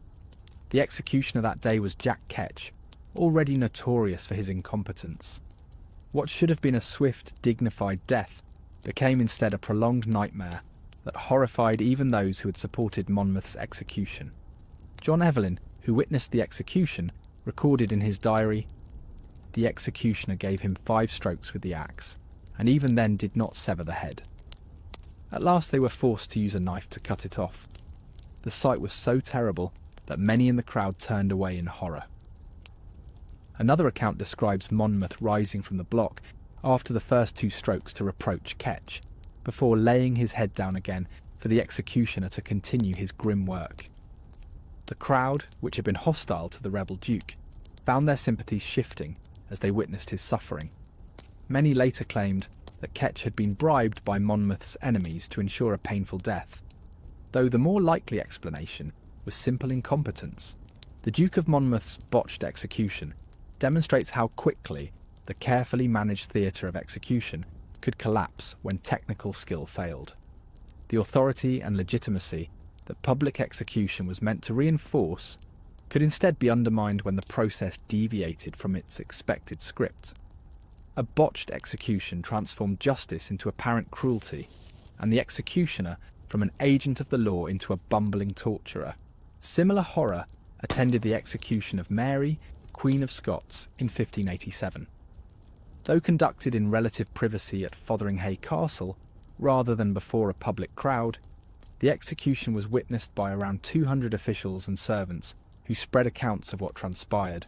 The executioner that day was Jack Ketch, already notorious for his incompetence. What should have been a swift, dignified death became instead a prolonged nightmare that horrified even those who had supported Monmouth's execution. John Evelyn, who witnessed the execution, recorded in his diary, "The executioner gave him 5 strokes with the axe, and even then did not sever the head. At last they were forced to use a knife to cut it off. The sight was so terrible that many in the crowd turned away in horror." Another account describes Monmouth rising from the block after the first 2 strokes to reproach Ketch, before laying his head down again for the executioner to continue his grim work. The crowd, which had been hostile to the rebel duke, found their sympathies shifting as they witnessed his suffering. Many later claimed that Ketch had been bribed by Monmouth's enemies to ensure a painful death, though the more likely explanation was simple incompetence. The Duke of Monmouth's botched execution demonstrates how quickly the carefully managed theatre of execution could collapse when technical skill failed. The authority and legitimacy that public execution was meant to reinforce could instead be undermined when the process deviated from its expected script. A botched execution transformed justice into apparent cruelty, and the executioner from an agent of the law into a bumbling torturer. Similar horror attended the execution of Mary, Queen of Scots, in 1587. Though conducted in relative privacy at Fotheringhay Castle, rather than before a public crowd, the execution was witnessed by around 200 officials and servants who spread accounts of what transpired.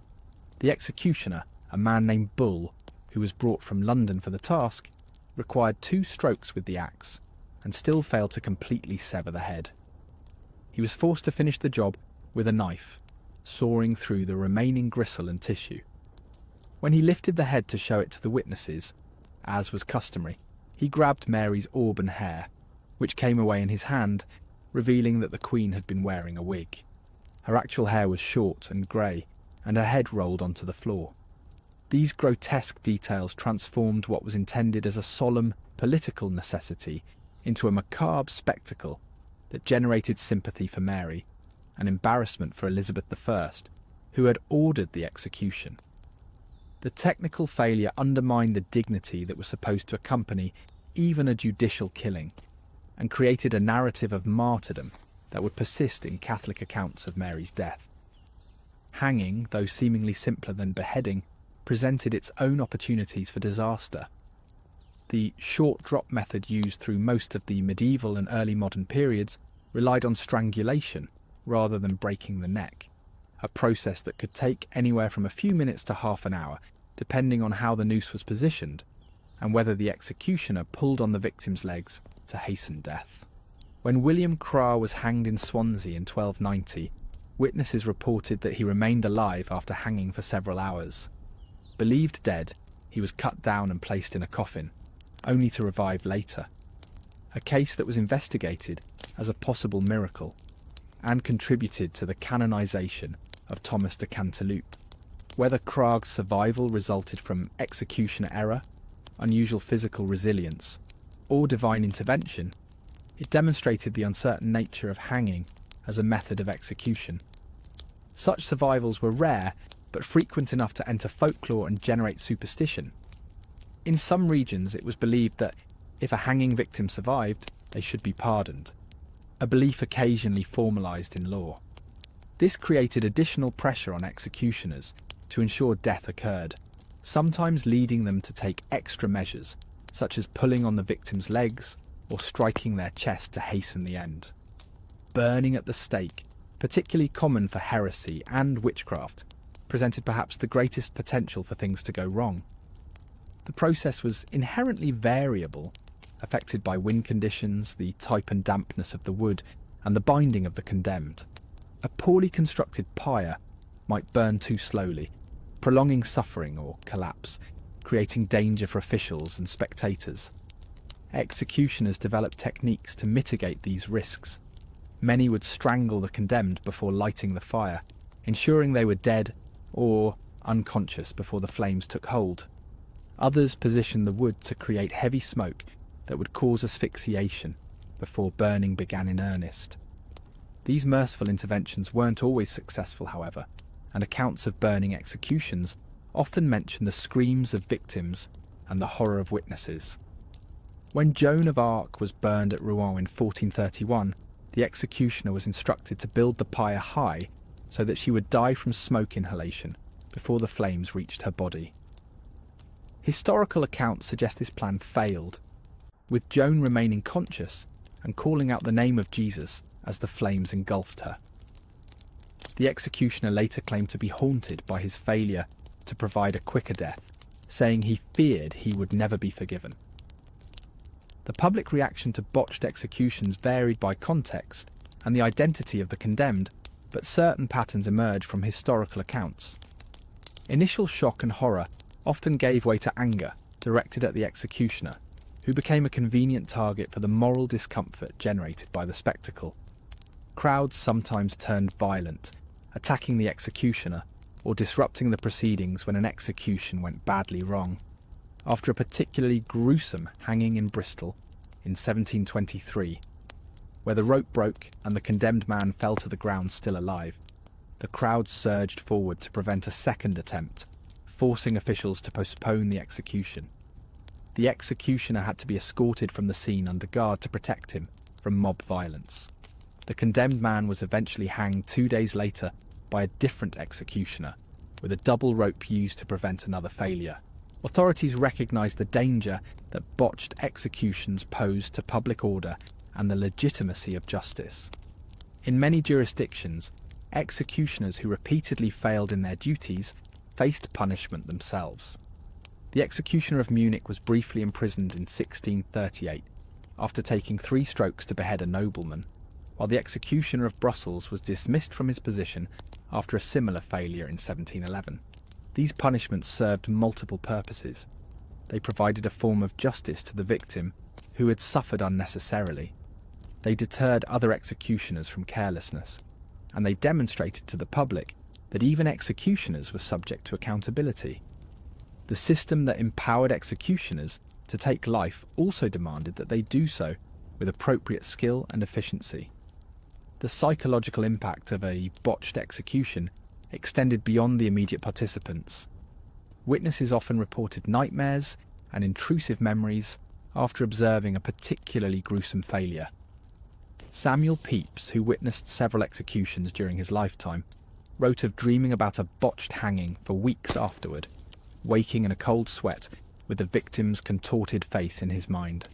The executioner, a man named Bull, who was brought from London for the task, required 2 strokes with the axe and still failed to completely sever the head. He was forced to finish the job with a knife, sawing through the remaining gristle and tissue. When he lifted the head to show it to the witnesses, as was customary, he grabbed Mary's auburn hair, which came away in his hand, revealing that the Queen had been wearing a wig. Her actual hair was short and grey, and her head rolled onto the floor. These grotesque details transformed what was intended as a solemn political necessity into a macabre spectacle that generated sympathy for Mary and embarrassment for Elizabeth I, who had ordered the execution. The technical failure undermined the dignity that was supposed to accompany even a judicial killing, and created a narrative of martyrdom that would persist in Catholic accounts of Mary's death. Hanging, though seemingly simpler than beheading, presented its own opportunities for disaster. The short drop method used through most of the medieval and early modern periods relied on strangulation rather than breaking the neck, a process that could take anywhere from a few minutes to half an hour, depending on how the noose was positioned and whether the executioner pulled on the victim's legs to hasten death. When William Craa was hanged in Swansea in 1290, witnesses reported that he remained alive after hanging for several hours. Believed dead, he was cut down and placed in a coffin, only to revive later. A case that was investigated as a possible miracle and contributed to the canonisation of Thomas de Cantilupe. Whether Craag's survival resulted from executioner error, unusual physical resilience, or divine intervention, it demonstrated the uncertain nature of hanging as a method of execution. Such survivals were rare, but frequent enough to enter folklore and generate superstition. In some regions, it was believed that if a hanging victim survived, they should be pardoned, a belief occasionally formalised in law. This created additional pressure on executioners to ensure death occurred, sometimes leading them to take extra measures, such as pulling on the victim's legs or striking their chest to hasten the end. Burning at the stake, particularly common for heresy and witchcraft, presented perhaps the greatest potential for things to go wrong. The process was inherently variable, affected by wind conditions, the type and dampness of the wood, and the binding of the condemned. A poorly constructed pyre might burn too slowly, prolonging suffering or collapse, creating danger for officials and spectators. Executioners developed techniques to mitigate these risks. Many would strangle the condemned before lighting the fire, ensuring they were dead or unconscious before the flames took hold. Others positioned the wood to create heavy smoke that would cause asphyxiation before burning began in earnest. These merciful interventions weren't always successful, however, and accounts of burning executions often mention the screams of victims and the horror of witnesses. When Joan of Arc was burned at Rouen in 1431, the executioner was instructed to build the pyre high so that she would die from smoke inhalation before the flames reached her body. Historical accounts suggest this plan failed, with Joan remaining conscious and calling out the name of Jesus as the flames engulfed her. The executioner later claimed to be haunted by his failure to provide a quicker death, saying he feared he would never be forgiven. The public reaction to botched executions varied by context and the identity of the condemned, but certain patterns emerge from historical accounts. Initial shock and horror often gave way to anger directed at the executioner, who became a convenient target for the moral discomfort generated by the spectacle. Crowds sometimes turned violent, attacking the executioner or disrupting the proceedings when an execution went badly wrong. After a particularly gruesome hanging in Bristol in 1723, where the rope broke and the condemned man fell to the ground still alive, the crowd surged forward to prevent a second attempt, forcing officials to postpone the execution. The executioner had to be escorted from the scene under guard to protect him from mob violence. The condemned man was eventually hanged 2 days later by a different executioner, with a double rope used to prevent another failure. Authorities recognised the danger that botched executions posed to public order and the legitimacy of justice. In many jurisdictions, executioners who repeatedly failed in their duties faced punishment themselves. The executioner of Munich was briefly imprisoned in 1638 after taking 3 strokes to behead a nobleman, while the executioner of Brussels was dismissed from his position after a similar failure in 1711. These punishments served multiple purposes. They provided a form of justice to the victim who had suffered unnecessarily. They deterred other executioners from carelessness, and they demonstrated to the public that even executioners were subject to accountability. The system that empowered executioners to take life also demanded that they do so with appropriate skill and efficiency. The psychological impact of a botched execution extended beyond the immediate participants. Witnesses often reported nightmares and intrusive memories after observing a particularly gruesome failure. Samuel Pepys, who witnessed several executions during his lifetime, wrote of dreaming about a botched hanging for weeks afterward, waking in a cold sweat with the victim's contorted face in his mind.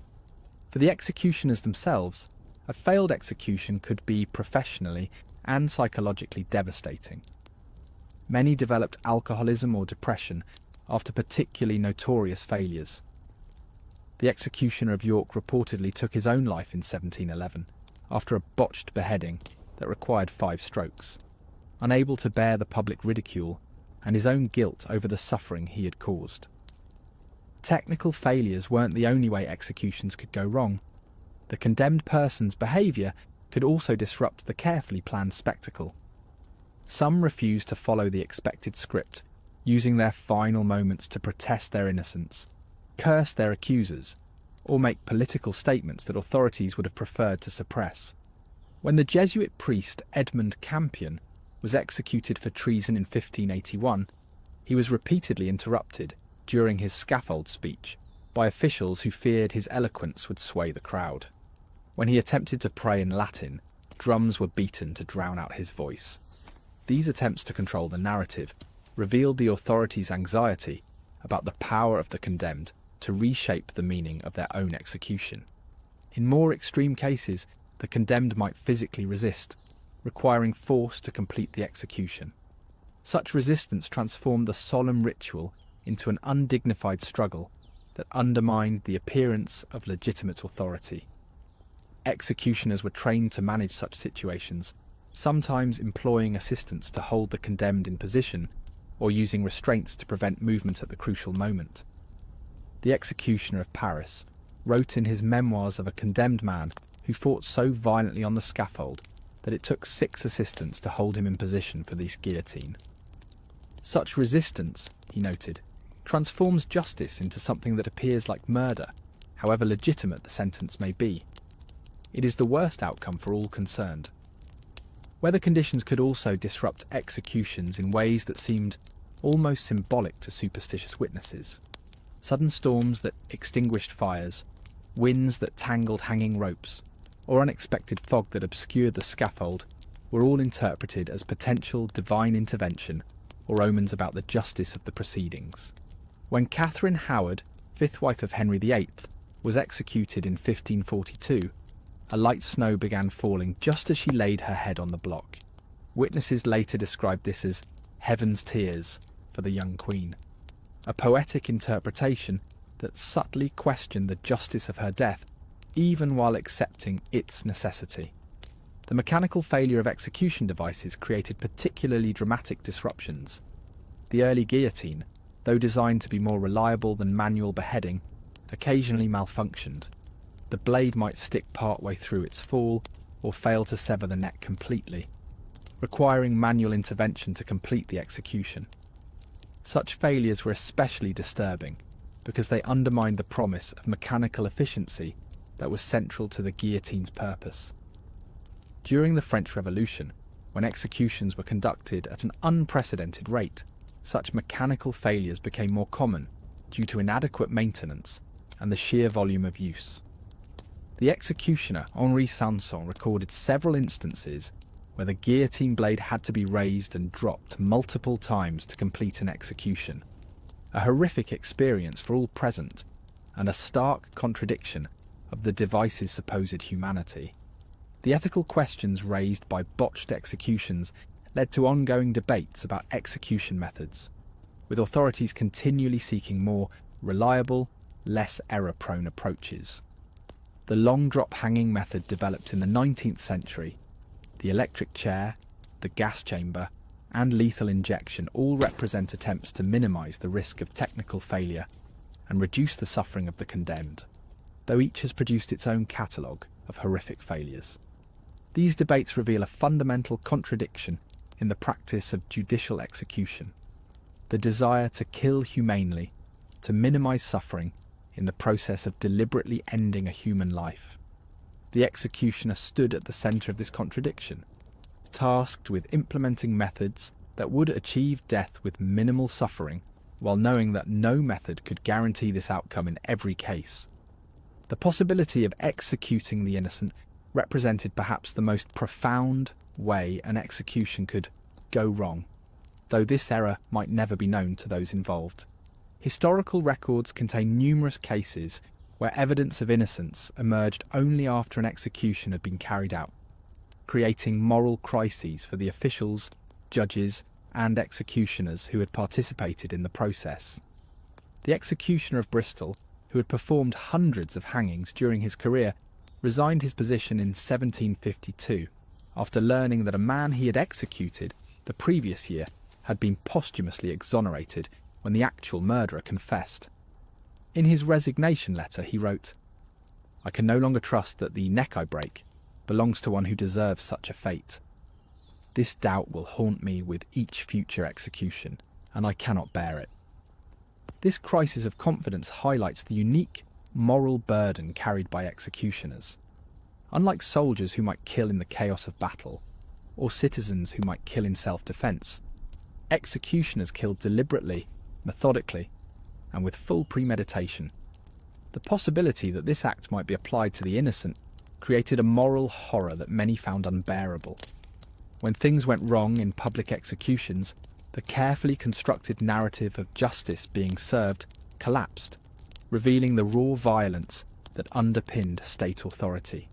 For the executioners themselves, a failed execution could be professionally and psychologically devastating. Many developed alcoholism or depression after particularly notorious failures. The executioner of York reportedly took his own life in 1711 after a botched beheading that required 5 strokes, unable to bear the public ridicule and his own guilt over the suffering he had caused. Technical failures weren't the only way executions could go wrong. The condemned person's behaviour could also disrupt the carefully planned spectacle. Some refused to follow the expected script, using their final moments to protest their innocence, curse their accusers, or make political statements that authorities would have preferred to suppress. When the Jesuit priest Edmund Campion was executed for treason in 1581, he was repeatedly interrupted during his scaffold speech by officials who feared his eloquence would sway the crowd. When he attempted to pray in Latin, drums were beaten to drown out his voice. These attempts to control the narrative revealed the authorities' anxiety about the power of the condemned to reshape the meaning of their own execution. In more extreme cases, the condemned might physically resist, requiring force to complete the execution. Such resistance transformed the solemn ritual into an undignified struggle that undermined the appearance of legitimate authority. Executioners were trained to manage such situations, sometimes employing assistants to hold the condemned in position or using restraints to prevent movement at the crucial moment. The executioner of Paris wrote in his memoirs of a condemned man who fought so violently on the scaffold that it took 6 assistants to hold him in position for this guillotine. Such resistance, he noted, transforms justice into something that appears like murder, however legitimate the sentence may be. It is the worst outcome for all concerned. Weather conditions could also disrupt executions in ways that seemed almost symbolic to superstitious witnesses. Sudden storms that extinguished fires, winds that tangled hanging ropes, or unexpected fog that obscured the scaffold were all interpreted as potential divine intervention or omens about the justice of the proceedings. When Catherine Howard, 5th wife of Henry VIII, was executed in 1542, a light snow began falling just as she laid her head on the block. Witnesses later described this as heaven's tears for the young queen, a poetic interpretation that subtly questioned the justice of her death, even while accepting its necessity. The mechanical failure of execution devices created particularly dramatic disruptions. The early guillotine, though designed to be more reliable than manual beheading, occasionally malfunctioned. The blade might stick partway through its fall or fail to sever the neck completely, requiring manual intervention to complete the execution. Such failures were especially disturbing because they undermined the promise of mechanical efficiency that was central to the guillotine's purpose. During the French Revolution, when executions were conducted at an unprecedented rate, such mechanical failures became more common due to inadequate maintenance and the sheer volume of use. The executioner Henri Sanson recorded several instances where the guillotine blade had to be raised and dropped multiple times to complete an execution, a horrific experience for all present and a stark contradiction of the device's supposed humanity. The ethical questions raised by botched executions led to ongoing debates about execution methods. with authorities continually seeking more reliable, less error-prone approaches. The long drop hanging method developed in the 19th century, the electric chair, the gas chamber, and lethal injection all represent attempts to minimise the risk of technical failure and reduce the suffering of the condemned, though each has produced its own catalogue of horrific failures. These debates reveal a fundamental contradiction in the practice of judicial execution: the desire to kill humanely, to minimise suffering in the process of deliberately ending a human life. The executioner stood at the centre of this contradiction, tasked with implementing methods that would achieve death with minimal suffering, while knowing that no method could guarantee this outcome in every case. The possibility of executing the innocent represented perhaps the most profound way an execution could go wrong, though this error might never be known to those involved. Historical records contain numerous cases where evidence of innocence emerged only after an execution had been carried out, creating moral crises for the officials, judges, and executioners who had participated in the process. The executioner of Bristol, who had performed hundreds of hangings during his career, resigned his position in 1752 after learning that a man he had executed the previous year had been posthumously exonerated when the actual murderer confessed. In his resignation letter he wrote, "I can no longer trust that the neck I break belongs to one who deserves such a fate. This doubt will haunt me with each future execution, and I cannot bear it." This crisis of confidence highlights the unique moral burden carried by executioners. Unlike soldiers who might kill in the chaos of battle, or citizens who might kill in self-defense, executioners kill deliberately, methodically, and with full premeditation. The possibility that this act might be applied to the innocent created a moral horror that many found unbearable. When things went wrong in public executions, the carefully constructed narrative of justice being served collapsed, revealing the raw violence that underpinned state authority.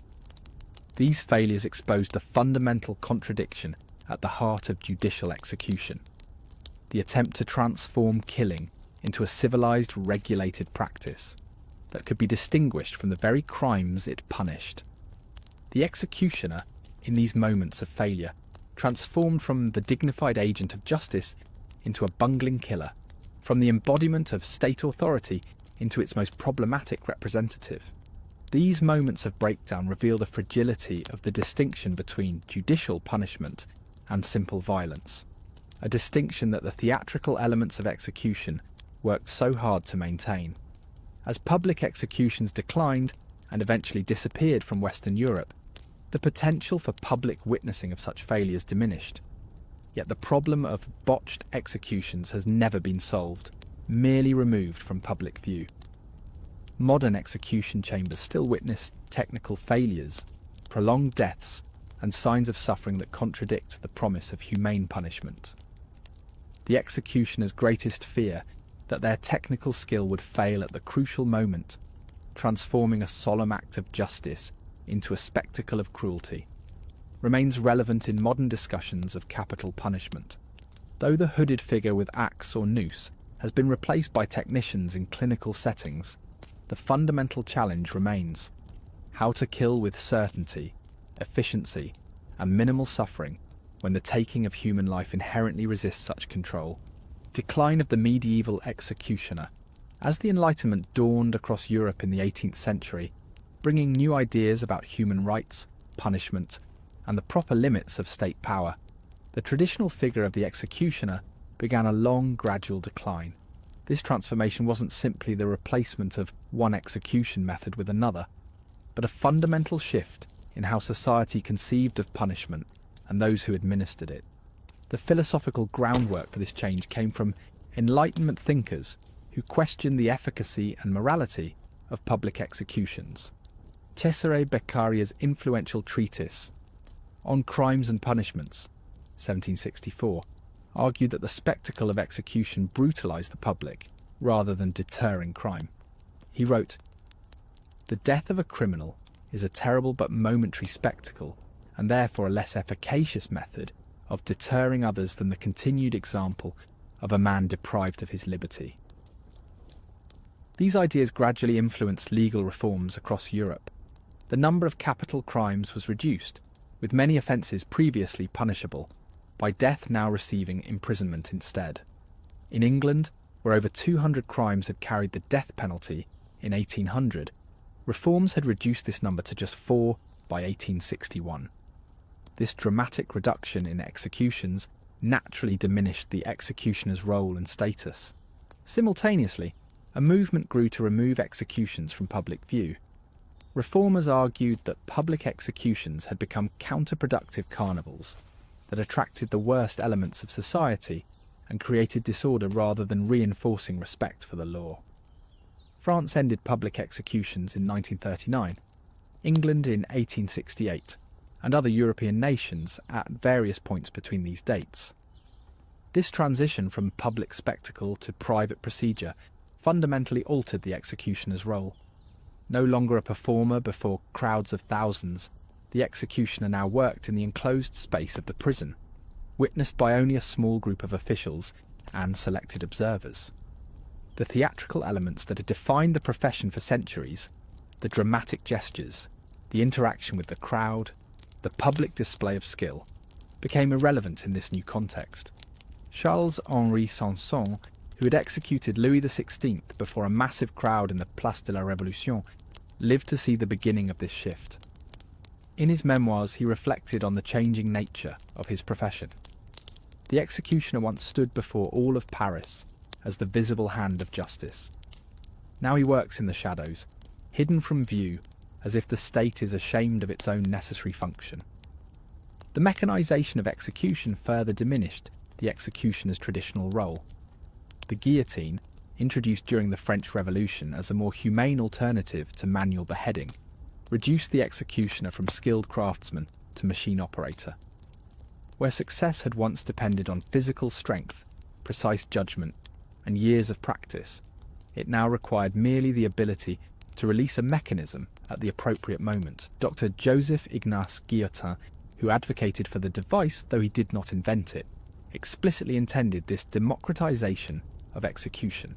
These failures exposed the fundamental contradiction at the heart of judicial execution: the attempt to transform killing into a civilized, regulated practice that could be distinguished from the very crimes it punished. The executioner, in these moments of failure, transformed from the dignified agent of justice into a bungling killer, from the embodiment of state authority into its most problematic representative. These moments of breakdown reveal the fragility of the distinction between judicial punishment and simple violence, a distinction that the theatrical elements of execution worked so hard to maintain. As public executions declined and eventually disappeared from Western Europe, the potential for public witnessing of such failures diminished. Yet the problem of botched executions has never been solved, merely removed from public view. Modern execution chambers still witness technical failures, prolonged deaths, and signs of suffering that contradict the promise of humane punishment. The executioner's greatest fear, that their technical skill would fail at the crucial moment, transforming a solemn act of justice into a spectacle of cruelty, remains relevant in modern discussions of capital punishment. Though the hooded figure with axe or noose has been replaced by technicians in clinical settings, the fundamental challenge remains: how to kill with certainty, efficiency, and minimal suffering when the taking of human life inherently resists such control. Decline of the medieval executioner. As the Enlightenment dawned across Europe in the 18th century, bringing new ideas about human rights, punishment, and the proper limits of state power, the traditional figure of the executioner began a long, gradual decline. This transformation wasn't simply the replacement of one execution method with another, but a fundamental shift in how society conceived of punishment and those who administered it. The philosophical groundwork for this change came from Enlightenment thinkers who questioned the efficacy and morality of public executions. Cesare Beccaria's influential treatise On Crimes and Punishments, 1764, argued that the spectacle of execution brutalized the public rather than deterring crime. He wrote, "The death of a criminal is a terrible but momentary spectacle, and therefore a less efficacious method of deterring others than the continued example of a man deprived of his liberty. These ideas gradually influenced legal reforms across Europe. The number of capital crimes was reduced, with many offences previously punishable, by death now receiving imprisonment instead. In England, where over 200 crimes had carried the death penalty in 1800, reforms had reduced this number to just 4 by 1861. This dramatic reduction in executions naturally diminished the executioner's role and status. Simultaneously, a movement grew to remove executions from public view. Reformers argued that public executions had become counterproductive carnivals that attracted the worst elements of society and created disorder rather than reinforcing respect for the law. France ended public executions in 1939, England in 1868, and other European nations at various points between these dates. This transition from public spectacle to private procedure fundamentally altered the executioner's role. No longer a performer before crowds of thousands, the executioner now worked in the enclosed space of the prison, witnessed by only a small group of officials and selected observers. The theatrical elements that had defined the profession for centuries, the dramatic gestures, the interaction with the crowd, the public display of skill, became irrelevant in this new context. Charles-Henri Sanson, who had executed Louis XVI before a massive crowd in the Place de la Révolution, lived to see the beginning of this shift. In his memoirs, he reflected on the changing nature of his profession. The executioner once stood before all of Paris as the visible hand of justice. Now he works in the shadows, hidden from view, as if the state is ashamed of its own necessary function. The mechanization of execution further diminished the executioner's traditional role. The guillotine, introduced during the French Revolution as a more humane alternative to manual beheading, reduced the executioner from skilled craftsman to machine operator. Where success had once depended on physical strength, precise judgment, and years of practice, it now required merely the ability to release a mechanism at the appropriate moment. Dr. Joseph Ignace Guillotin, who advocated for the device though he did not invent it, explicitly intended this democratization of execution.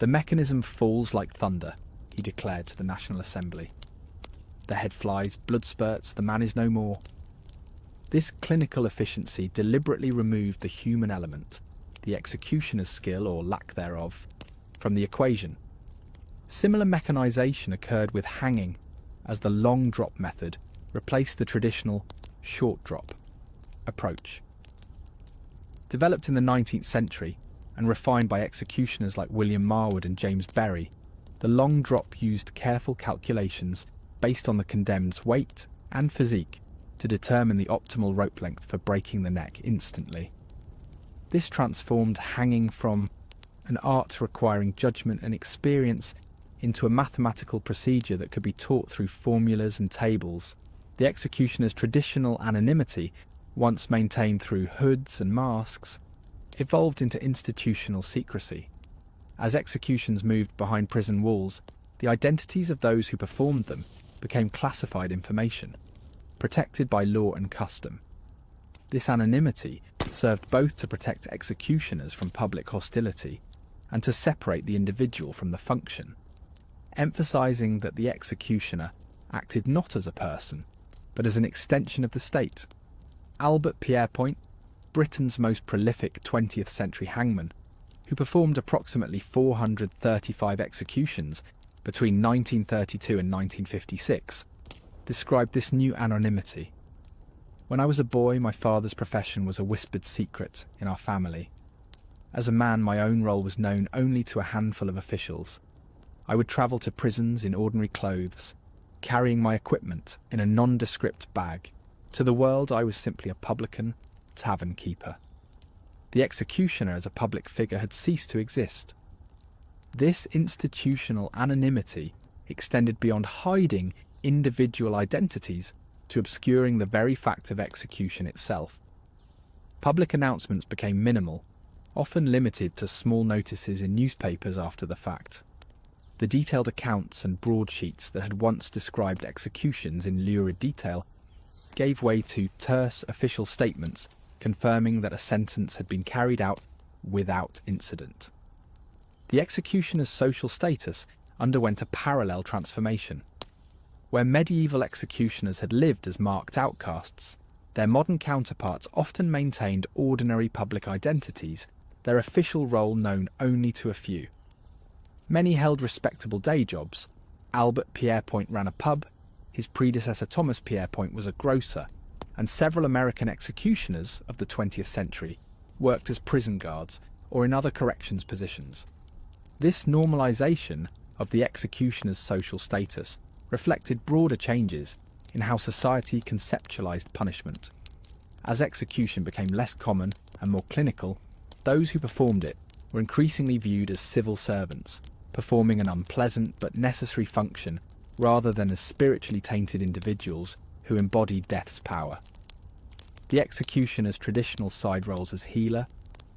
"The mechanism falls like thunder," he declared to the National Assembly. "The head flies, blood spurts, the man is no more." This clinical efficiency deliberately removed the human element, the executioner's skill or lack thereof, from the equation. Similar mechanization occurred with hanging, as the long drop method replaced the traditional short drop approach. Developed in the 19th century and refined by executioners like William Marwood and James Berry, the long drop used careful calculations based on the condemned's weight and physique to determine the optimal rope length for breaking the neck instantly. This transformed hanging from an art requiring judgment and experience into a mathematical procedure that could be taught through formulas and tables. The executioner's traditional anonymity, once maintained through hoods and masks, evolved into institutional secrecy. As executions moved behind prison walls, the identities of those who performed them became classified information, protected by law and custom. This anonymity served both to protect executioners from public hostility and to separate the individual from the function, emphasizing that the executioner acted not as a person, but as an extension of the state. Albert Pierrepoint, Britain's most prolific 20th century hangman, who performed approximately 435 executions between 1932 and 1956, described this new anonymity. "When I was a boy, my father's profession was a whispered secret in our family. As a man, my own role was known only to a handful of officials. I would travel to prisons in ordinary clothes, carrying my equipment in a nondescript bag. To the world, I was simply a publican, tavern keeper. The executioner as a public figure had ceased to exist. This institutional anonymity extended beyond hiding individual identities to obscuring the very fact of execution itself. Public announcements became minimal, often limited to small notices in newspapers after the fact. The detailed accounts and broadsheets that had once described executions in lurid detail gave way to terse official statements confirming that a sentence had been carried out without incident. The executioner's social status underwent a parallel transformation. Where medieval executioners had lived as marked outcasts, their modern counterparts often maintained ordinary public identities, their official role known only to a few. Many held respectable day jobs. Albert Pierrepoint ran a pub, his predecessor Thomas Pierrepoint was a grocer, and several American executioners of the 20th century worked as prison guards or in other corrections positions. This normalization of the executioner's social status reflected broader changes in how society conceptualized punishment. As execution became less common and more clinical, those who performed it were increasingly viewed as civil servants, performing an unpleasant but necessary function rather than as spiritually tainted individuals who embodied death's power. The executioner's traditional side roles as healer,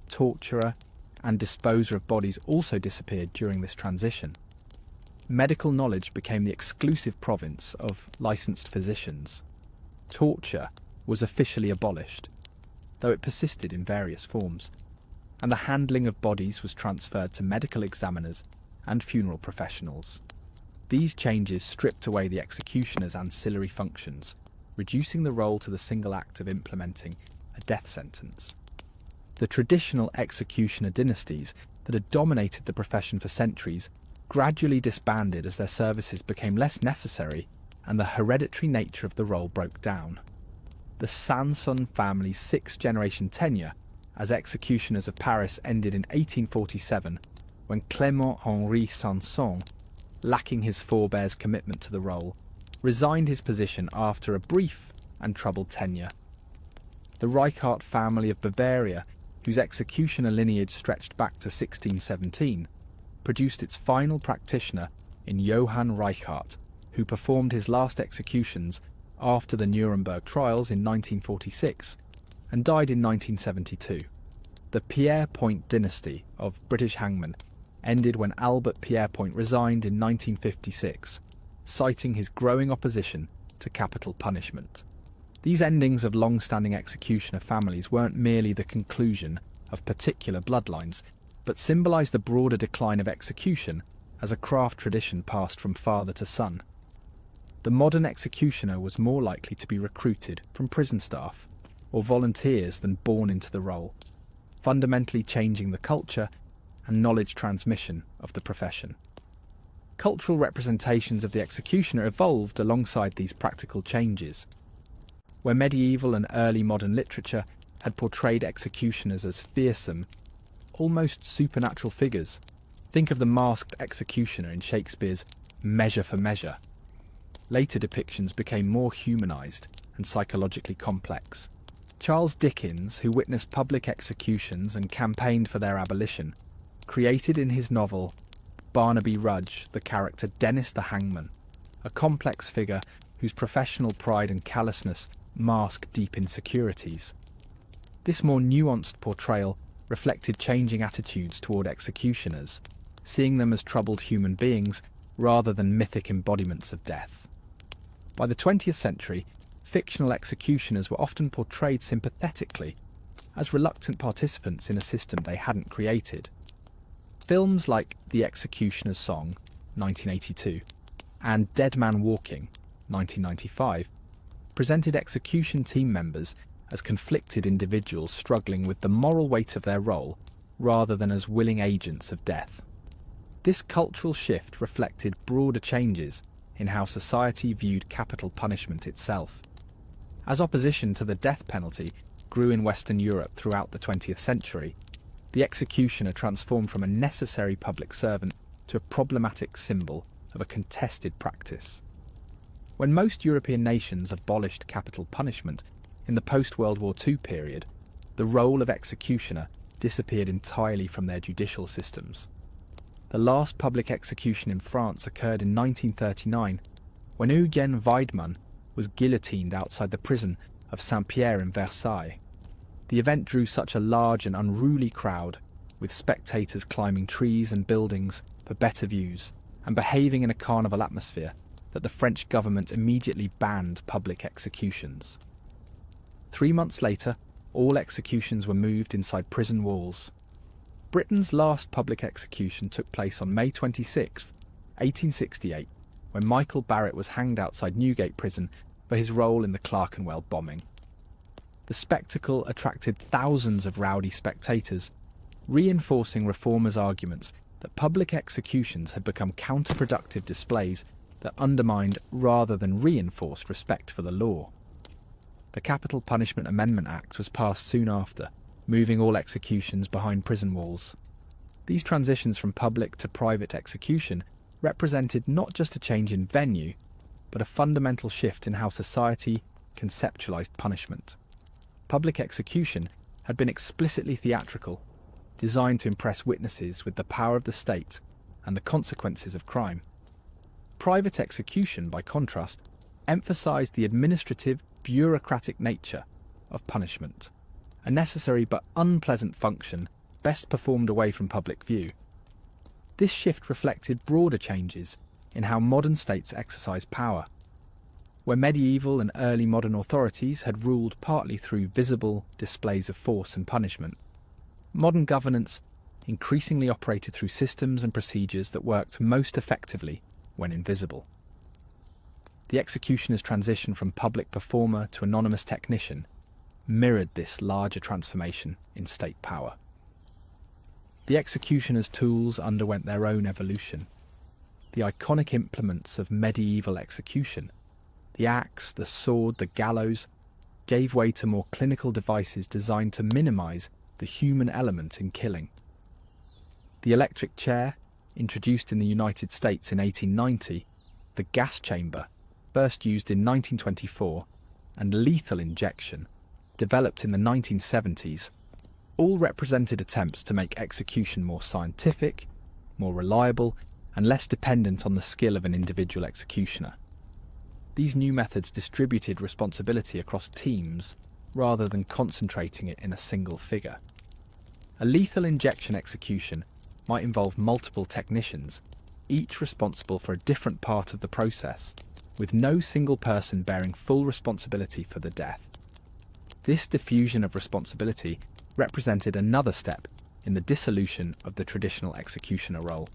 torturer, and disposer of bodies also disappeared during this transition. Medical knowledge became the exclusive province of licensed physicians. Torture was officially abolished, though it persisted in various forms, and the handling of bodies was transferred to medical examiners and funeral professionals. These changes stripped away the executioner's ancillary functions, reducing the role to the single act of implementing a death sentence. The traditional executioner dynasties that had dominated the profession for centuries gradually disbanded as their services became less necessary and the hereditary nature of the role broke down. The Sanson family's sixth-generation tenure as executioners of Paris ended in 1847 when Clément-Henri Sanson, lacking his forebears' commitment to the role, resigned his position after a brief and troubled tenure. The Recount family of Bavaria, whose executioner lineage stretched back to 1617, produced its final practitioner in Johann Reichhardt, who performed his last executions after the Nuremberg trials in 1946 and died in 1972. The Pierrepoint dynasty of British hangmen ended when Albert Pierrepoint resigned in 1956, citing his growing opposition to capital punishment. These endings of long-standing executioner families weren't merely the conclusion of particular bloodlines, but symbolised the broader decline of execution as a craft tradition passed from father to son. The modern executioner was more likely to be recruited from prison staff or volunteers than born into the role, fundamentally changing the culture and knowledge transmission of the profession. Cultural representations of the executioner evolved alongside these practical changes. Where medieval and early modern literature had portrayed executioners as fearsome, almost supernatural figures, think of the masked executioner in Shakespeare's Measure for Measure. Later depictions became more humanised and psychologically complex. Charles Dickens, who witnessed public executions and campaigned for their abolition, created in his novel Barnaby Rudge the character Dennis the Hangman, a complex figure whose professional pride and callousness mask deep insecurities. This more nuanced portrayal reflected changing attitudes toward executioners, seeing them as troubled human beings rather than mythic embodiments of death. By the 20th century, fictional executioners were often portrayed sympathetically, as reluctant participants in a system they hadn't created. Films like The Executioner's Song, 1982, and Dead Man Walking, 1995, presented execution team members as conflicted individuals struggling with the moral weight of their role rather than as willing agents of death. This cultural shift reflected broader changes in how society viewed capital punishment itself. As opposition to the death penalty grew in Western Europe throughout the 20th century, the executioner transformed from a necessary public servant to a problematic symbol of a contested practice. When most European nations abolished capital punishment in the post-World War II period, the role of executioner disappeared entirely from their judicial systems. The last public execution in France occurred in 1939, when Eugène Weidmann was guillotined outside the prison of Saint-Pierre in Versailles. The event drew such a large and unruly crowd, with spectators climbing trees and buildings for better views and behaving in a carnival atmosphere, that the French government immediately banned public executions. 3 months later, all executions were moved inside prison walls. Britain's last public execution took place on May 26, 1868, when Michael Barrett was hanged outside Newgate Prison for his role in the Clerkenwell bombing. The spectacle attracted thousands of rowdy spectators, reinforcing reformers' arguments that public executions had become counterproductive displays that undermined rather than reinforced respect for the law. The Capital Punishment Amendment Act was passed soon after, moving all executions behind prison walls. These transitions from public to private execution represented not just a change in venue, but a fundamental shift in how society conceptualized punishment. Public execution had been explicitly theatrical, designed to impress witnesses with the power of the state and the consequences of crime. Private execution, by contrast, emphasized the administrative, bureaucratic nature of punishment, a necessary but unpleasant function best performed away from public view. This shift reflected broader changes in how modern states exercise power. Where medieval and early modern authorities had ruled partly through visible displays of force and punishment, modern governance increasingly operated through systems and procedures that worked most effectively when invisible. The executioner's transition from public performer to anonymous technician mirrored this larger transformation in state power. The executioner's tools underwent their own evolution. The iconic implements of medieval execution, the axe, the sword, the gallows, gave way to more clinical devices designed to minimize the human element in killing. The electric chair, introduced in the United States in 1890, the gas chamber, first used in 1924, and lethal injection, developed in the 1970s, all represented attempts to make execution more scientific, more reliable, and less dependent on the skill of an individual executioner. These new methods distributed responsibility across teams rather than concentrating it in a single figure. A lethal injection execution might involve multiple technicians, each responsible for a different part of the process, with no single person bearing full responsibility for the death. This diffusion of responsibility represented another step in the dissolution of the traditional executioner role.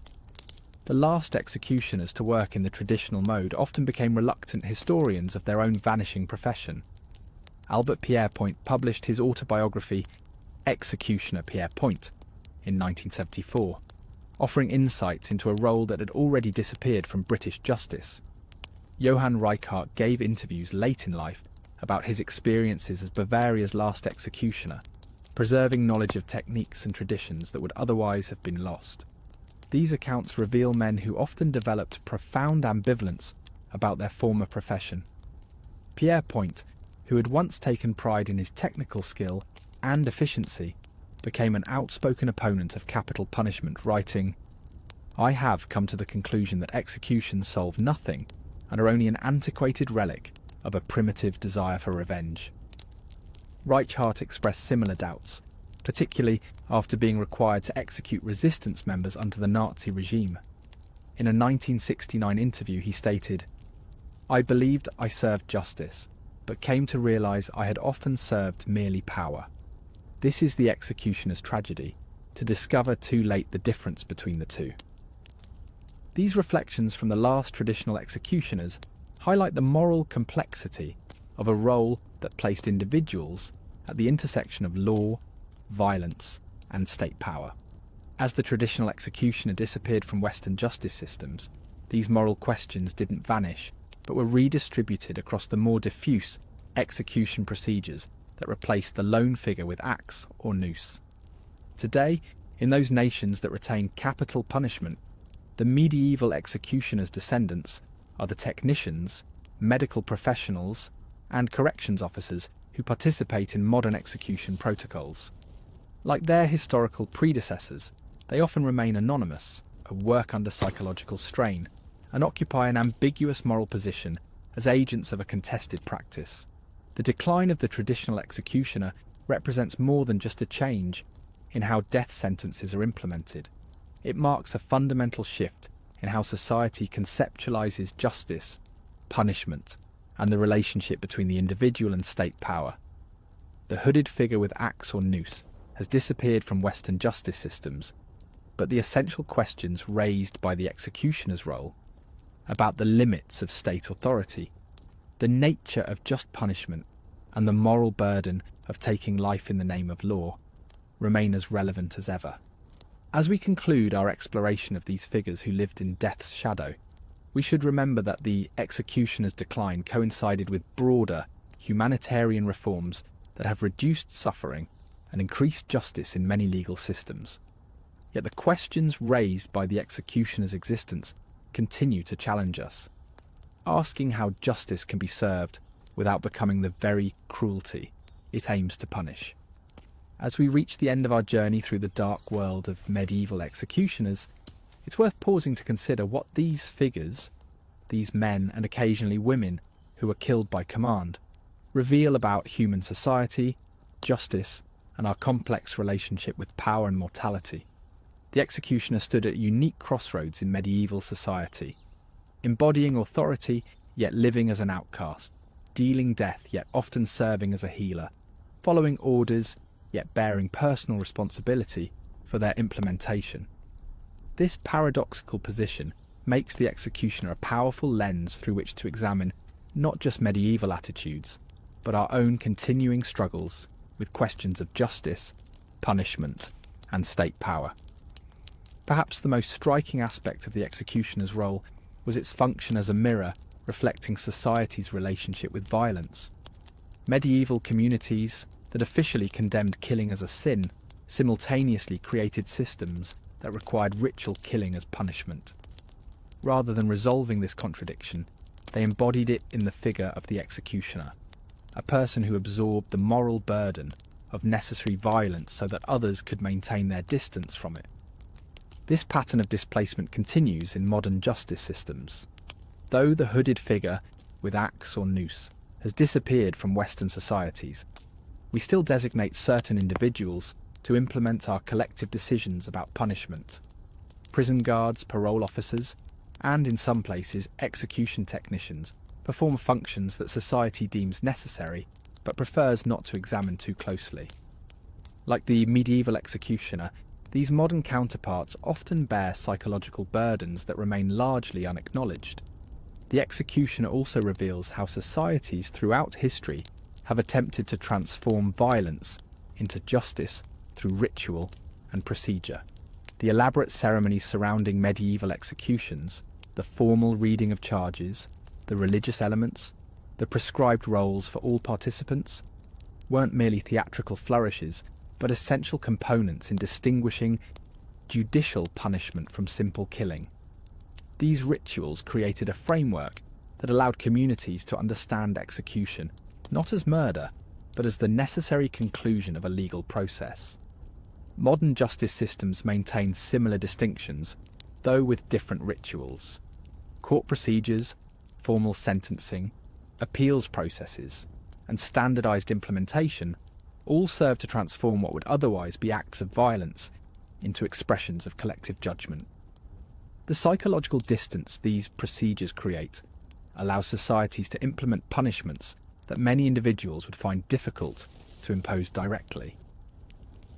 The last executioners to work in the traditional mode often became reluctant historians of their own vanishing profession. Albert Pierrepoint published his autobiography Executioner Pierrepoint in 1974, offering insights into a role that had already disappeared from British justice. Johann Reichardt gave interviews late in life about his experiences as Bavaria's last executioner, preserving knowledge of techniques and traditions that would otherwise have been lost. These accounts reveal men who often developed profound ambivalence about their former profession. Pierrepoint, who had once taken pride in his technical skill and efficiency, became an outspoken opponent of capital punishment, writing, "I have come to the conclusion that executions solve nothing and are only an antiquated relic of a primitive desire for revenge." Reichardt expressed similar doubts, particularly after being required to execute resistance members under the Nazi regime. In a 1969 interview he stated, "I believed I served justice, but came to realise I had often served merely power. This is the executioner's tragedy, to discover too late the difference between the two." These reflections from the last traditional executioners highlight the moral complexity of a role that placed individuals at the intersection of law, violence, and state power. As the traditional executioner disappeared from Western justice systems, these moral questions didn't vanish, but were redistributed across the more diffuse execution procedures that replaced the lone figure with axe or noose. Today, in those nations that retain capital punishment, the medieval executioner's descendants are the technicians, medical professionals, and corrections officers who participate in modern execution protocols. Like their historical predecessors, they often remain anonymous, work under psychological strain, and occupy an ambiguous moral position as agents of a contested practice. The decline of the traditional executioner represents more than just a change in how death sentences are implemented. It marks a fundamental shift in how society conceptualizes justice, punishment, and the relationship between the individual and state power. The hooded figure with axe or noose has disappeared from Western justice systems, but the essential questions raised by the executioner's role about the limits of state authority, the nature of just punishment, and the moral burden of taking life in the name of law remain as relevant as ever. As we conclude our exploration of these figures who lived in death's shadow, we should remember that the executioner's decline coincided with broader humanitarian reforms that have reduced suffering and increased justice in many legal systems. Yet the questions raised by the executioner's existence continue to challenge us, asking how justice can be served without becoming the very cruelty it aims to punish. As we reach the end of our journey through the dark world of medieval executioners, it's worth pausing to consider what these figures, these men and occasionally women who were killed by command, reveal about human society, justice, and our complex relationship with power and mortality. The executioner stood at a unique crossroads in medieval society, embodying authority yet living as an outcast, dealing death yet often serving as a healer, following orders yet bearing personal responsibility for their implementation. This paradoxical position makes the executioner a powerful lens through which to examine not just medieval attitudes, but our own continuing struggles with questions of justice, punishment, and state power. Perhaps the most striking aspect of the executioner's role was its function as a mirror reflecting society's relationship with violence. Medieval communities that officially condemned killing as a sin simultaneously created systems that required ritual killing as punishment. Rather than resolving this contradiction, they embodied it in the figure of the executioner, a person who absorbed the moral burden of necessary violence so that others could maintain their distance from it. This pattern of displacement continues in modern justice systems. Though the hooded figure with axe or noose has disappeared from Western societies, we still designate certain individuals to implement our collective decisions about punishment. Prison guards, parole officers, and in some places execution technicians perform functions that society deems necessary but prefers not to examine too closely. Like the medieval executioner, these modern counterparts often bear psychological burdens that remain largely unacknowledged. The executioner also reveals how societies throughout history have attempted to transform violence into justice through ritual and procedure. The elaborate ceremonies surrounding medieval executions, the formal reading of charges, the religious elements, the prescribed roles for all participants, weren't merely theatrical flourishes, but essential components in distinguishing judicial punishment from simple killing. These rituals created a framework that allowed communities to understand execution not as murder, but as the necessary conclusion of a legal process. Modern justice systems maintain similar distinctions, though with different rituals. Court procedures, formal sentencing, appeals processes, and standardized implementation all serve to transform what would otherwise be acts of violence into expressions of collective judgment. The psychological distance these procedures create allows societies to implement punishments that many individuals would find difficult to impose directly.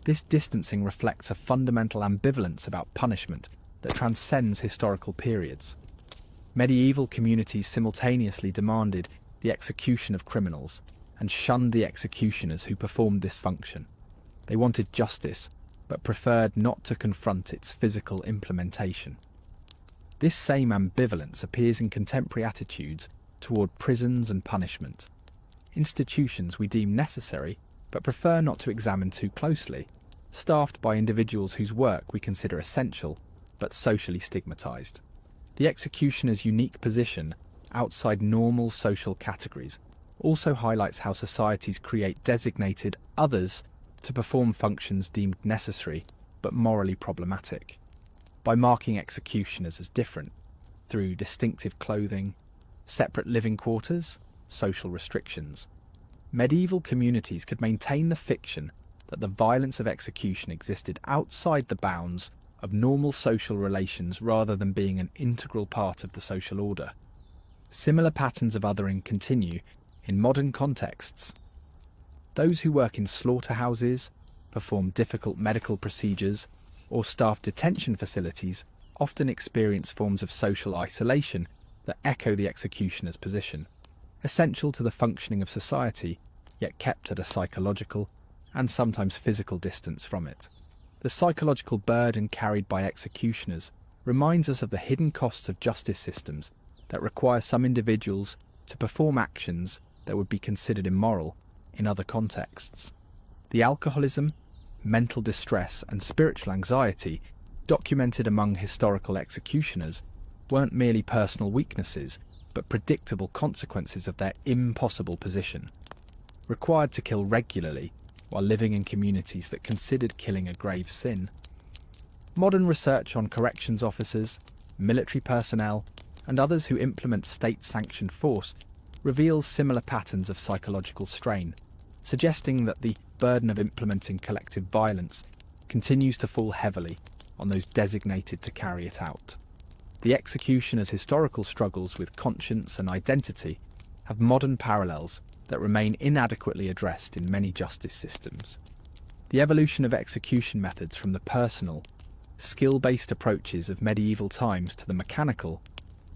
This distancing reflects a fundamental ambivalence about punishment that transcends historical periods. Medieval communities simultaneously demanded the execution of criminals and shunned the executioners who performed this function. They wanted justice, but preferred not to confront its physical implementation. This same ambivalence appears in contemporary attitudes toward prisons and punishment. Institutions we deem necessary, but prefer not to examine too closely, staffed by individuals whose work we consider essential, but socially stigmatized. The executioner's unique position outside normal social categories also highlights how societies create designated others to perform functions deemed necessary but morally problematic. By marking executioners as different through distinctive clothing, separate living quarters, social restrictions, medieval communities could maintain the fiction that the violence of execution existed outside the bounds of normal social relations rather than being an integral part of the social order. Similar patterns of othering continue in modern contexts. Those who work in slaughterhouses, perform difficult medical procedures, or staff detention facilities often experience forms of social isolation that echo the executioner's position, essential to the functioning of society, yet kept at a psychological and sometimes physical distance from it. The psychological burden carried by executioners reminds us of the hidden costs of justice systems that require some individuals to perform actions that would be considered immoral in other contexts. The alcoholism, mental distress, and spiritual anxiety documented among historical executioners weren't merely personal weaknesses, but predictable consequences of their impossible position. Required to kill regularly while living in communities that considered killing a grave sin. Modern research on corrections officers, military personnel, and others who implement state-sanctioned force reveals similar patterns of psychological strain, suggesting that the burden of implementing collective violence continues to fall heavily on those designated to carry it out. The executioner's historical struggles with conscience and identity have modern parallels that remain inadequately addressed in many justice systems. The evolution of execution methods from the personal, skill-based approaches of medieval times to the mechanical,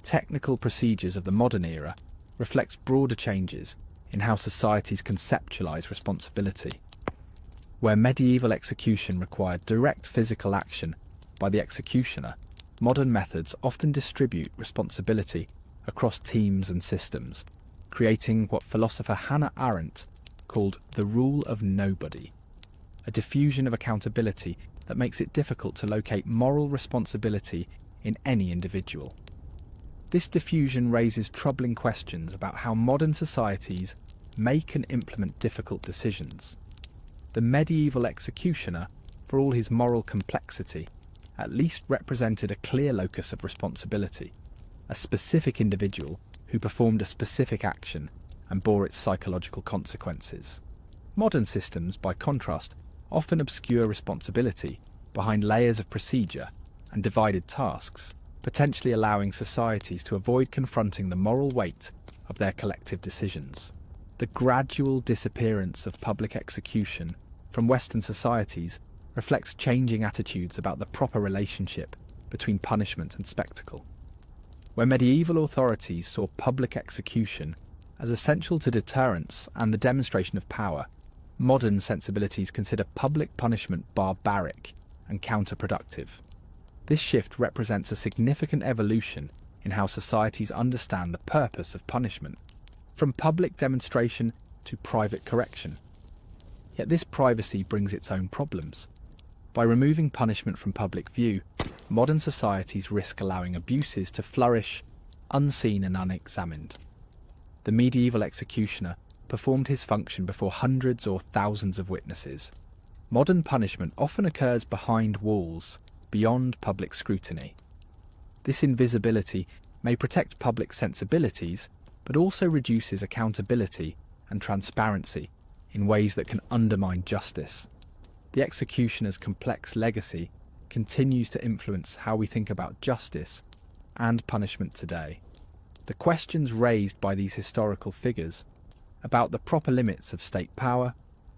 technical procedures of the modern era reflects broader changes in how societies conceptualize responsibility. Where medieval execution required direct physical action by the executioner, modern methods often distribute responsibility across teams and systems, creating what philosopher Hannah Arendt called the rule of nobody, a diffusion of accountability that makes it difficult to locate moral responsibility in any individual. This diffusion raises troubling questions about how modern societies make and implement difficult decisions. The medieval executioner, for all his moral complexity, at least represented a clear locus of responsibility, a specific individual who performed a specific action and bore its psychological consequences. Modern systems, by contrast, often obscure responsibility behind layers of procedure and divided tasks, potentially allowing societies to avoid confronting the moral weight of their collective decisions. The gradual disappearance of public execution from Western societies reflects changing attitudes about the proper relationship between punishment and spectacle. Where medieval authorities saw public execution as essential to deterrence and the demonstration of power, modern sensibilities consider public punishment barbaric and counterproductive. This shift represents a significant evolution in how societies understand the purpose of punishment, from public demonstration to private correction. Yet this privacy brings its own problems. By removing punishment from public view, modern societies risk allowing abuses to flourish unseen and unexamined. The medieval executioner performed his function before hundreds or thousands of witnesses. Modern punishment often occurs behind walls, beyond public scrutiny. This invisibility may protect public sensibilities, but also reduces accountability and transparency in ways that can undermine justice. The executioner's complex legacy continues to influence how we think about justice and punishment today. The questions raised by these historical figures about the proper limits of state power,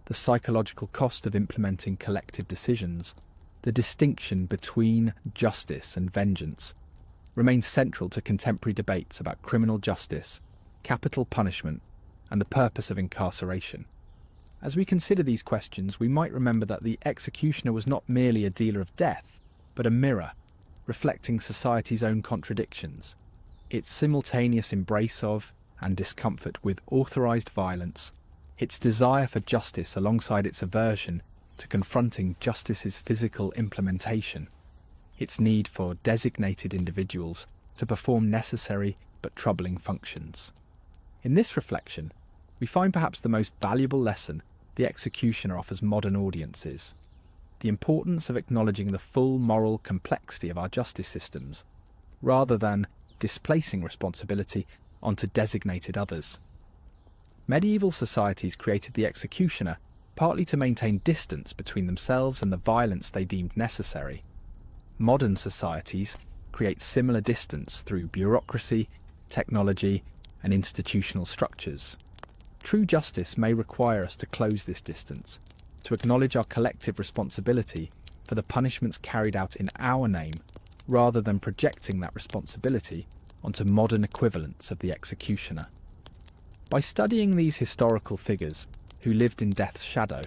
the psychological cost of implementing collective decisions, the distinction between justice and vengeance, remain central to contemporary debates about criminal justice, capital punishment, and the purpose of incarceration. As we consider these questions, we might remember that the executioner was not merely a dealer of death, but a mirror, reflecting society's own contradictions, its simultaneous embrace of and discomfort with authorized violence, its desire for justice alongside its aversion to confronting justice's physical implementation, its need for designated individuals to perform necessary but troubling functions. In this reflection, we find perhaps the most valuable lesson the executioner offers modern audiences: the importance of acknowledging the full moral complexity of our justice systems, rather than displacing responsibility onto designated others. Medieval societies created the executioner partly to maintain distance between themselves and the violence they deemed necessary. Modern societies create similar distance through bureaucracy, technology, and institutional structures. True justice may require us to close this distance, to acknowledge our collective responsibility for the punishments carried out in our name, rather than projecting that responsibility onto modern equivalents of the executioner. By studying these historical figures who lived in death's shadow,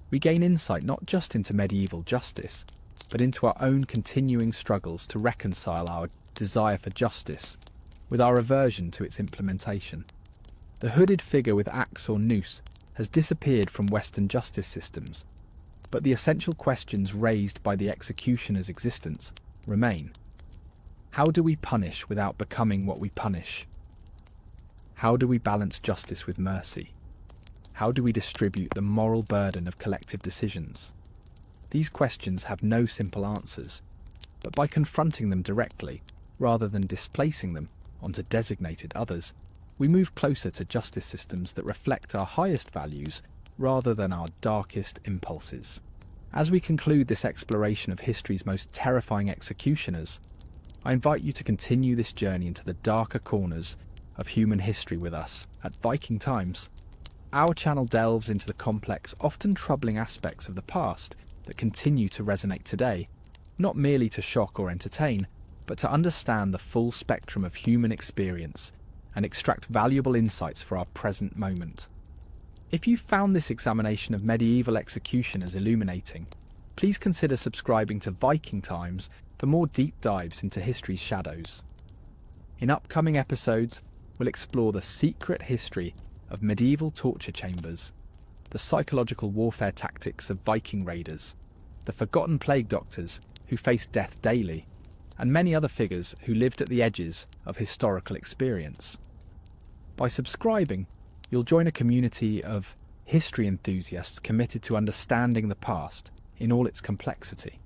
we gain insight not just into medieval justice, but into our own continuing struggles to reconcile our desire for justice with our aversion to its implementation. The hooded figure with axe or noose has disappeared from Western justice systems, but the essential questions raised by the executioner's existence remain. How do we punish without becoming what we punish? How do we balance justice with mercy? How do we distribute the moral burden of collective decisions? These questions have no simple answers, but by confronting them directly, rather than displacing them onto designated others, we move closer to justice systems that reflect our highest values rather than our darkest impulses. As we conclude this exploration of history's most terrifying executioners, I invite you to continue this journey into the darker corners of human history with us at Viking Times. Our channel delves into the complex, often troubling aspects of the past that continue to resonate today, not merely to shock or entertain, but to understand the full spectrum of human experience and extract valuable insights for our present moment. If you found this examination of medieval executioners illuminating, please consider subscribing to Viking Times for more deep dives into history's shadows. In upcoming episodes, we'll explore the secret history of medieval torture chambers, the psychological warfare tactics of Viking raiders, the forgotten plague doctors who faced death daily, and many other figures who lived at the edges of historical experience. By subscribing, you'll join a community of history enthusiasts committed to understanding the past in all its complexity.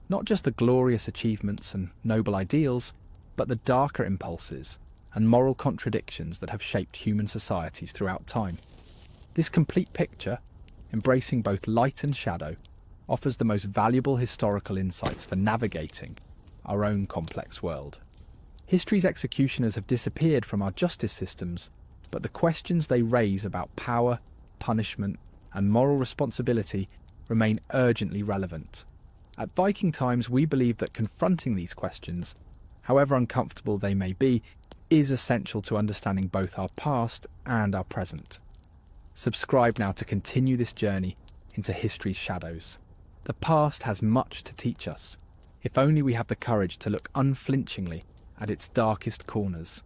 Not just the glorious achievements and noble ideals, but the darker impulses and moral contradictions that have shaped human societies throughout time. This complete picture, embracing both light and shadow, offers the most valuable historical insights for navigating our own complex world. History's executioners have disappeared from our justice systems, but the questions they raise about power, punishment, and moral responsibility remain urgently relevant. At Viking Times, we believe that confronting these questions, however uncomfortable they may be, is essential to understanding both our past and our present. Subscribe now to continue this journey into history's shadows. The past has much to teach us, if only we have the courage to look unflinchingly at its darkest corners.